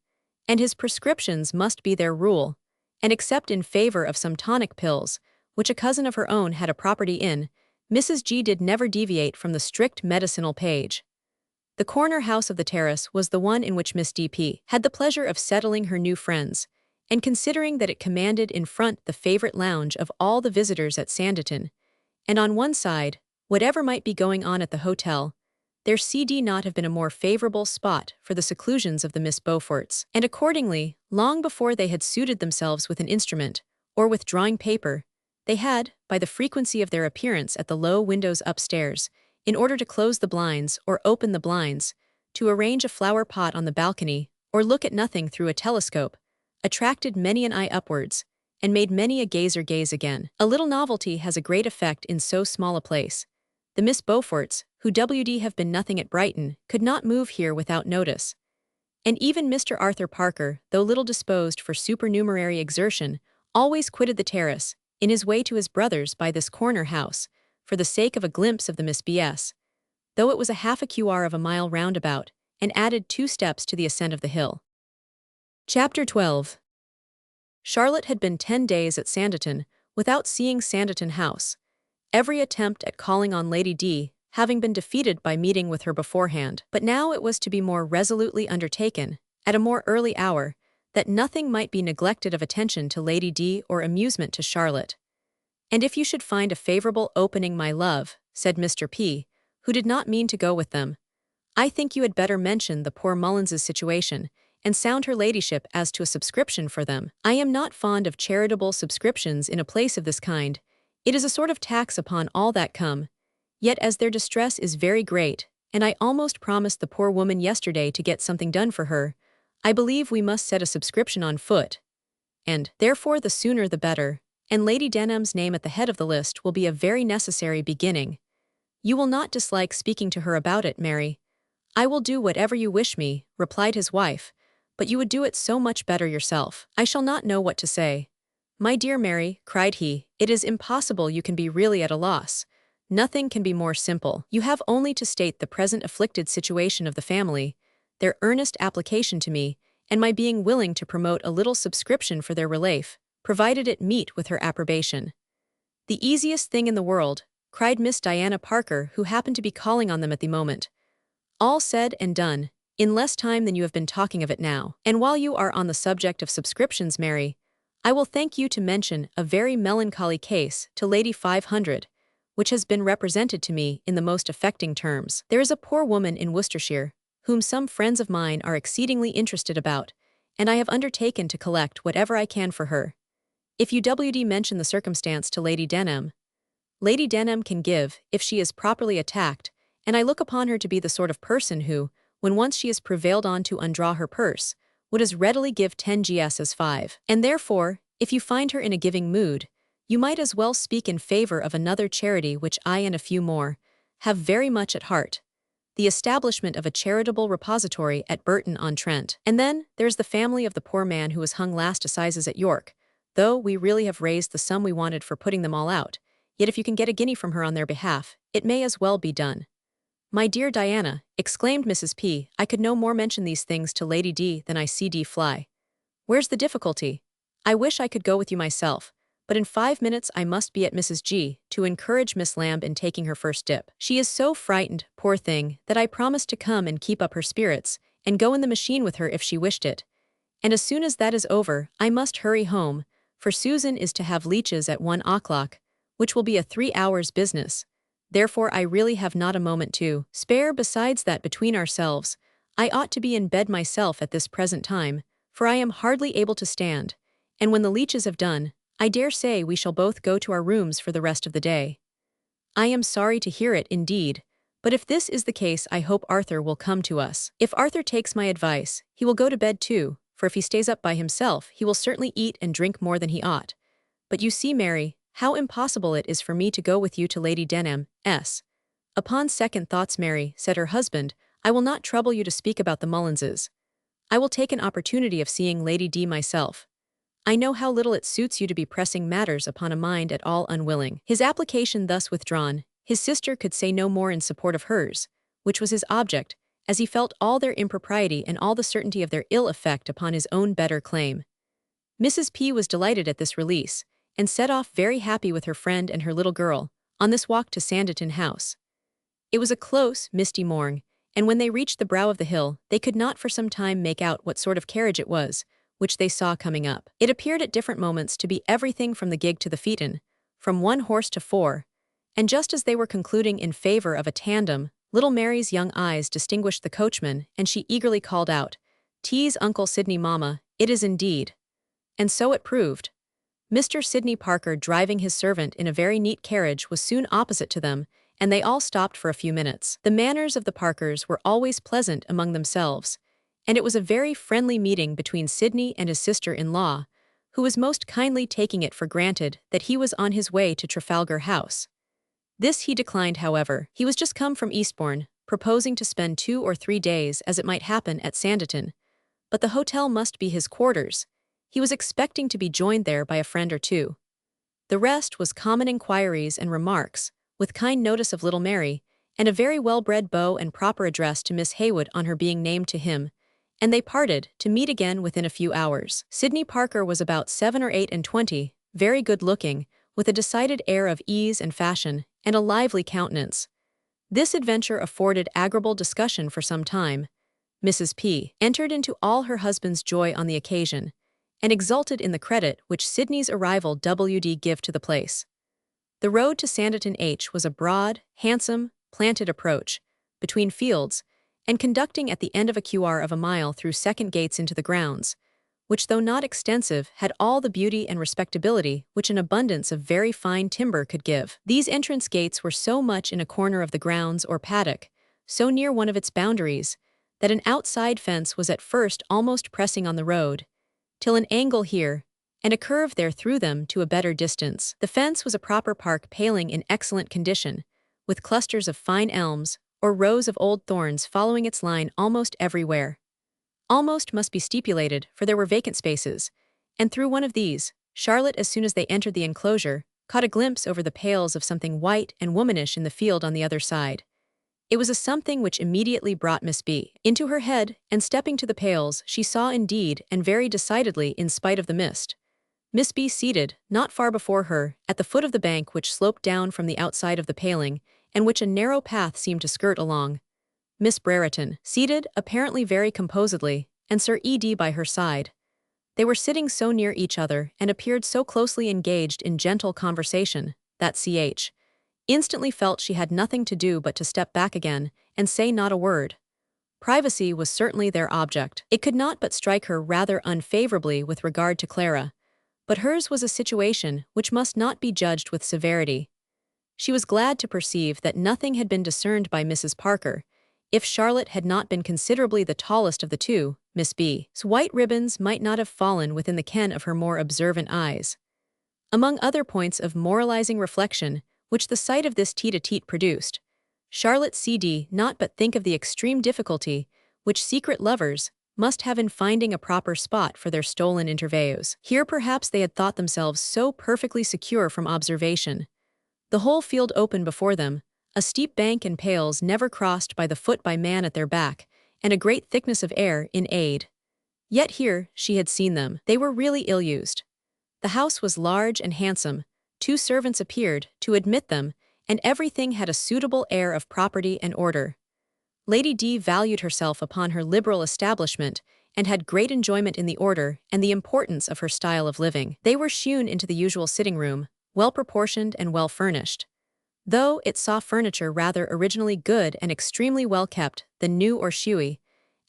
and his prescriptions must be their rule, and except in favor of some tonic pills, which a cousin of her own had a property in, Mrs. G. did never deviate from the strict medicinal page. The corner house of the terrace was the one in which Miss D.P. had the pleasure of settling her new friends, and considering that it commanded in front the favorite lounge of all the visitors at Sanditon, and on one side, whatever might be going on at the hotel, there CD not have been a more favorable spot for the seclusions of the Miss Beauforts, and accordingly, long before they had suited themselves with an instrument, or with drawing paper, they had, by the frequency of their appearance at the low windows upstairs, in order to close the blinds or open the blinds, to arrange a flower pot on the balcony, or look at nothing through a telescope, attracted many an eye upwards, and made many a gazer gaze again. A little novelty has a great effect in so small a place. The Miss Beauforts, who have been nothing at Brighton, could not move here without notice. And even Mr. Arthur Parker, though little disposed for supernumerary exertion, always quitted the terrace, in his way to his brother's by this corner house, for the sake of a glimpse of the Miss B.S., though it was a half a QR of a mile roundabout, and added 2 steps to the ascent of the hill. Chapter 12. Charlotte had been 10 days at Sanditon, without seeing Sanditon House, every attempt at calling on Lady D having been defeated by meeting with her beforehand. But now it was to be more resolutely undertaken, at a more early hour, that nothing might be neglected of attention to Lady D or amusement to Charlotte. "And if you should find a favorable opening, my love," said Mr. P., who did not mean to go with them, "I think you had better mention the poor Mullins's situation, and sound her ladyship as to a subscription for them. I am not fond of charitable subscriptions in a place of this kind. It is a sort of tax upon all that come. Yet as their distress is very great, and I almost promised the poor woman yesterday to get something done for her, I believe we must set a subscription on foot. And, therefore, the sooner the better, and Lady Denham's name at the head of the list will be a very necessary beginning. You will not dislike speaking to her about it, Mary." "I will do whatever you wish me," replied his wife, "but you would do it so much better yourself. I shall not know what to say." "My dear Mary," cried he, "it is impossible you can be really at a loss. Nothing can be more simple. You have only to state the present afflicted situation of the family, their earnest application to me, and my being willing to promote a little subscription for their relief, provided it meet with her approbation." "The easiest thing in the world," cried Miss Diana Parker, who happened to be calling on them at the moment. "All said and done, in less time than you have been talking of it now. And while you are on the subject of subscriptions, Mary, I will thank you to mention a very melancholy case to Lady 500, which has been represented to me in the most affecting terms. There is a poor woman in Worcestershire, whom some friends of mine are exceedingly interested about, and I have undertaken to collect whatever I can for her. If you mention the circumstance to Lady Denham, Lady Denham can give, if she is properly attacked, and I look upon her to be the sort of person who, when once she is prevailed on to undraw her purse, would as readily give 10 gs as 5. And therefore, if you find her in a giving mood, you might as well speak in favor of another charity which I and a few more have very much at heart, the establishment of a charitable repository at Burton-on-Trent. And then, there's the family of the poor man who was hung last assizes at York, though we really have raised the sum we wanted for putting them all out, yet if you can get a guinea from her on their behalf, it may as well be done." "My dear Diana," exclaimed Mrs. P., "I could no more mention these things to Lady D than I see D fly. Where's the difficulty? I wish I could go with you myself, but in 5 minutes I must be at Mrs. G. to encourage Miss Lamb in taking her first dip. She is so frightened, poor thing, that I promised to come and keep up her spirits, and go in the machine with her if she wished it. And as soon as that is over, I must hurry home, for Susan is to have leeches at 1 o'clock, which will be a 3 hours' business. Therefore I really have not a moment to spare. Besides that, between ourselves, I ought to be in bed myself at this present time, for I am hardly able to stand, and when the leeches have done, I dare say we shall both go to our rooms for the rest of the day." "I am sorry to hear it, indeed, but if this is the case I hope Arthur will come to us. If Arthur takes my advice, he will go to bed too, for if he stays up by himself he will certainly eat and drink more than he ought. But you see, Mary, how impossible it is for me to go with you to Lady Denham's." "Upon second thoughts, Mary," said her husband, "I will not trouble you to speak about the Mullinses. I will take an opportunity of seeing Lady D myself. I know how little it suits you to be pressing matters upon a mind at all unwilling." His application thus withdrawn, his sister could say no more in support of hers, which was his object, as he felt all their impropriety and all the certainty of their ill effect upon his own better claim. Mrs. P. was delighted at this release, and set off very happy with her friend and her little girl, on this walk to Sanditon House. It was a close, misty morn, and when they reached the brow of the hill, they could not for some time make out what sort of carriage it was, which they saw coming up. It appeared at different moments to be everything from the gig to the phaeton, from 1 horse to 4, and just as they were concluding in favor of a tandem, little Mary's young eyes distinguished the coachman, and she eagerly called out, "'Tease Uncle Sidney, mamma, it is indeed." And so it proved. Mr. Sidney Parker, driving his servant in a very neat carriage, was soon opposite to them, and they all stopped for a few minutes. The manners of the Parkers were always pleasant among themselves, and it was a very friendly meeting between Sidney and his sister-in-law, who was most kindly taking it for granted that he was on his way to Trafalgar House. This he declined, however. He was just come from Eastbourne, proposing to spend 2 or 3 days as it might happen at Sanditon, but the hotel must be his quarters. He was expecting to be joined there by a friend or two. The rest was common inquiries and remarks, with kind notice of little Mary, and a very well-bred bow and proper address to Miss Heywood on her being named to him, and they parted, to meet again within a few hours. Sidney Parker was about 7 or 8 and 20, very good-looking, with a decided air of ease and fashion, and a lively countenance. This adventure afforded agreeable discussion for some time. Mrs. P. entered into all her husband's joy on the occasion, and exulted in the credit which Sidney's arrival would give to the place. The road to Sanditon H was a broad, handsome, planted approach, between fields, and conducting at the end of a QR of a mile through second gates into the grounds, which though not extensive had all the beauty and respectability which an abundance of very fine timber could give. These entrance gates were so much in a corner of the grounds or paddock, so near one of its boundaries, that an outside fence was at first almost pressing on the road, till an angle here, and a curve there threw them to a better distance. The fence was a proper park paling in excellent condition, with clusters of fine elms, or rows of old thorns following its line almost everywhere. Almost must be stipulated, for there were vacant spaces, and through one of these, Charlotte, as soon as they entered the enclosure, caught a glimpse over the pales of something white and womanish in the field on the other side. It was a something which immediately brought Miss B. into her head, and stepping to the pales, she saw indeed, and very decidedly in spite of the mist, Miss B seated, not far before her, at the foot of the bank which sloped down from the outside of the paling, and which a narrow path seemed to skirt along. Miss Brereton, seated, apparently very composedly, and Sir E.D. by her side. They were sitting so near each other, and appeared so closely engaged in gentle conversation, that Ch. instantly felt she had nothing to do but to step back again, and say not a word. Privacy was certainly their object. It could not but strike her rather unfavorably with regard to Clara, but hers was a situation which must not be judged with severity. She was glad to perceive that nothing had been discerned by Mrs. Parker. If Charlotte had not been considerably the tallest of the two, Miss B.'s white ribbons might not have fallen within the ken of her more observant eyes. Among other points of moralizing reflection, which the sight of this tete-a-tete produced, Charlotte C.D. not but think of the extreme difficulty which secret lovers must have in finding a proper spot for their stolen interviews. Here perhaps they had thought themselves so perfectly secure from observation. The whole field open before them, a steep bank and pales never crossed by the foot by man at their back, and a great thickness of air in aid. Yet here she had seen them. They were really ill-used. The house was large and handsome, 2 servants appeared to admit them, and everything had a suitable air of property and order. Lady D valued herself upon her liberal establishment, and had great enjoyment in the order and the importance of her style of living. They were shewn into the usual sitting-room, well-proportioned and well-furnished, though it saw furniture rather originally good and extremely well-kept than new or showy,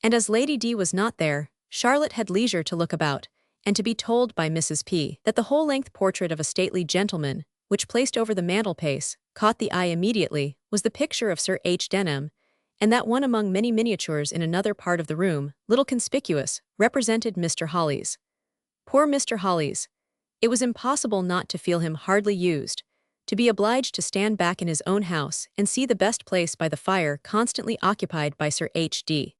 and as Lady D was not there, Charlotte had leisure to look about, and to be told by Mrs. P. that the whole-length portrait of a stately gentleman, which placed over the mantelpiece, caught the eye immediately, was the picture of Sir H. Denham, and that one among many miniatures in another part of the room, little conspicuous, represented Mr. Hollies. Poor Mr. Hollies! It was impossible not to feel him hardly used, to be obliged to stand back in his own house and see the best place by the fire constantly occupied by Sir H.D.